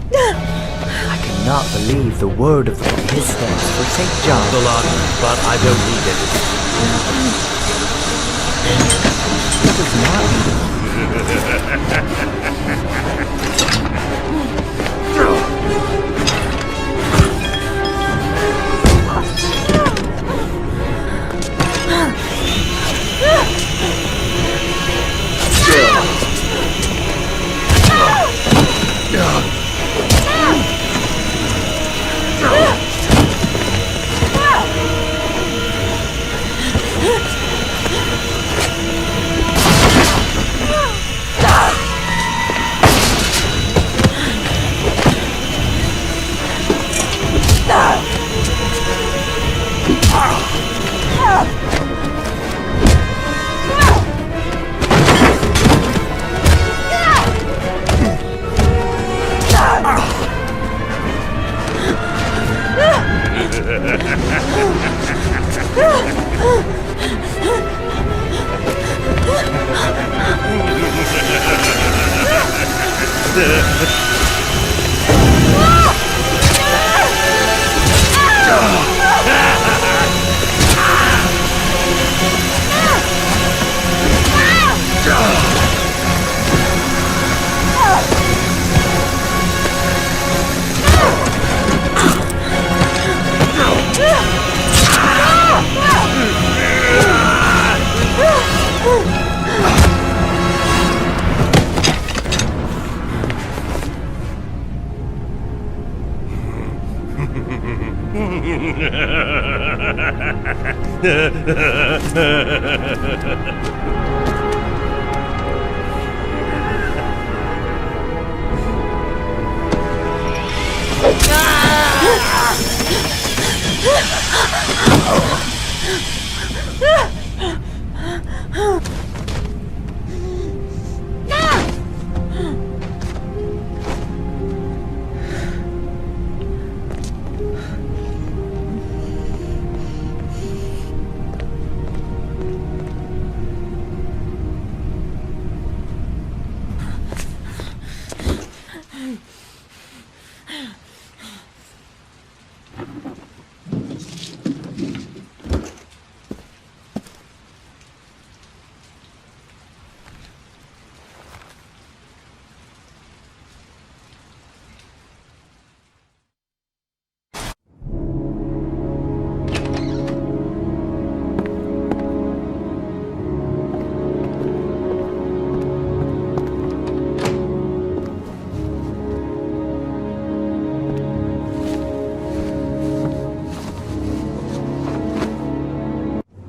I cannot believe the word of God. This stands for St. John. The lot, but I don't need it. It does not need it.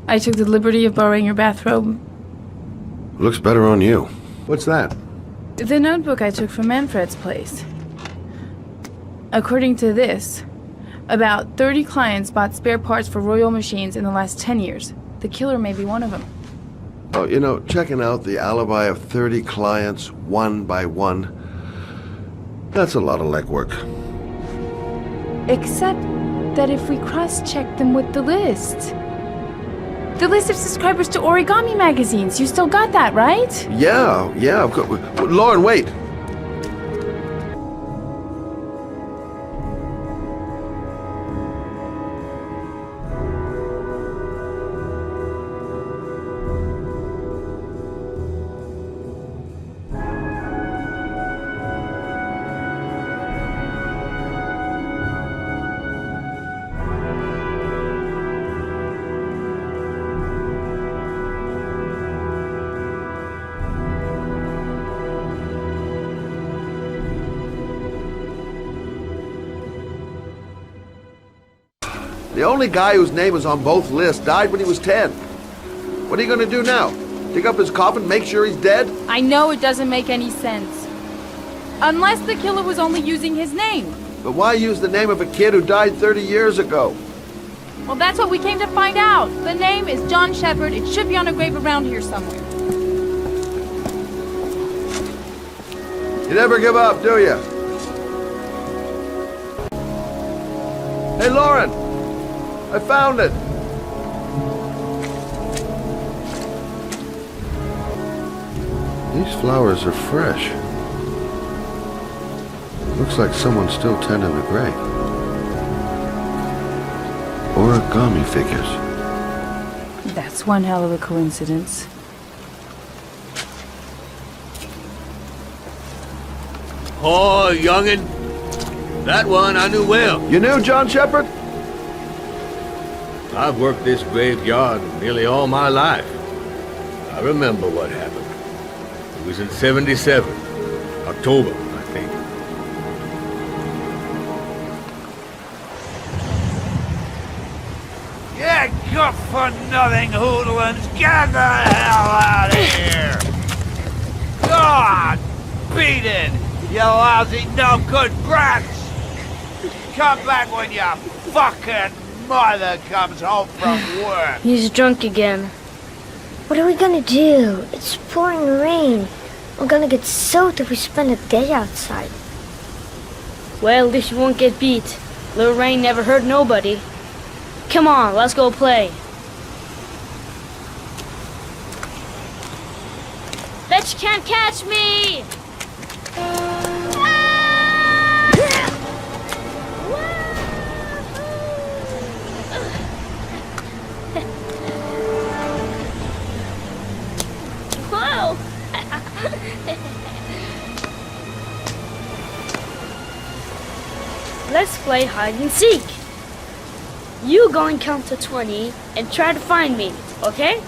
I took the liberty of borrowing your bathrobe. Looks better on you. What's that? The notebook I took from Manfred's place. According to this, about 30 clients bought spare parts for Royal machines in the last 10 years. The killer may be one of them. Oh, you know, checking out the alibi of 30 clients, one by one, that's a lot of legwork. Except that if we cross-check them with the list. The list of subscribers to Origami magazines. You still got that, right? Yeah, of course. Lauren, wait. The only guy whose name is on both lists died when he was 10. What are you gonna do now? Dig up his coffin, make sure he's dead? I know it doesn't make any sense. Unless the killer was only using his name. But why use the name of a kid who died 30 years ago? Well, that's what we came to find out. The name is John Shepard. It should be on a grave around here somewhere. You never give up, do you? Hey, Lauren! I found it! These flowers are fresh. Looks like someone's still tending the grave. Origami figures. That's one hell of a coincidence. Oh, youngin'. That one I knew well. You knew John Shepard? I've worked this graveyard nearly all my life. I remember what happened. It was in 77. October, I think. Yeah, good-for-nothing hoodlums! Get the hell out of here! God! Beat it! You lousy, no-good brats! Come back when your fucking mother comes home from work! He's drunk again. What are we gonna do? It's pouring rain. We're gonna get soaked if we spend a day outside. Well, at least you won't get beat. Little rain never hurt nobody. Come on, let's go play. Bet you can't catch me! Whoa! Let's play hide and seek. You go and count to 20 and try to find me, okay?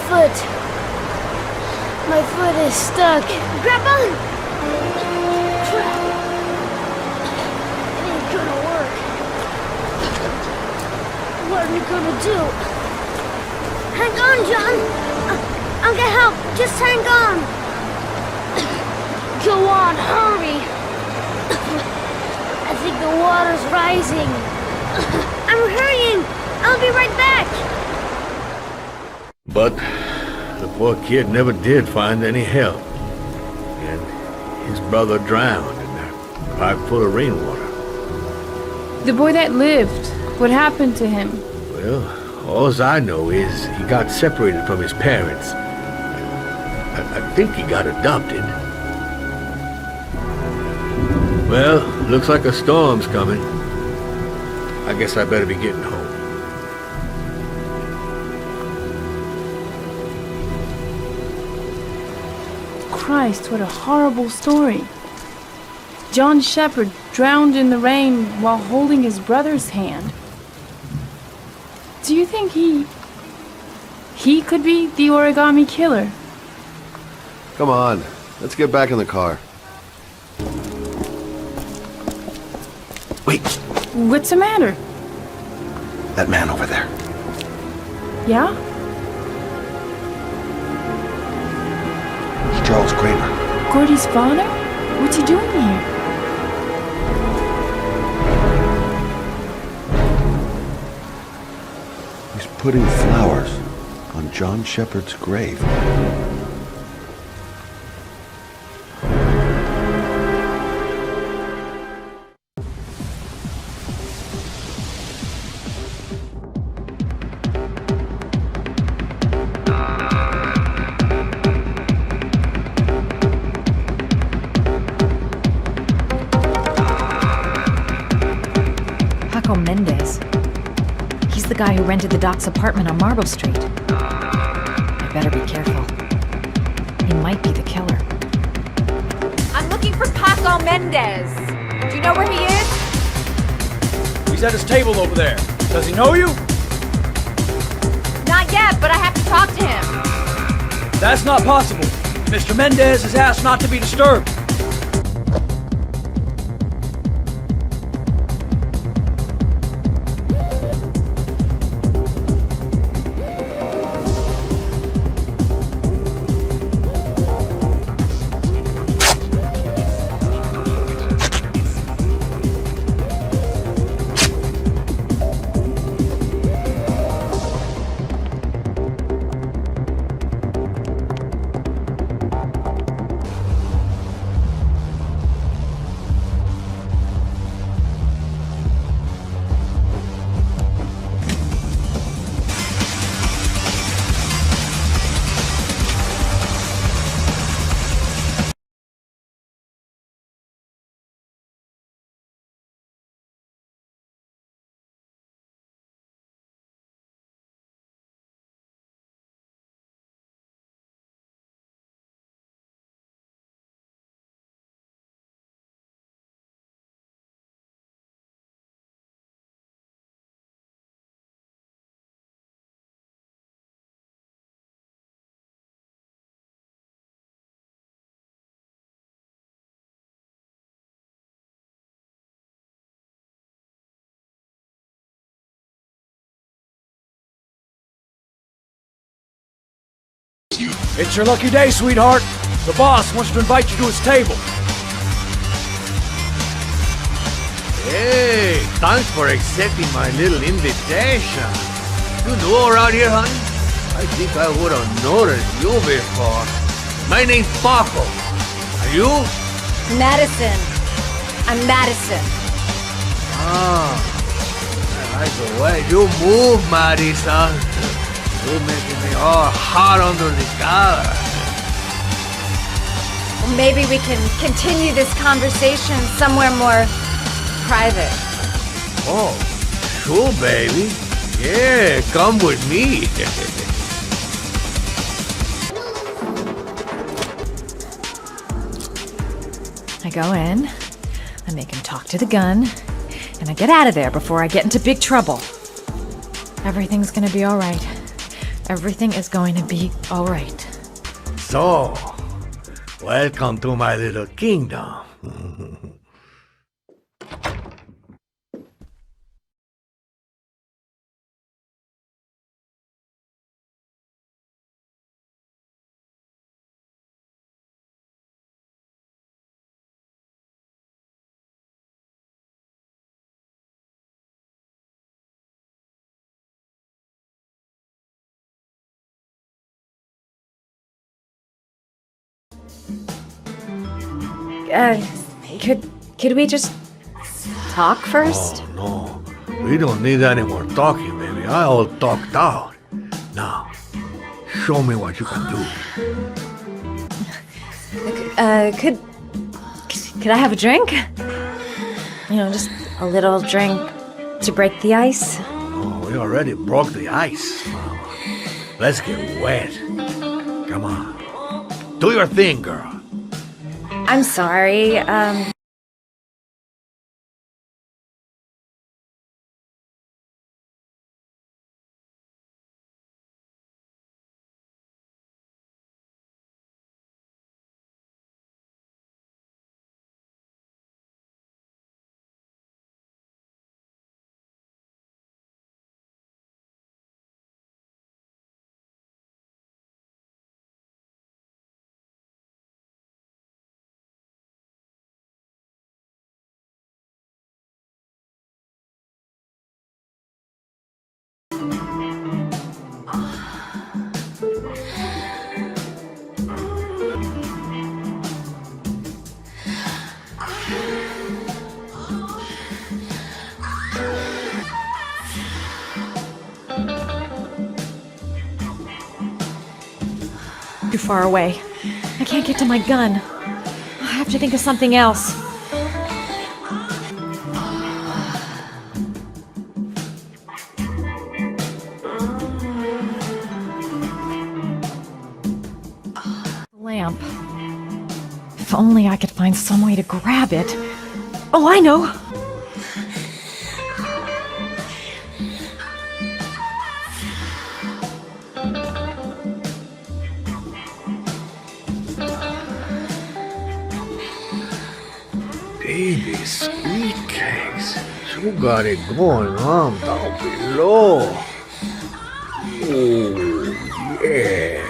foot. My foot is stuck. Grandpa! Crap. It ain't gonna work. What are we gonna do? Hang on, John. I'll get help. Just hang on. Go on, hurry. I think the water's rising. I'm hurrying. I'll be right back. But the poor kid never did find any help. And his brother drowned in that pipe full of rainwater. The boy that lived, what happened to him? Well, all I know is he got separated from his parents. I think he got adopted. Well, looks like a storm's coming. I guess I better be getting home. Christ, what a horrible story. John Shepard drowned in the rain while holding his brother's hand. Do you think he could be the origami killer? Come on, let's get back in the car. Wait, What's the matter? that man over there. Yeah? It's Charles Kramer. Gordy's father? What's he doing here? He's putting flowers on John Shepard's grave. Paco Mendez. He's the guy who rented the Doc's apartment on Marble Street. I better be careful. He might be the killer. I'm looking for Paco Mendez. Do you know where he is? He's at his table over there. Does he know you? Not yet, but I have to talk to him. That's not possible. Mr. Mendez has asked not to be disturbed. It's your lucky day, sweetheart. The boss wants to invite you to his table. Hey, thanks for accepting my little invitation. You new around here, honey? I think I would have noticed you before. My name's Paco. Are you? Madison. I'm Madison. Ah, I like the way you move, Madison. You're making me all hot under the collar. Well, maybe we can continue this conversation somewhere more private. Oh, sure, baby. Yeah, come with me. I go in, I make him talk to the gun, and I get out of there before I get into big trouble. Everything's gonna be all right. Everything is going to be all right. So, welcome to my little kingdom. Could we just talk first? Oh, no. We don't need any more talking, baby. I all talked out. Now, show me what you can do. Could I have a drink? You know, just a little drink to break the ice. Oh, we already broke the ice. Let's get wet. Come on. Do your thing, girl. I'm sorry, too far away. I can't get to my gun. I have to think of something else. Lamp. If only I could find some way to grab it. Oh, I know! Baby, sweet cakes. You got it going on down below. Oh, yeah.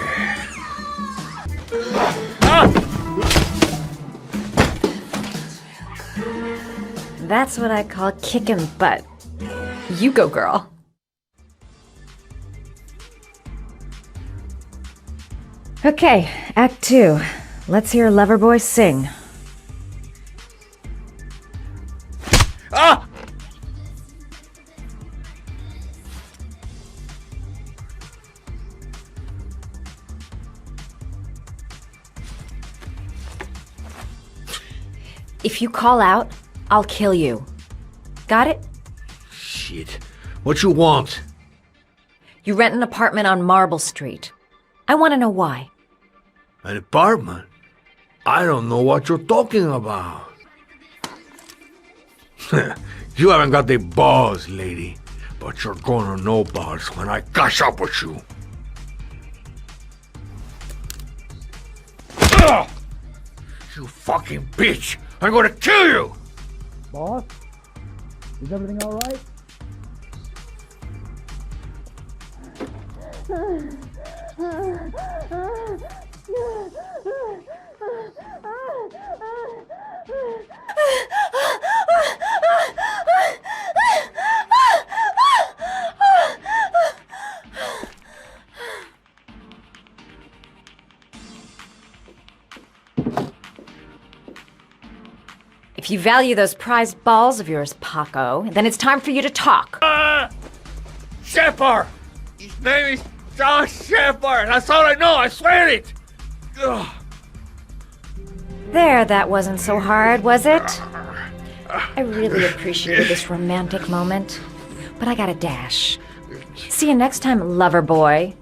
That's what I call kicking butt. You go, girl. Okay, Act 2. Let's hear Loverboy sing. Ah! If you call out, I'll kill you. Got it? Shit. What you want? You rent an apartment on Marble Street. I want to know why. An apartment? I don't know what you're talking about. You haven't got the balls, lady. But you're gonna know balls when I catch up with you. Ugh! You fucking bitch! I'm gonna kill you! Boss? Is everything alright? If you value those prized balls of yours, Paco, then it's time for you to talk. Shepard! His name is John Shepard! That's all I know, I swear it! Ugh. There, that wasn't so hard, was it? I really appreciated this romantic moment, but I gotta dash. See you next time, lover boy.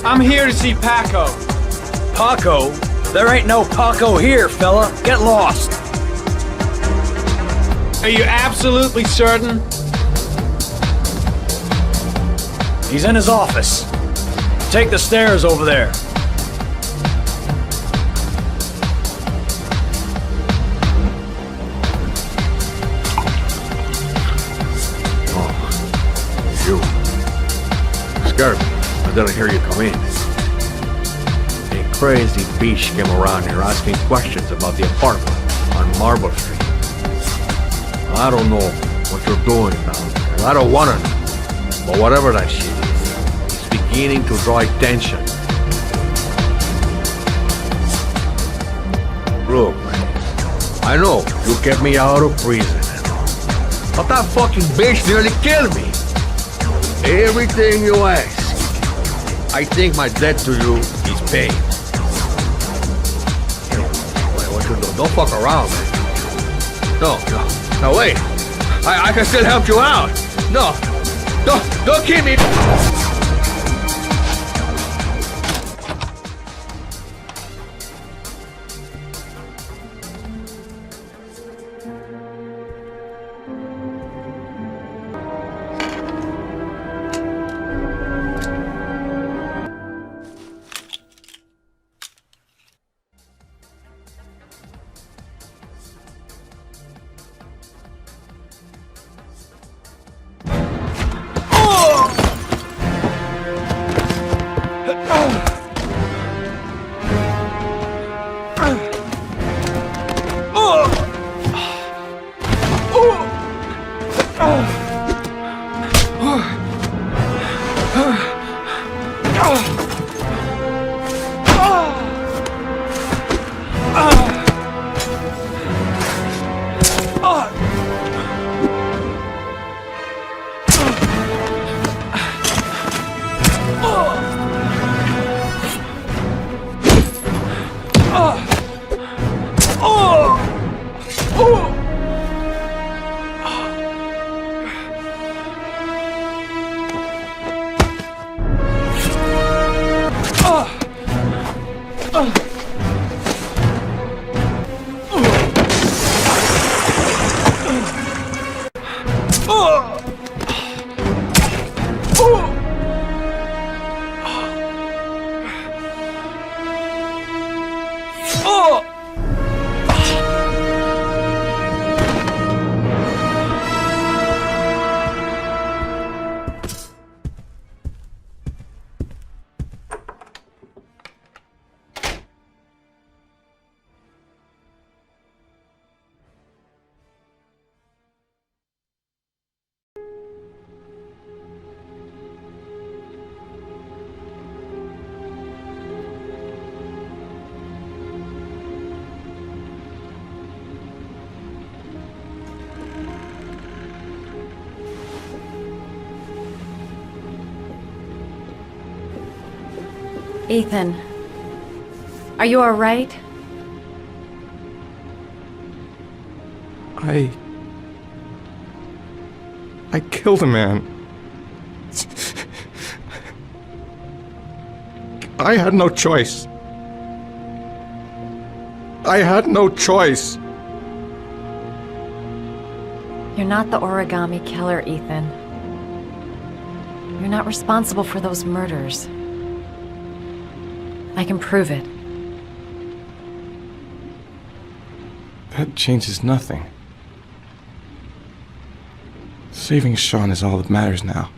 I'm here to see Paco. Paco? There ain't no Paco here, fella. Get lost. Are you absolutely certain? He's in his office. Take the stairs over there. You. Scared me. I didn't hear you come in. A crazy beach came around here asking questions about the apartment on Marble Street. I don't know what you're doing down there. I don't want to know. But whatever that shit is, it's beginning to draw attention. Look, I know you kept me out of prison, but that fucking bitch nearly killed me. Everything you ask, I think my debt to you is paid. Wait, what you do? Don't fuck around, man. No, wait. I can still help you out. No, don't kill me. Ethan, are you all right? I killed a man. I had no choice. I had no choice. You're not the origami killer, Ethan. You're not responsible for those murders. I can prove it. That changes nothing. Saving Sean is all that matters now.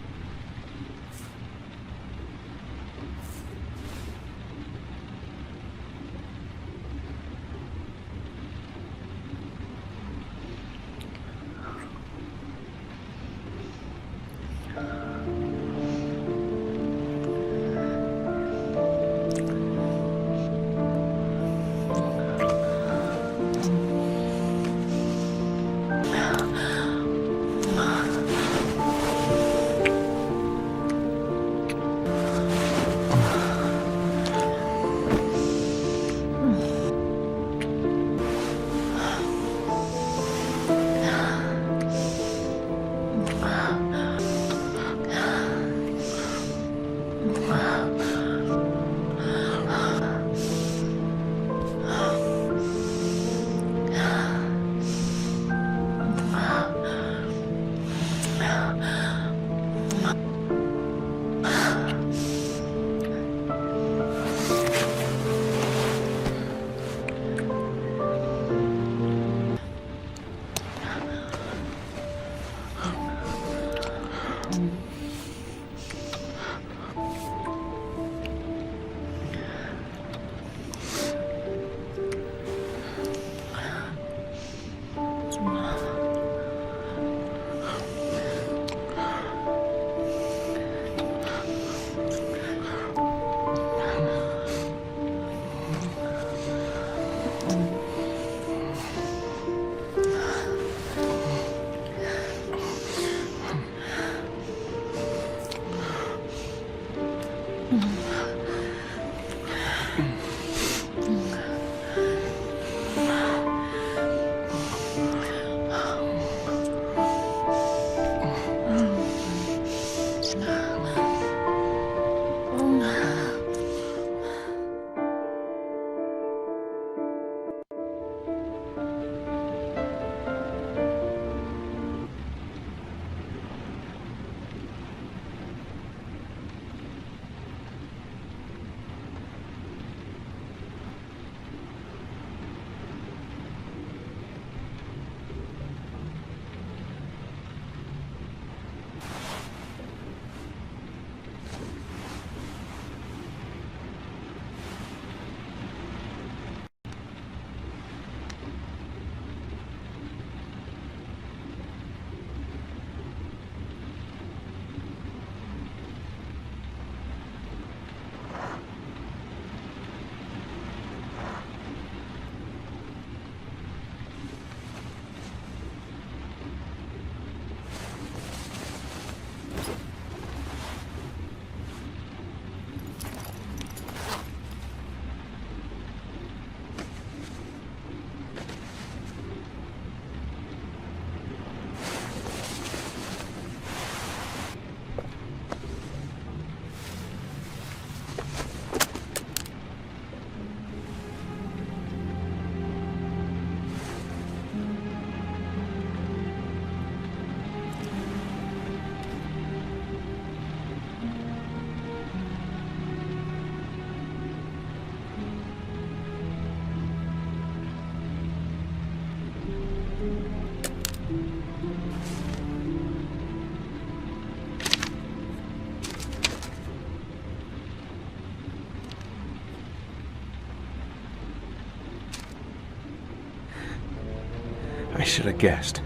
I should have guessed.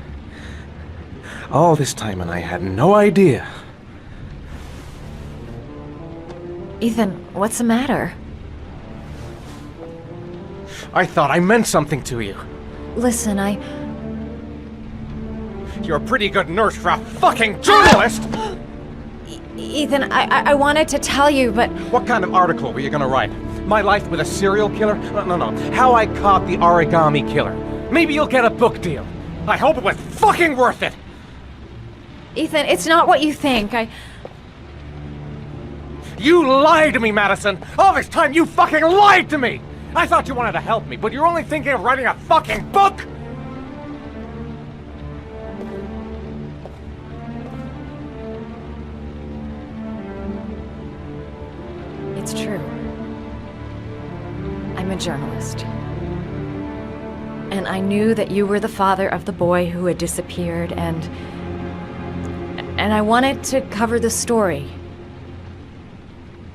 All this time and I had no idea. Ethan, what's the matter? I thought I meant something to you. Listen, You're a pretty good nurse for a fucking journalist! Ethan, I wanted to tell you, but... What kind of article were you gonna write? My life with a serial killer? No. How I caught the origami killer. Maybe you'll get a book deal. I hope it was fucking worth it! Ethan, it's not what you think. You lied to me, Madison! All this time you fucking lied to me! I thought you wanted to help me, but you're only thinking of writing a fucking book! It's true. I'm a journalist. And I knew that you were the father of the boy who had disappeared, and I wanted to cover the story.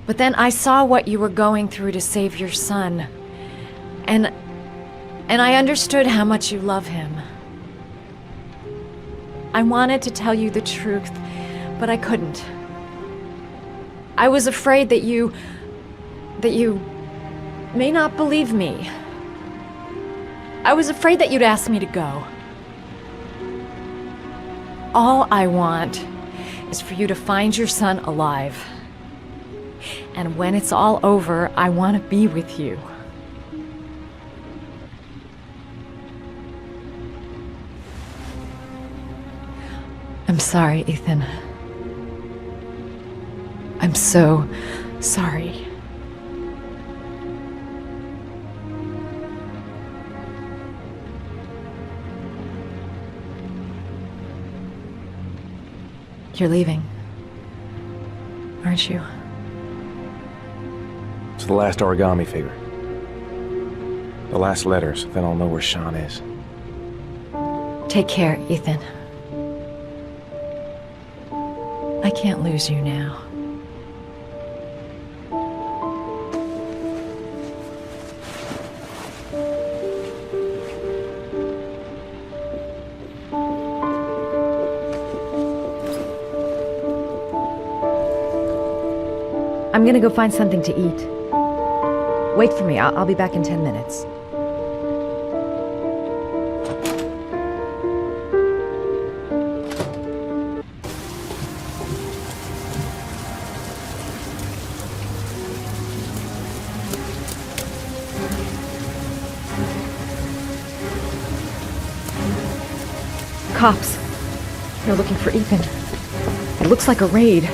But then I saw what you were going through to save your son. And I understood how much you love him. I wanted to tell you the truth, but I couldn't. I was afraid that you may not believe me. I was afraid that you'd ask me to go. All I want is for you to find your son alive. And when it's all over, I want to be with you. I'm sorry, Ethan. I'm so sorry. You're leaving, aren't you? It's the last origami figure. The last letters, then I'll know where Sean is. can't lose you now. I'm gonna go find something to eat. Wait for me. I'll be back in 10 minutes. Cops. They're looking for Ethan. It looks like a raid.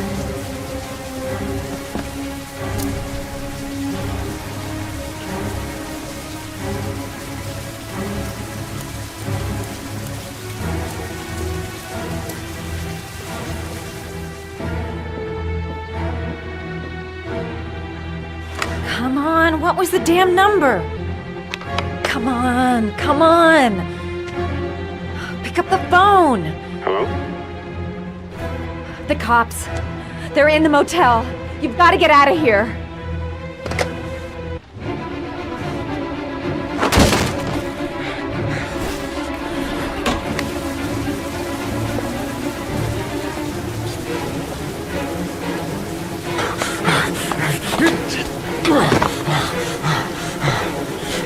Come on, what was the damn number? Come on, come on! Pick up the phone! Hello? The cops. They're in the motel. You've got to get out of here.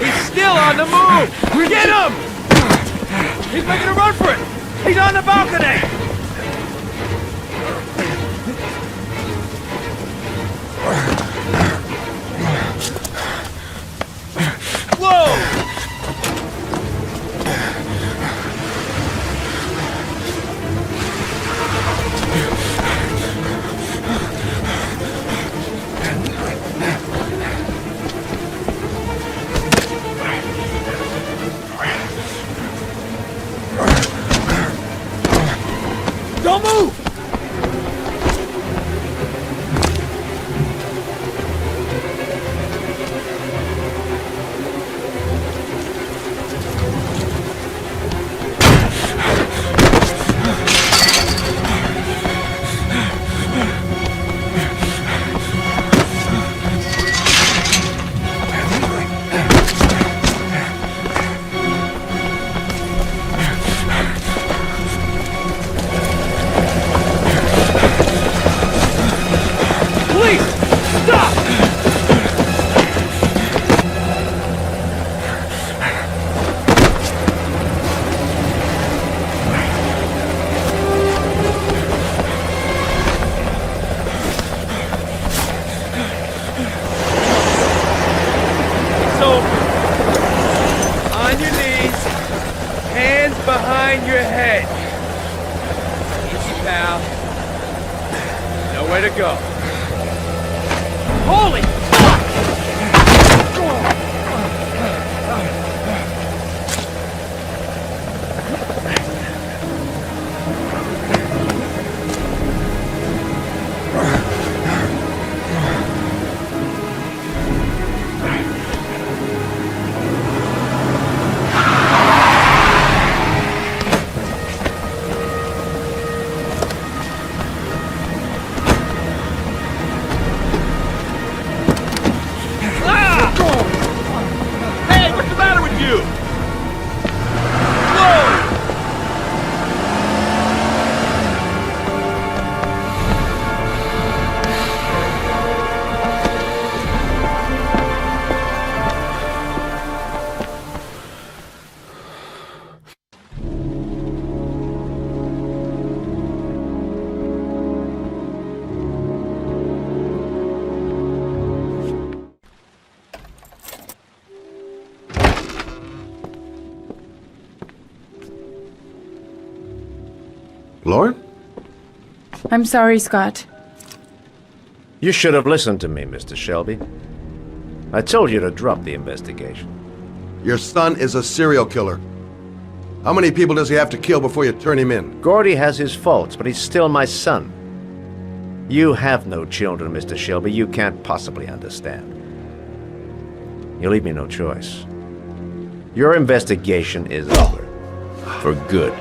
He's still on the move! Get him! He's making a run for it! He's on the balcony! Whoa! Don't move! Behind your head. Easy, pal. Nowhere to go. Holy Lauren? I'm sorry, Scott. You should have listened to me, Mr. Shelby. I told you to drop the investigation. Your son is a serial killer. How many people does he have to kill before you turn him in? Gordy has his faults, but he's still my son. You have no children, Mr. Shelby. You can't possibly understand. You leave me no choice. Your investigation is over. For good.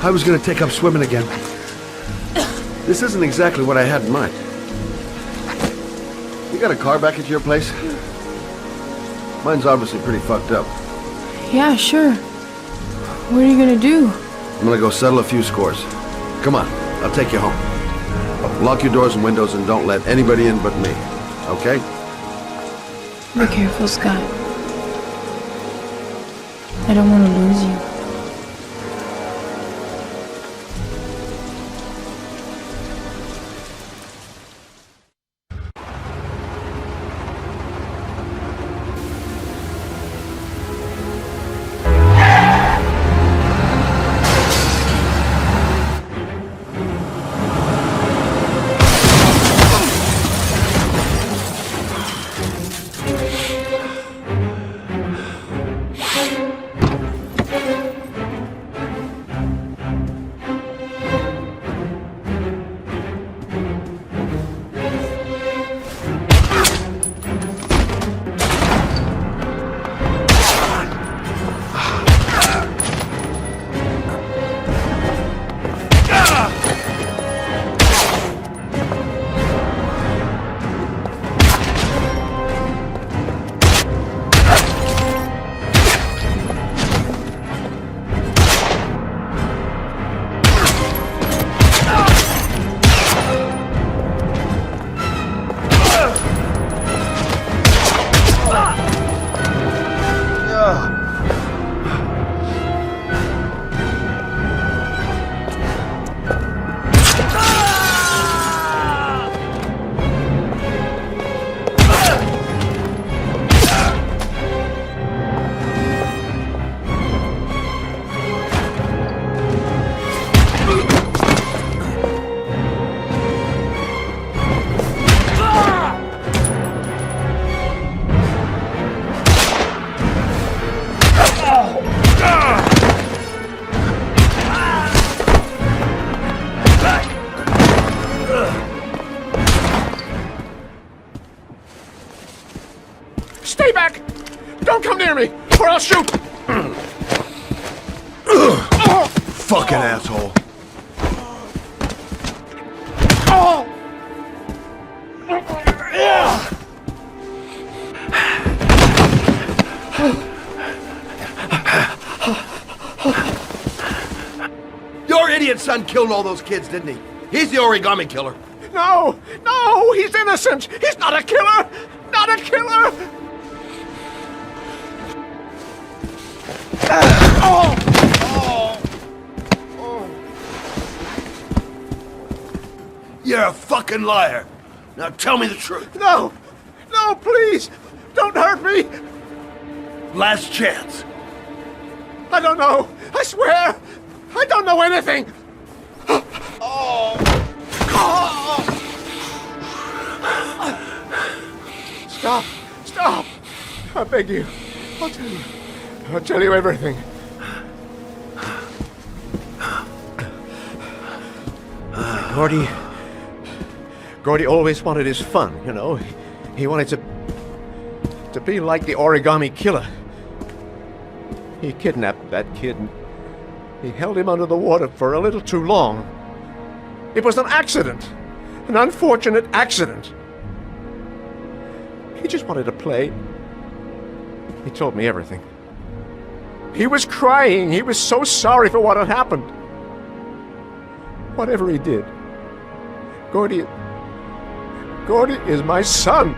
I was gonna take up swimming again. This isn't exactly what I had in mind. You got a car back at your place? Mine's obviously pretty fucked up. Yeah, sure. What are you gonna do? I'm gonna go settle a few scores. Come on, I'll take you home. Lock your doors and windows and don't let anybody in but me. Okay? Be careful, Scott. I don't want to lose you. Stay back! Don't come near me, or I'll shoot! Fucking asshole. Your idiot son killed all those kids, didn't he? He's the origami killer. No! No! He's innocent! He's not a killer! Not a killer! You're a fucking liar. Now tell me the truth. No! No, please! Don't hurt me! Last chance. I don't know! I swear! I don't know anything! Stop! Stop! I beg you. I'll tell you. I'll tell you everything. Gordy always wanted his fun, you know. He wanted to be like the origami killer. He kidnapped that kid and he held him under the water for a little too long. It was an accident. An unfortunate accident. He just wanted to play. He told me everything. He was crying. He was so sorry for what had happened. Whatever he did, Gordy is my son.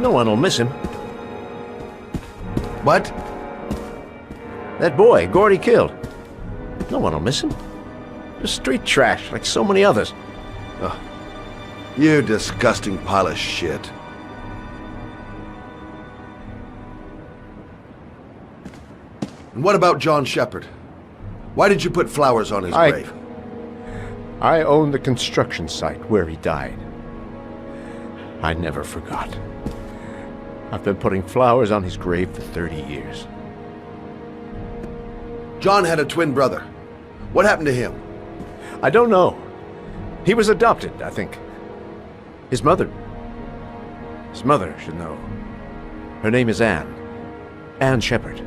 No one will miss him. What? That boy, Gordy killed. No one will miss him. Just street trash, like so many others. Oh, you disgusting pile of shit. And what about John Shepard? Why did you put flowers on his grave? I own the construction site where he died. I never forgot. I've been putting flowers on his grave for 30 years. John had a twin brother. What happened to him? I don't know. He was adopted, I think. His mother should know. Her name is Anne. Anne Shepard.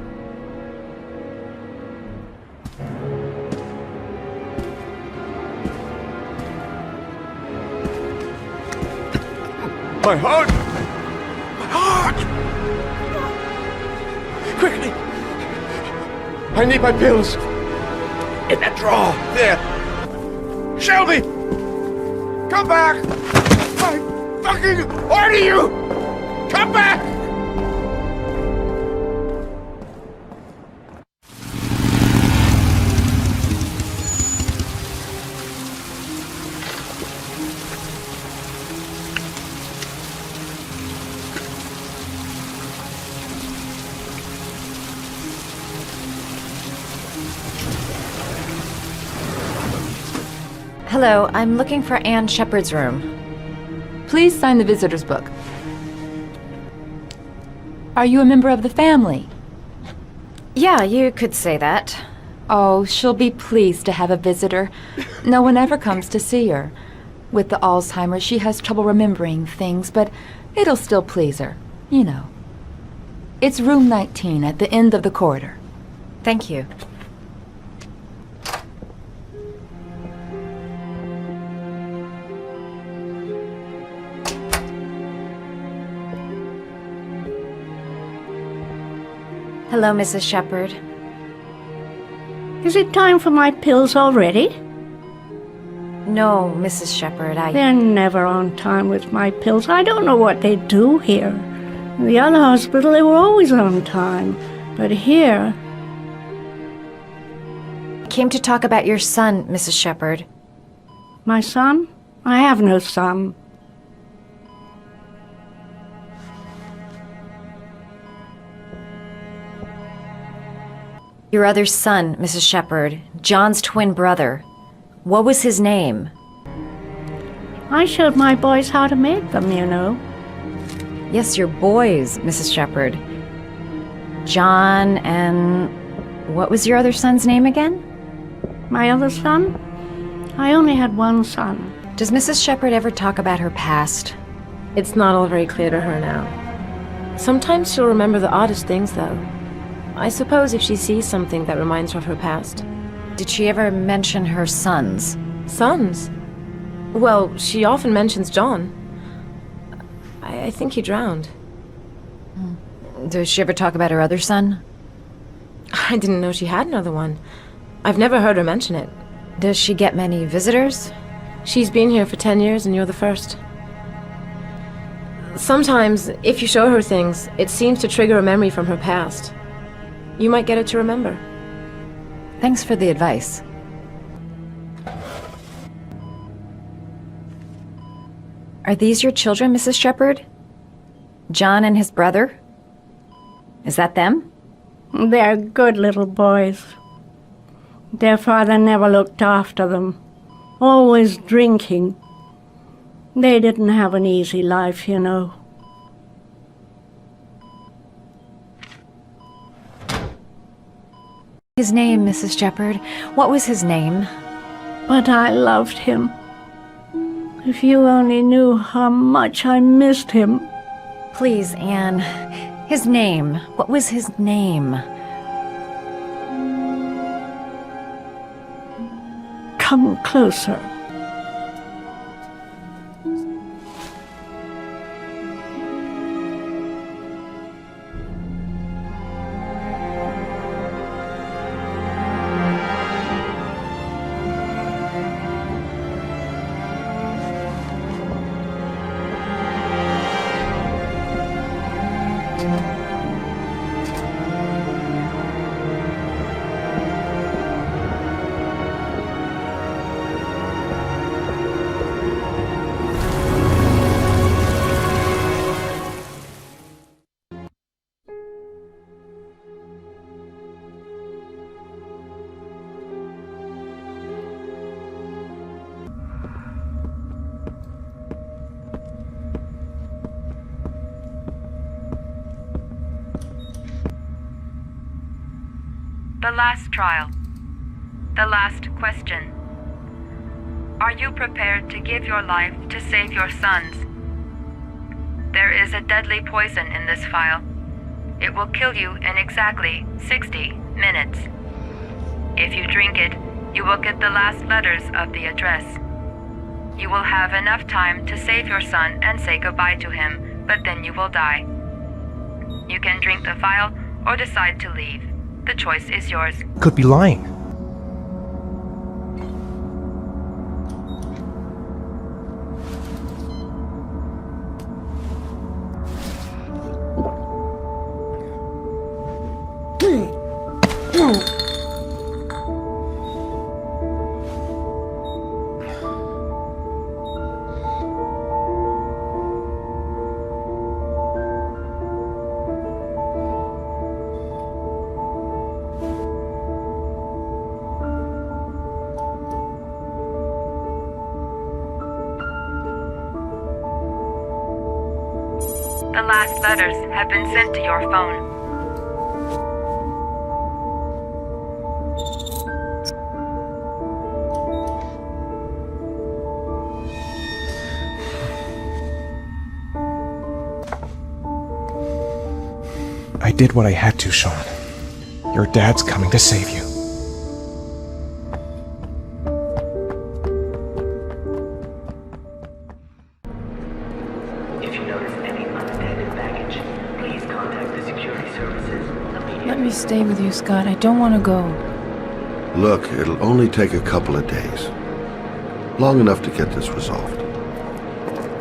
My heart! My heart! Quickly! I need my pills! In that drawer! There! Shelby! Come back! I fucking order you! Come back! Hello, I'm looking for Anne Shepard's room. Please sign the visitor's book. Are you a member of the family? Yeah, you could say that. Oh, she'll be pleased to have a visitor. No one ever comes to see her. With the Alzheimer's, she has trouble remembering things, but it'll still please her. You know. It's room 19 at the end of the corridor. Thank you. Hello, Mrs. Shepard. Is it time for my pills already? No, Mrs. Shepard, They're never on time with my pills. I don't know what they do here. In the other hospital, they were always on time. But here... I came to talk about your son, Mrs. Shepard. My son? I have no son. Your other son, Mrs. Shepard, John's twin brother. What was his name? I showed my boys how to make them, you know. Yes, your boys, Mrs. Shepard. John and... what was your other son's name again? My other son? I only had one son. Does Mrs. Shepard ever talk about her past? It's not all very clear to her now. Sometimes she'll remember the oddest things, though. I suppose if she sees something that reminds her of her past. Did she ever mention her sons? Sons? Well, she often mentions John. I think he drowned. Does she ever talk about her other son? I didn't know she had another one. I've never heard her mention it. Does she get many visitors? She's been here for 10 years and you're the first. Sometimes, if you show her things, it seems to trigger a memory from her past. You might get it to remember. Thanks for the advice. Are these your children, Mrs. Shepard? John and his brother? Is that them? They're good little boys. Their father never looked after them. Always drinking. They didn't have an easy life, you know. His name, Mrs. Shepard. What was his name? But I loved him. If you only knew how much I missed him. Please, Anne. His name. What was his name? Come closer. The last trial. The last question. Are you prepared to give your life to save your sons? There is a deadly poison in this vial. It will kill you in exactly 60 minutes. If you drink it, you will get the last letters of the address. You will have enough time to save your son and say goodbye to him, but then you will die. You can drink the vial or decide to leave. The choice is yours. Could be lying. The last letters have been sent to your phone. I did what I had to, Sean. Your dad's coming to save you. If you notice any unattended baggage, please contact the security services immediately. Let me stay with you, Scott. I don't want to go. Look, it'll only take a couple of days. Long enough to get this resolved.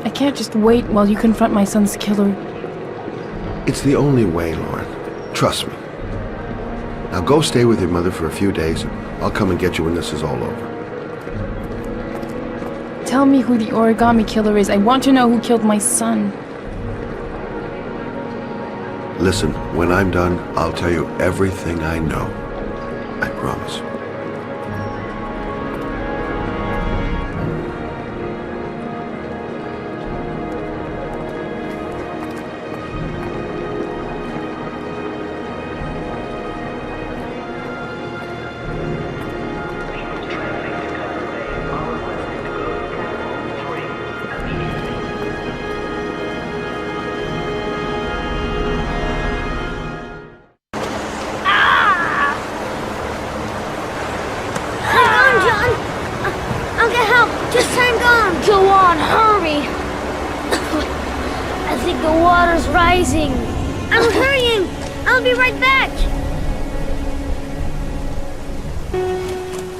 I can't just wait while you confront my son's killer. It's the only way, Lauren. Trust me. Now go stay with your mother for a few days, and I'll come and get you when this is all over. Tell me who the origami killer is. I want to know who killed my son. Listen, when I'm done, I'll tell you everything I know. I promise. Go on, hurry! I think the water's rising. I'm hurrying! I'll be right back!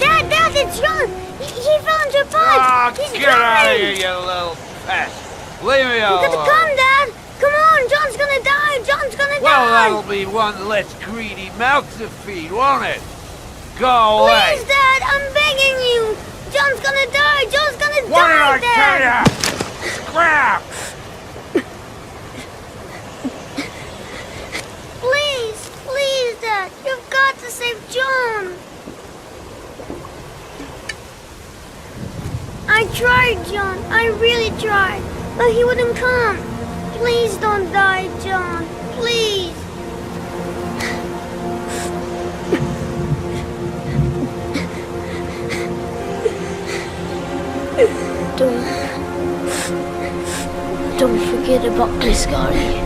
Dad, it's John! He fell into a pond! He's Get drowning! out of here, you little pest! Leave me You alone! gotta come, Dad! Come on, John's gonna die! John's gonna Well, die! that'll be one less greedy mouth to feed, won't it? Go away! Please, Dad, I'm begging you! John's gonna die! John's gonna What die, did I tell ya? Scrap! Please, Dad, you've got to save John! I tried, John. I really tried. But he wouldn't come. Please don't die, John. Please. Don't forget about Gliscari.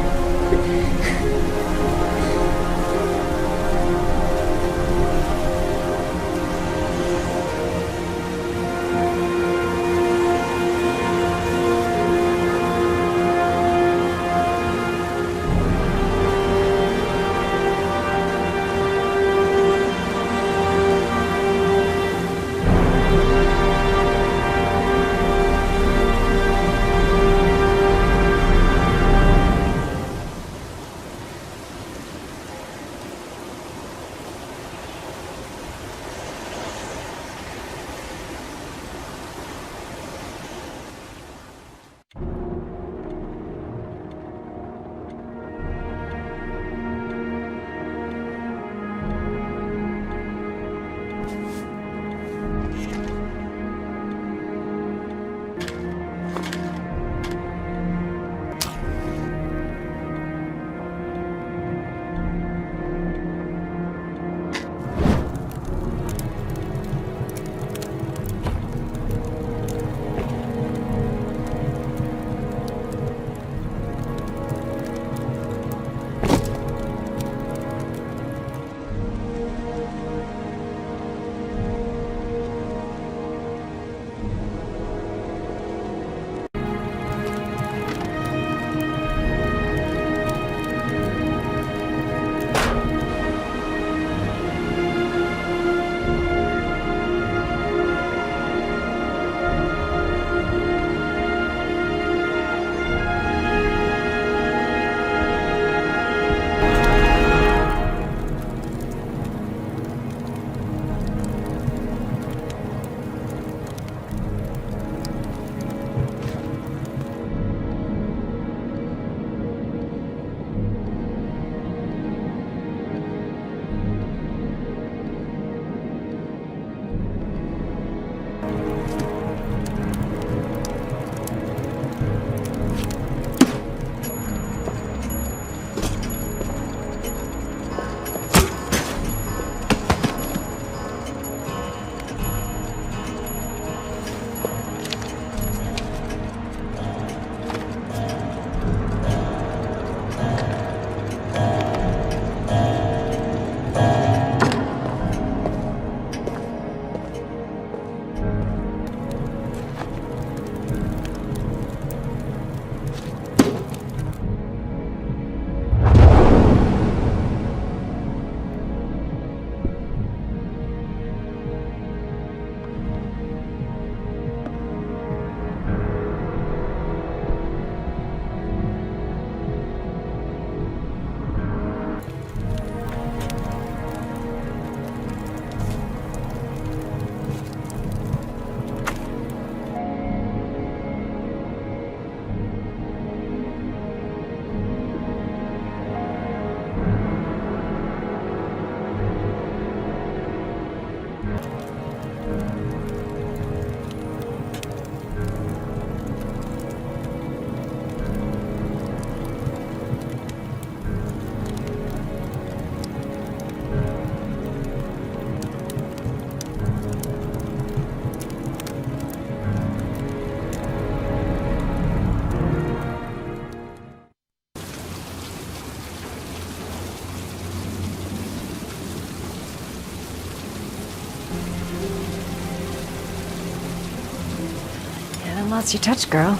lost your touch, girl.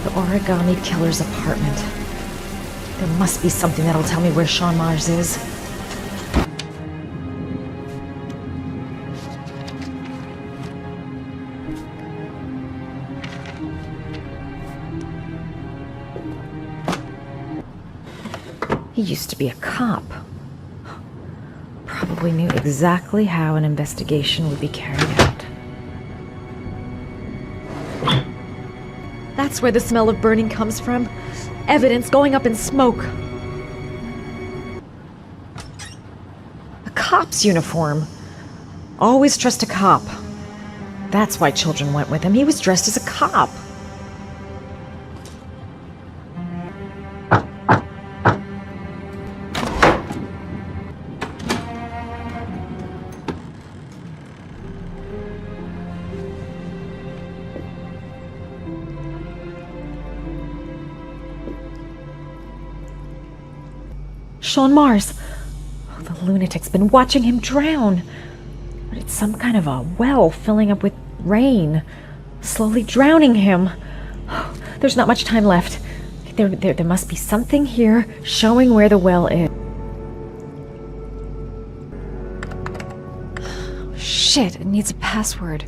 The Origami Killer's apartment. There must be something that'll tell me where Sean Mars is. He used to be a cop. Probably knew exactly how an investigation would be carried out. That's where the smell of burning comes from. Evidence going up in smoke. A cop's uniform. Always trust a cop. That's why children went with him. He was dressed as a cop. Sean Mars. Oh, the lunatic's been watching him drown. But it's some kind of a well filling up with rain, slowly drowning him. Oh, there's not much time left. There must be something here showing where the well is. Shit, it needs a password.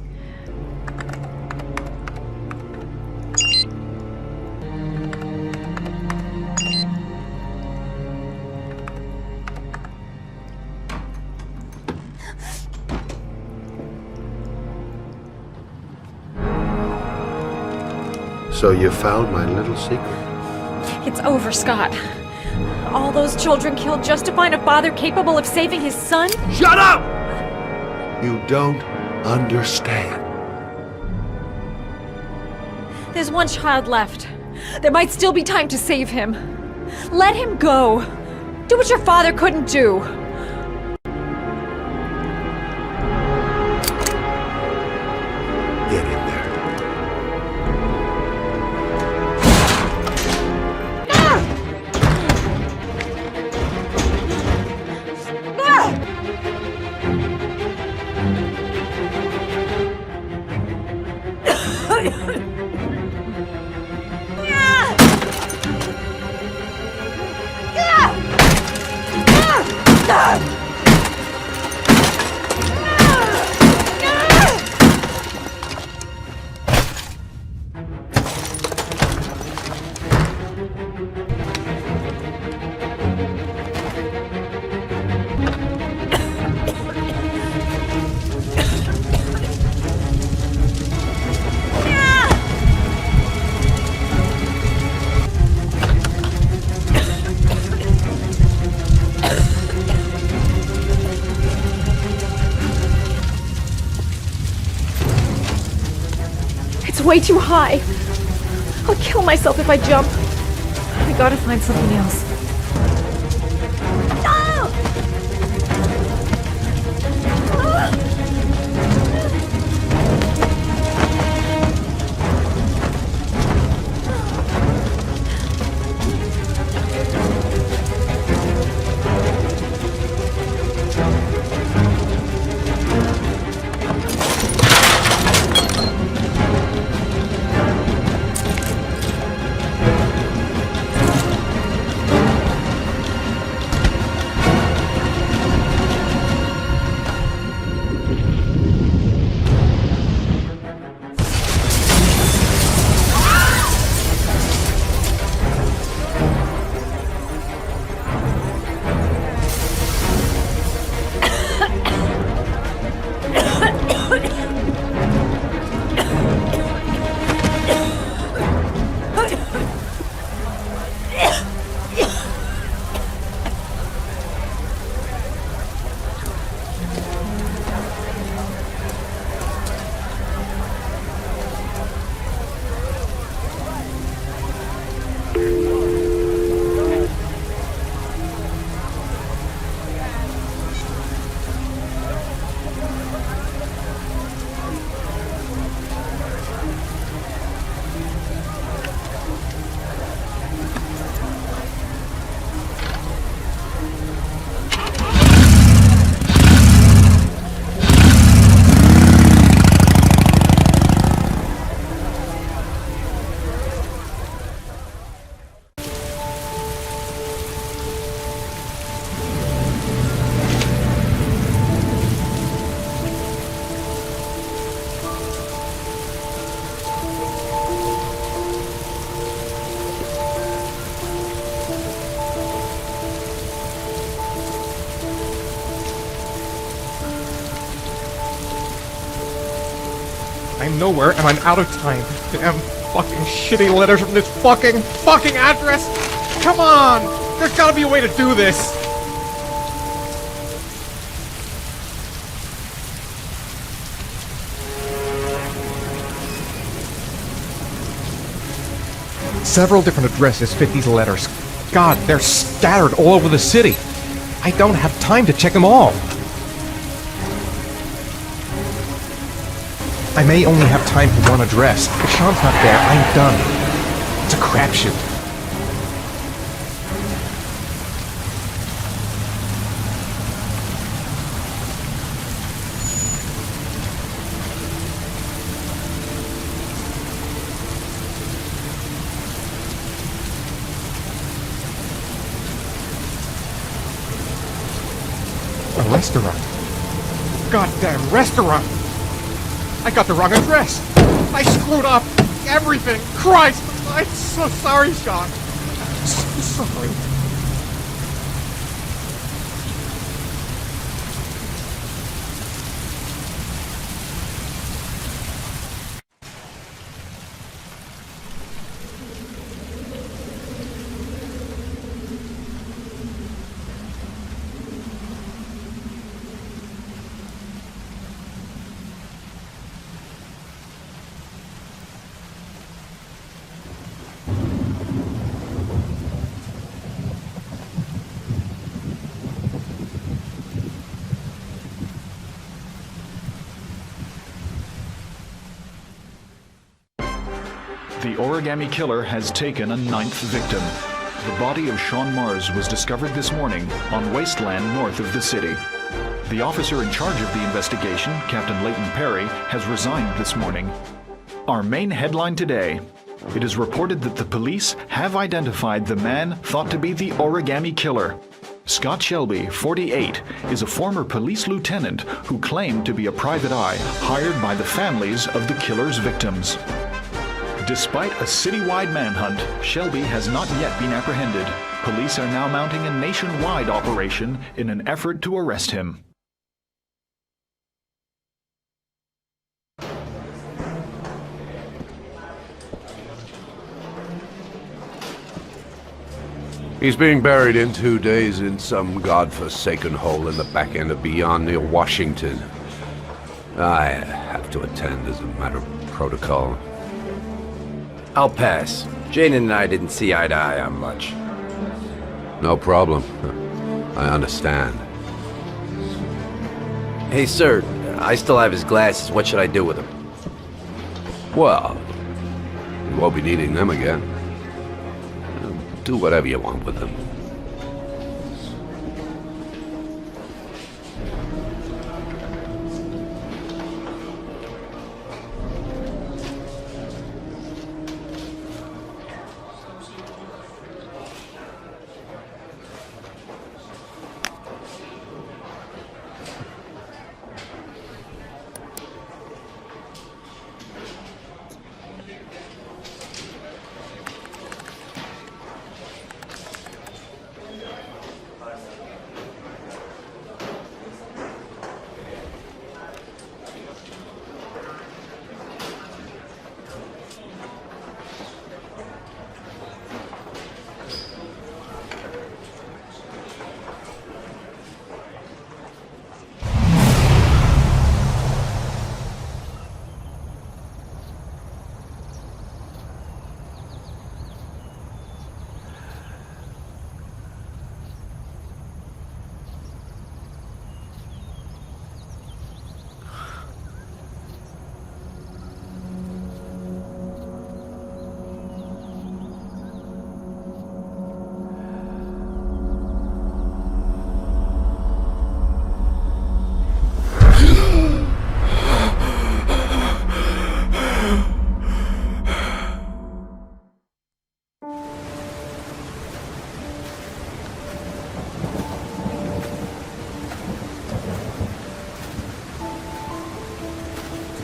So you found my little secret? It's over, Scott. All those children killed just to find a father capable of saving his son? Shut up! You don't understand. There's one child left. There might still be time to save him. Let him go. Do what your father couldn't do. Get in there. It's way too high. I'll kill myself if I jump. I gotta find something else. I'm nowhere and I'm out of time. Damn fucking shitty letters from this fucking address! Come on! There's gotta be a way to do this! Several different addresses fit these letters. God, they're scattered all over the city. I don't have time to check them all. I may only have time for one address. If Sean's not there, I'm done. It's a crapshoot. A restaurant. Goddamn restaurant! I got the wrong address! I screwed up everything! Christ! I'm so sorry, Sean! I'm so sorry. The origami killer has taken a 9th victim. The body of Sean Mars was discovered this morning on wasteland north of the city. The officer in charge of the investigation, Captain Leighton Perry, has resigned this morning. Our main headline today. It is reported that the police have identified the man thought to be the origami killer. Scott Shelby, 48, is a former police lieutenant who claimed to be a private eye hired by the families of the killer's victims. Despite a citywide manhunt, Shelby has not yet been apprehended. Police are now mounting a nationwide operation in an effort to arrest him. He's being buried in 2 days in some godforsaken hole in the back end of beyond near Washington. I have to attend as a matter of protocol. I'll pass. Jaden and I didn't see eye to eye on much. No problem. I understand. Hey, sir, I still have his glasses. What should I do with them? Well, you won't be needing them again. Do whatever you want with them.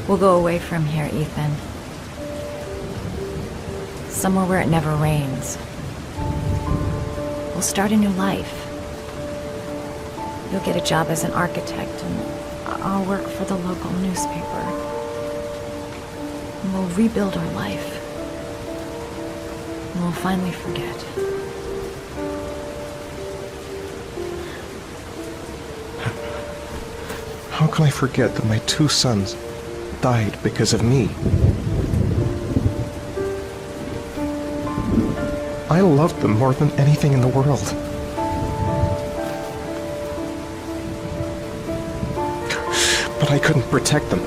We'll go away from here, Ethan. Somewhere where it never rains. We'll start a new life. You'll get a job as an architect, and I'll work for the local newspaper. And we'll rebuild our life. And we'll finally forget. How can I forget that my 2 sons died because of me? I loved them more than anything in the world. But I couldn't protect them.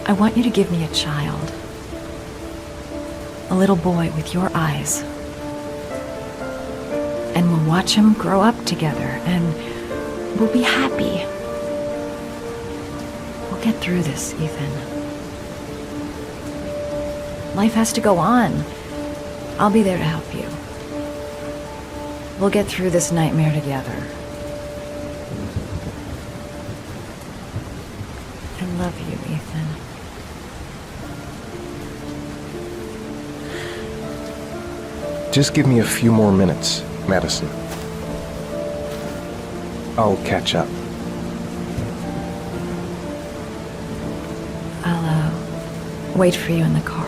I want you to give me a child. A little boy with your eyes. And we'll watch him grow up together, and we'll be happy. We'll get through this, Ethan. Life has to go on. I'll be there to help you. We'll get through this nightmare together. I love you, Ethan. Just give me a few more minutes, Madison. I'll catch up. I'll, wait for you in the car.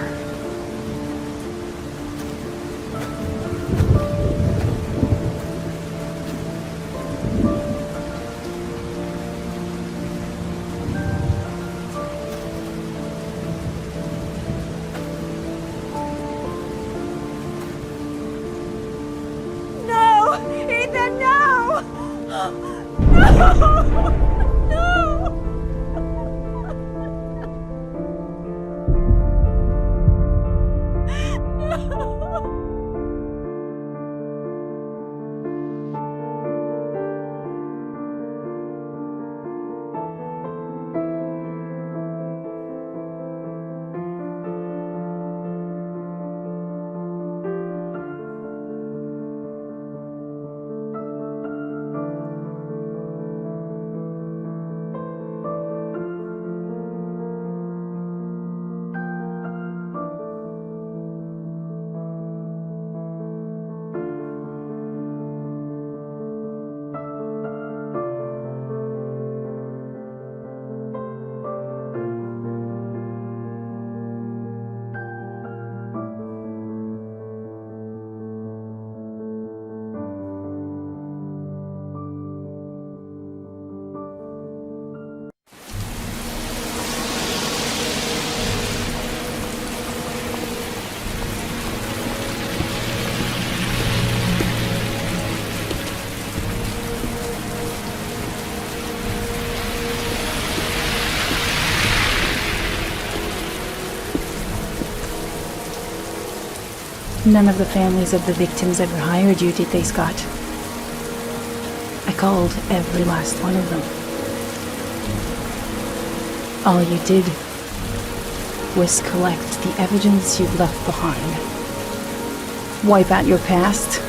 No! Ethan, no! No! No! None of the families of the victims ever hired you, did they, Scott? I called every last one of them. All you did was collect the evidence you've left behind. Wipe out your past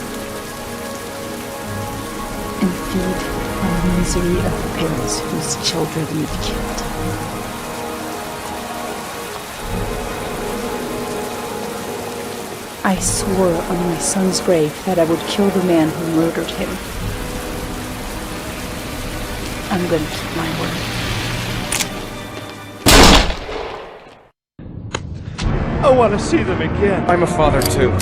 and feed on the misery of the parents whose children you've killed. I swore on my son's grave that I would kill the man who murdered him. I'm gonna keep my word. I want to see them again. I'm a father too.